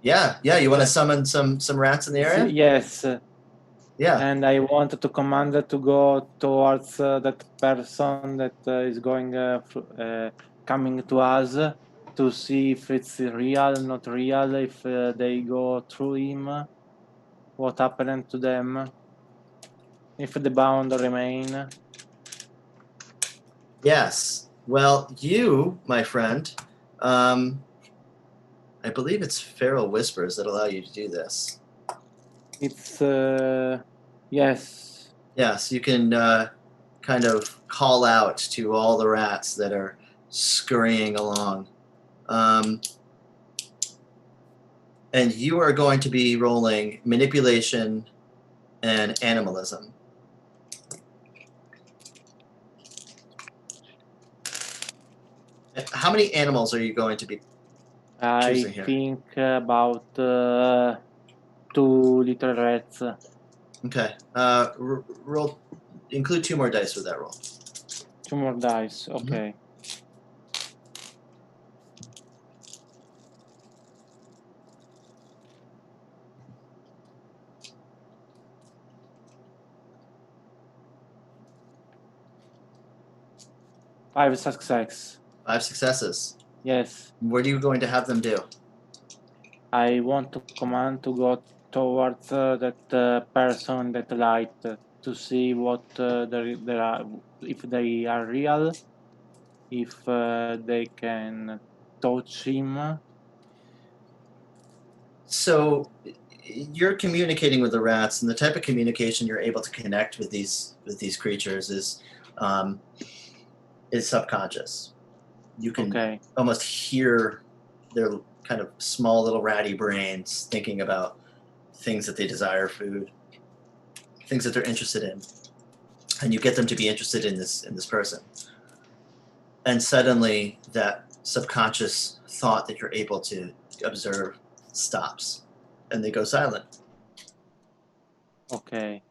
Yeah. You want to summon some rats in the area? Yes. Yeah. And I want to command to go towards that person that is going coming to us to see if it's real, not real. If they go through him, what happened to them? If the bound remain. Yes. Well, you, my friend, I believe it's Feral Whispers that allow you to do this. It's yes. Yes, you can kind of call out to all the rats that are scurrying along. And you are going to be rolling manipulation and animalism. How many animals are you going to be I choosing here? think about 2 little rats. Okay. Roll. Include 2 more dice with that roll. 2 more dice. Okay. Five success. 5 successes. Yes. What are you going to have them do? I want to command to go towards that person, that light, to see what there are, if they are real, if they can touch him. So you're communicating with the rats, and the type of communication you're able to connect with these creatures is subconscious. You can almost hear their kind of small little ratty brains thinking about things that they desire, food, things that they're interested in, and you get them to be interested in this person. And suddenly, that subconscious thought that you're able to observe stops, and they go silent. Okay.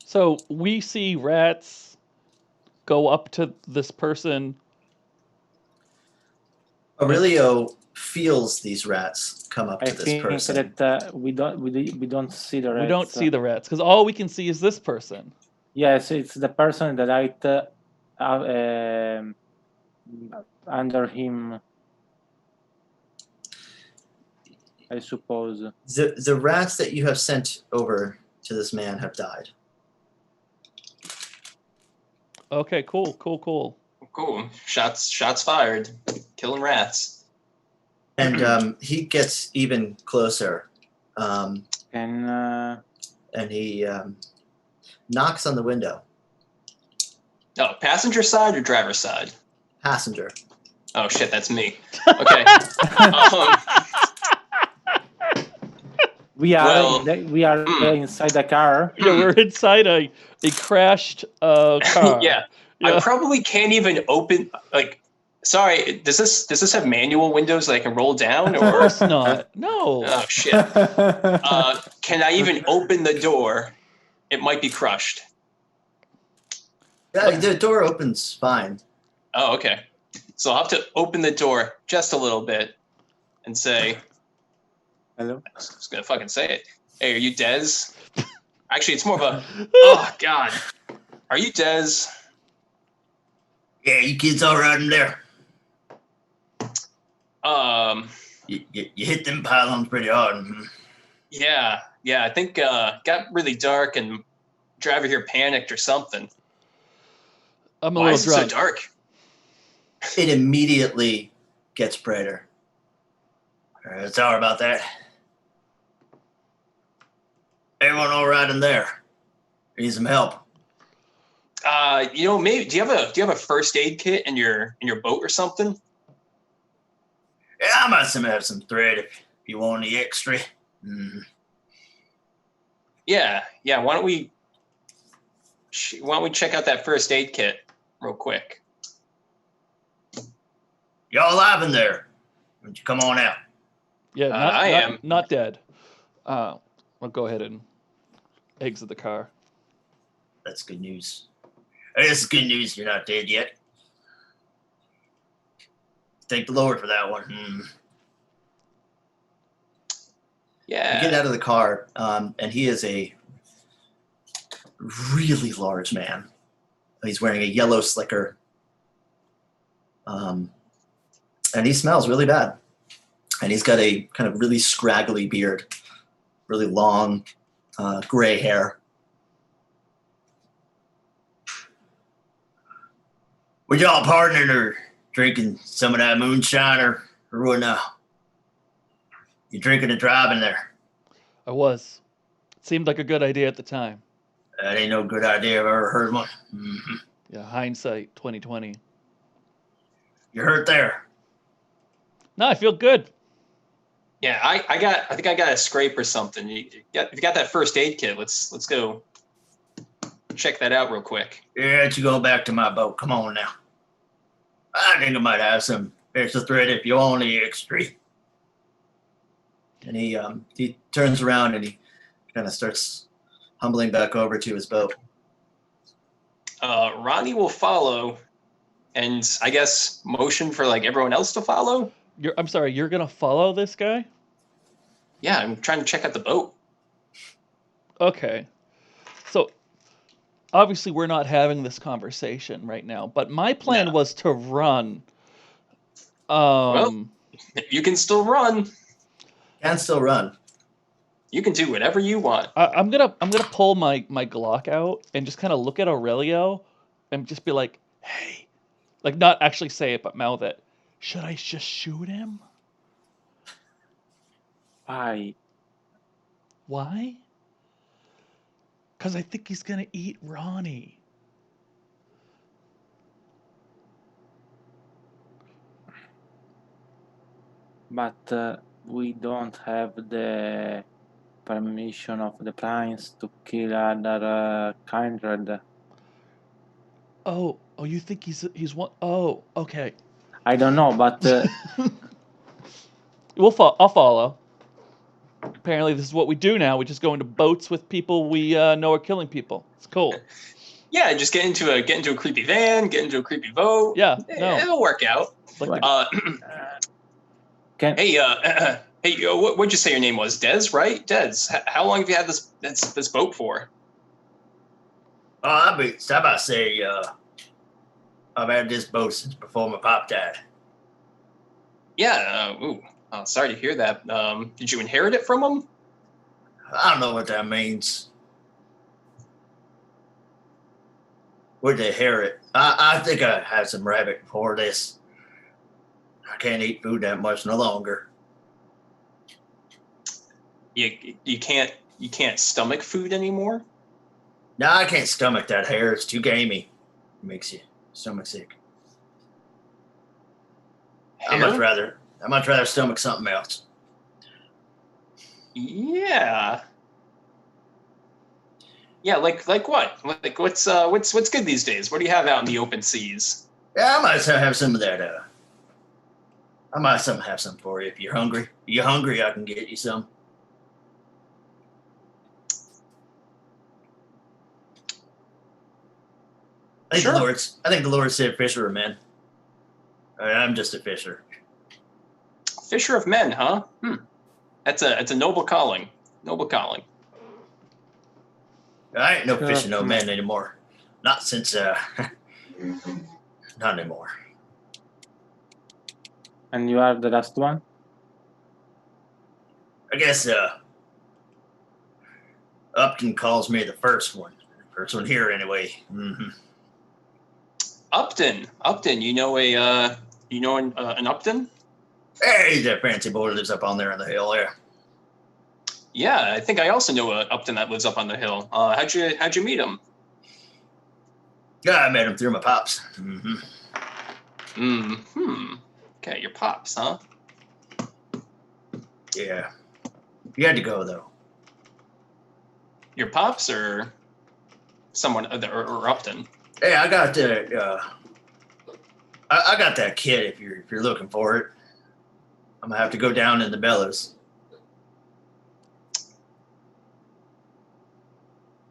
So we see rats go up to this person. Aurelio feels these rats come up I to this think person. that we don't see the rats. We don't see the rats because all we can see is this person. Yes, it's the person in the light under him, I suppose. The rats that you have sent over to this man have died. Okay, cool. Cool. Shots fired. Killing rats. And he gets even closer. And he knocks on the window. Oh, passenger side or driver side? Passenger. Oh shit, that's me. Okay. we are inside the car. Yeah, we're inside a crashed car. Yeah. I probably can't even open. Like, sorry, does this have manual windows that I can roll down? Or of course not. No. Oh shit. Can I even open the door? It might be crushed. Yeah, the door opens fine. Oh, okay. So I'll have to open the door just a little bit and say, hello. I was gonna fucking say it. Hey, are you Dez? Actually, it's more of a, oh god. Are you Dez? Yeah, you kids all right in there? You hit them pylons pretty hard. Yeah. I think got really dark and driver here panicked or something. I'm a Why little is it drunk. so dark? It immediately gets brighter. Sorry about that. Everyone all right in there? Need some help? Maybe do you have a first aid kit in your boat or something? Yeah, I might have some thread if you want any extra. Yeah. Why don't we check out that first aid kit real quick? Y'all alive in there? Why don't you come on out? Yeah, I am not dead. I'll go ahead and exit the car. That's good news. It's good news you're not dead yet. Thank the Lord for that one. Yeah. You get out of the car, and he is a really large man. He's wearing a yellow slicker. And he smells really bad. And he's got a kind of really scraggly beard, really long gray hair. Were y'all partying or drinking some of that moonshine or what now? You drinking and driving there? I was. It seemed like a good idea at the time. That ain't no good idea. I've ever heard one. Yeah, hindsight 2020. You're hurt there. No, I feel good. Yeah, I think I got a scrape or something. If you got that first aid kit, let's go check that out real quick. Yeah, you go back to my boat. Come on now. I think I might have some extra thread if you want the extra. And he turns around and he kind of starts humbling back over to his boat. Ronnie will follow, and I guess motion for like everyone else to follow. I'm sorry, you're gonna follow this guy? Yeah, I'm trying to check out the boat. Okay. So obviously we're not having this conversation right now, but my plan was to run. Well, you can still run. Can still run. You can do whatever you want. I'm gonna pull my Glock out and just kind of look at Aurelio and just be like, hey, like not actually say it but mouth it. Should I just shoot him? Why? Why? Because I think he's gonna eat Ronnie. But we don't have the permission of the prince to kill other kindred. Oh, you think he's one? Oh, okay. I don't know, but I'll follow. Apparently, this is what we do now. We just go into boats with people we know are killing people. It's cool. Yeah, just get into a creepy van, get into a creepy boat. Yeah, no. It'll work out. Like Hey, what'd you say your name was? Des, right? Des. How long have you had this boat for? Oh, I'm about to say I've had this boat since before my pop died. Yeah. Sorry to hear that. Did you inherit it from him? I don't know what that means. Where'd they inherit? I think I had some rabbit before this. I can't eat food that much no longer. You can't stomach food anymore? No, I can't stomach that hair. It's too gamey. It makes you stomach sick. I'd much rather stomach something else. Yeah. Yeah, like what? Like what's good these days? What do you have out in the open seas? Yeah, I might have some of that. I might have some for you if you're hungry. If you're hungry, I can get you some. I think the Lord said fisher of men. I'm just a fisher. Fisher of men, huh? It's a noble calling. Noble calling. I ain't no fishing no men anymore. Not since not anymore. And you are the last one? I guess Upton calls me the first one. First one here anyway. Mm-hmm. Upton, you know an Upton? Hey, that fancy boy lives up on there on the hill there. Yeah, I think I also know an Upton that lives up on the hill. How'd you meet him? Yeah, I met him through my pops. Mm-hmm. Mm-hmm. Okay, your pops, huh? Yeah. You had to go though. Your pops or someone or Upton? Hey, I got I got that kid if you're looking for it. I'm gonna have to go down in the bellows.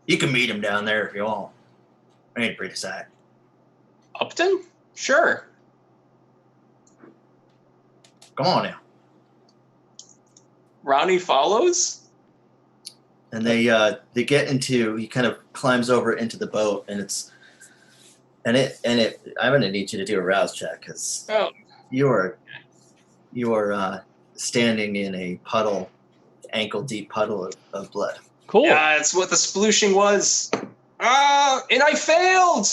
You can meet him down there if you want. I ain't pretty sight. Upton? Sure. Come on now. Ronnie follows? And they get into, he kind of climbs over into the boat and I'm gonna need you to do a rouse check because you are standing in a puddle, ankle deep puddle of blood. Cool. Yeah, that's what the splooshing was. And I failed.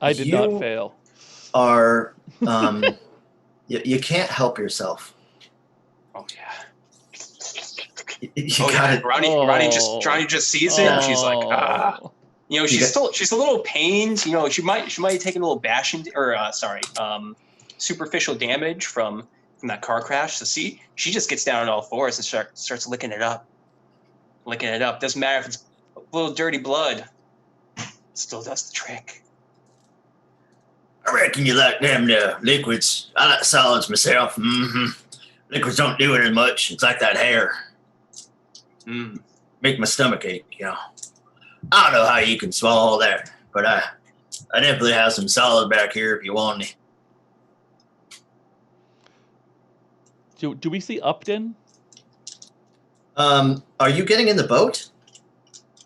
I did not fail. Are you can't help yourself. Oh yeah. You Oh got yeah, it. Ronnie just sees it, and she's like, ah. Oh. You know, she's a little pained. You know, she might have taken a little bashing superficial damage from that car crash. So she just gets down on all fours and starts licking it up. Doesn't matter if it's a little dirty blood. It still does the trick. I reckon you like them liquids. I like solids myself. Mm-hmm. Liquids don't do it as much. It's like that hair. Make my stomach ache, you know. I don't know how you can swallow all that, but I definitely have some solid back here if you want any. Do we see Upton? Are you getting in the boat?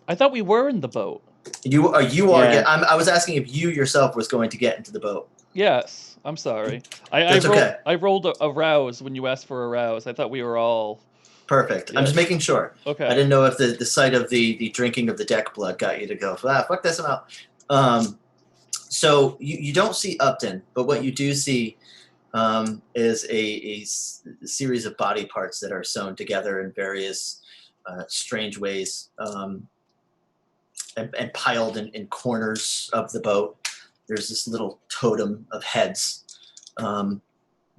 I thought we were in the boat. You are. Yeah. I was asking if you yourself was going to get into the boat. Yes. I'm sorry. That's okay. I rolled a rouse when you asked for a rouse. I thought we were all... Perfect. Yes. I'm just making sure. Okay. I didn't know if the sight of the drinking of the deck blood got you to go, fuck this amount. So you don't see Upton, but what you do see is a series of body parts that are sewn together in various strange ways and piled in corners of the boat. There's this little totem of heads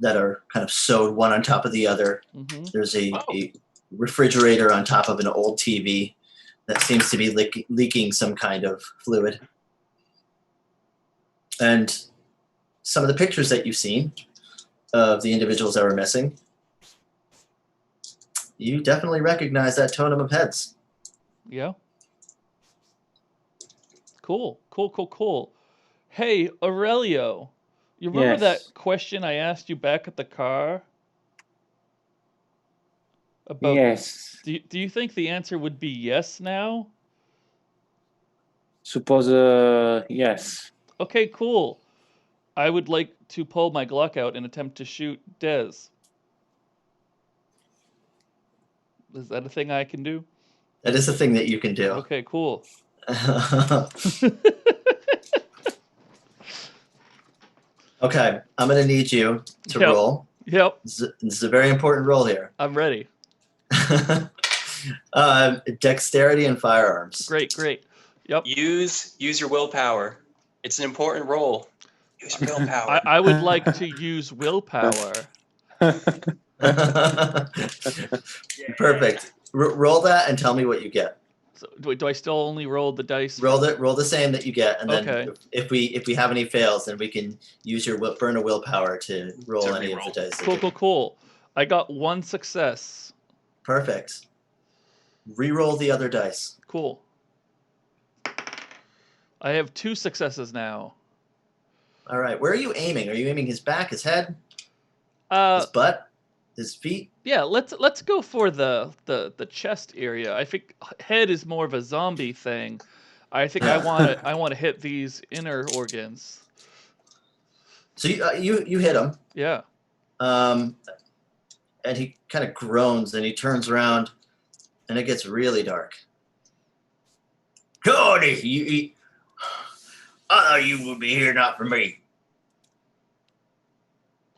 that are kind of sewed one on top of the other. Mm-hmm. There's a refrigerator on top of an old TV that seems to be leaking some kind of fluid. And some of the pictures that you've seen of the individuals that were missing, you definitely recognize that totem of heads. Yeah. Cool. Hey, Aurelio, you remember that question I asked you back at the car? About, Yes. Do you think the answer would be yes now? Suppose yes. Okay, cool. I would like to pull my Glock out and attempt to shoot Dez. Is that a thing I can do? That is a thing that you can do. Okay, cool. Okay, I'm going to need you to roll. Yep. This is a very important roll here. I'm ready. Dexterity and firearms. Great. Yep. Use your willpower. It's an important role. Use your willpower. I would like to use willpower. Perfect. Roll that and tell me what you get. So do I still only roll the dice? Roll the same that you get, and then Okay. if we have any fails, then we can use your burn of willpower to roll any of the dice. Cool. I got one success. Perfect. Reroll the other dice. Cool. I have 2 successes now. All right. Where are you aiming? Are you aiming his back, his head, His his butt, his feet? Yeah, let's go for the chest area. I think head is more of a zombie thing. I think I want to hit these inner organs. So you hit him. Yeah. And he kind of groans, and he turns around, and it gets really dark. Cody, I thought you would be here, not for me.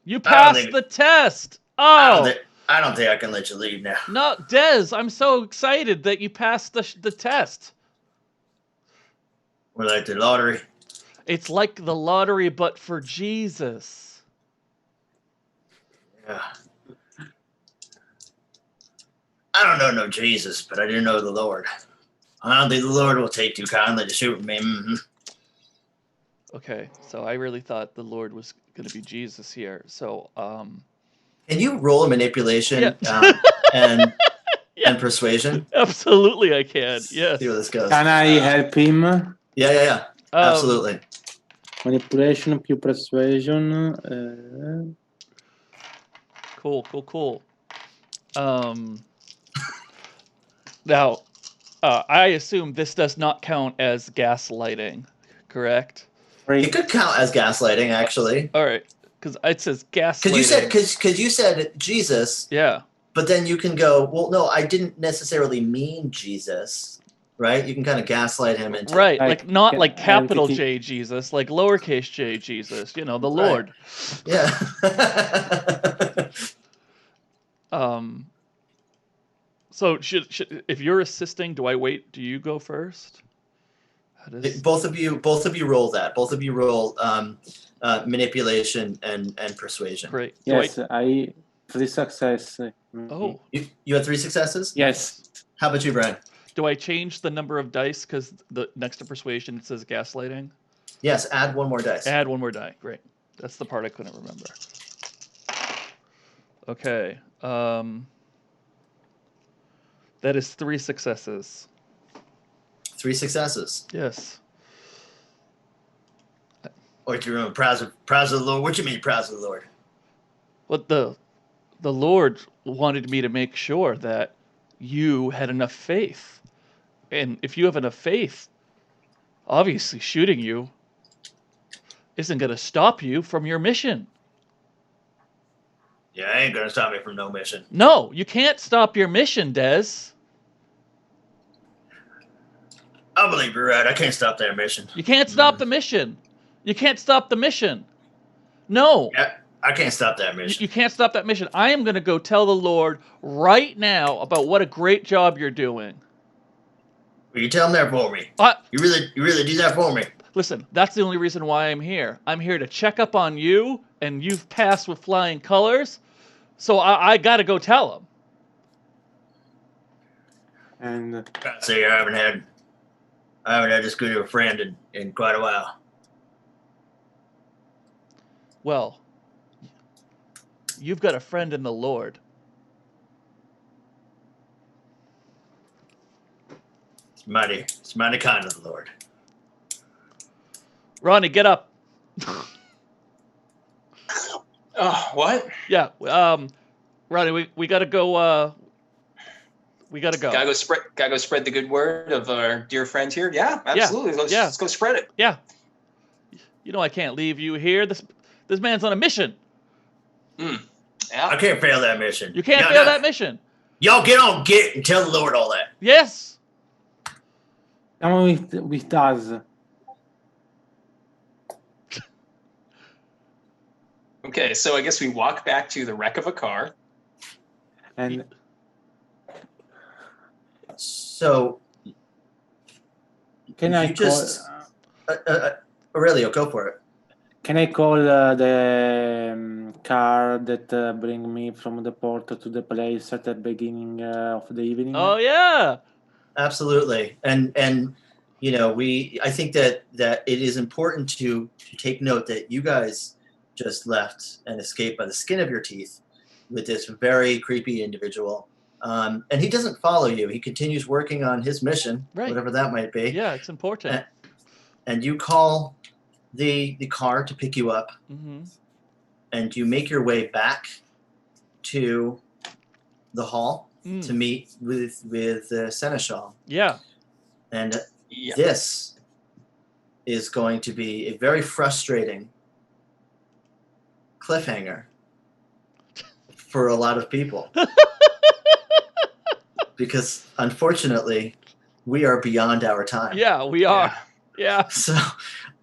You passed the test. Oh. I don't think I can let you leave now. No, Dez, I'm so excited that you passed the test. We're like the lottery. It's like the lottery, but for Jesus. Yeah. I don't know no Jesus, but I do know the Lord. I don't think the Lord will take too kindly to shoot me. Mm-hmm. Okay, so I really thought the Lord was going to be Jesus here. So, Can you roll a manipulation and persuasion? Absolutely, I can. Yes. See where this goes. Can I help him? Yeah. Absolutely. Manipulation più persuasion. Cool. Now, I assume this does not count as gaslighting, correct? It could count as gaslighting, actually. All right, because it says gaslighting. Because you said Jesus. Yeah. But then you can go, well, no, I didn't necessarily mean Jesus, right? You can kind of gaslight him into right, like not like capital J Jesus, like lowercase J Jesus. You know, the Lord. Yeah. So should if you're assisting, do I wait? Do you go first? How does... Both of you roll that. Both of you roll manipulation and persuasion. Great. Yes, I 3 success. Oh. You had 3 successes? Yes. How about you, Brian? Do I change the number of dice because the next to persuasion it says gaslighting? Yes, add 1 more dice. Add 1 more die. Great. That's the part I couldn't remember. Okay. That is 3 successes. 3 successes. Yes. Or do you remember proud of the Lord? What do you mean proud of the Lord? But the Lord wanted me to make sure that you had enough faith. And if you have enough faith, obviously shooting you isn't going to stop you from your mission. Yeah, I ain't going to stop me from no mission. No, you can't stop your mission, Des. I believe you're right. I can't stop that mission. You can't stop the mission. You can't stop the mission. No. Yeah, I can't stop that mission. You can't stop that mission. I am going to go tell the Lord right now about what a great job you're doing. Will you tell him that for me? You really do that for me? Listen, that's the only reason why I'm here. I'm here to check up on you, and you've passed with flying colors, so I got to go tell him. And I'd say I haven't had this good of a friend in quite a while. Well, you've got a friend in the Lord. It's mighty kind of the Lord. Ronnie, get up. Oh, what? Yeah, Ronnie, we gotta go. We gotta go. Gotta go spread the good word of our dear friend here. Yeah, absolutely. Let's go spread it. Yeah. You know I can't leave you here. This man's on a mission. Yeah. I can't fail that mission. You can't fail that mission. Y'all get on Git and tell the Lord all that. Yes. come on with us. Okay, so I guess we walk back to the wreck of a car. And So can I you just Aurelio, go for it. Can I call the car that bring me from the port to the place at the beginning of the evening? Oh yeah. Absolutely. And you know, I think that it is important to take note that you guys just left and escaped by the skin of your teeth with this very creepy individual. And he doesn't follow you. He continues working on his mission, Right. whatever that might be. Yeah, it's important. And you call the car to pick you up, Mm-hmm. and you make your way back to the hall to meet with the Seneschal. Yeah. And Yeah. this is going to be a very frustrating cliffhanger for a lot of people. Because unfortunately, we are beyond our time. Yeah, we are. Yeah. So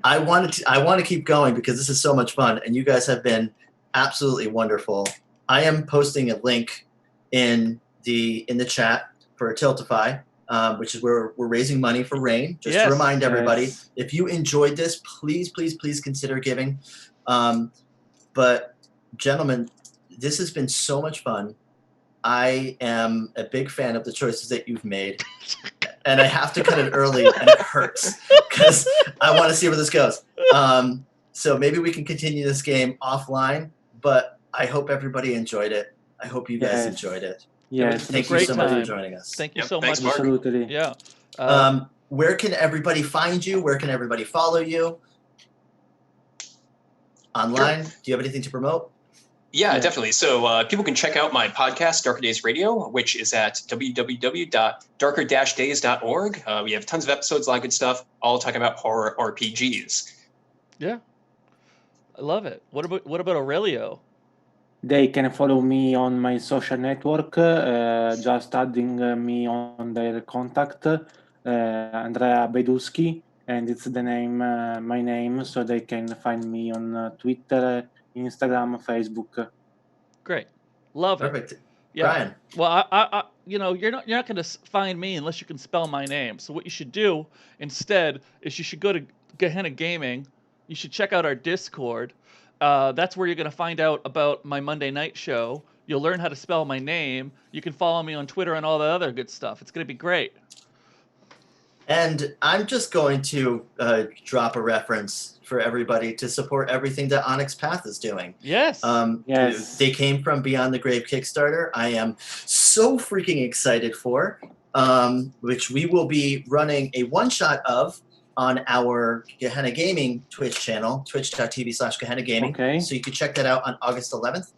I want to keep going because this is so much fun, and you guys have been absolutely wonderful. I am posting a link in the chat for Tiltify, which is where we're raising money for RAINN. Just to remind everybody, if you enjoyed this, please consider giving. But gentlemen, this has been so much fun. I am a big fan of the choices that you've made, and I have to cut it early, and it hurts because I want to see where this goes. So maybe we can continue this game offline, but I hope everybody enjoyed it. I hope you guys enjoyed it. Yes, Thank you so much for joining us. Thank you Yep, so thanks, much. Mark. Absolutely. Yeah. Where can everybody find you? Where can everybody follow you? Online? Do you have anything to promote? Yeah, definitely. So people can check out my podcast, Darker Days Radio, which is at www.darker-days.org. We have tons of episodes, a lot of good stuff, all talking about horror RPGs. Yeah. I love it. What about Aurelio? They can follow me on my social network, just adding me on their contact, Andrea Beduschi, and it's the name, my name, so they can find me on Twitter, Instagram, Facebook. Great. Love it. Perfect. Yeah. Brian. Well, you know, you're not going to find me unless you can spell my name. So what you should do instead is you should go to Gehenna Gaming. You should check out our Discord. That's where you're going to find out about my Monday night show. You'll learn how to spell my name. You can follow me on Twitter and all the other good stuff. It's going to be great. And I'm just going to drop a reference for everybody to support everything that Onyx Path is doing. Yes. Yes. They came from Beyond the Grave Kickstarter. I am so freaking excited for, which we will be running a one-shot of on our Gehenna Gaming Twitch channel, twitch.tv/Gehenna Gaming. Okay. So you can check that out on August 11th.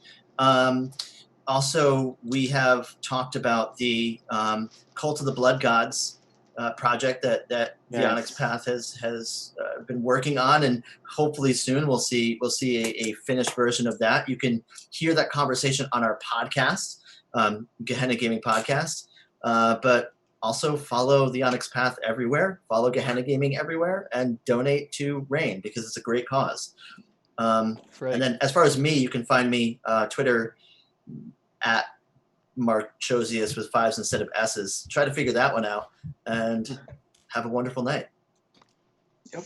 Also, we have talked about the Cult of the Blood Gods project that the Yes. Onyx Path has been working on, and hopefully soon we'll see a finished version of that. You can hear that conversation on our podcast, Gehenna Gaming Podcast, but also follow the Onyx Path everywhere, follow Gehenna Gaming everywhere, and donate to RAINN because it's a great cause. Right. And then as far as me, you can find me Twitter at Mark Chosius with 5s instead of S's. Try to figure that one out and have a wonderful night. Yep.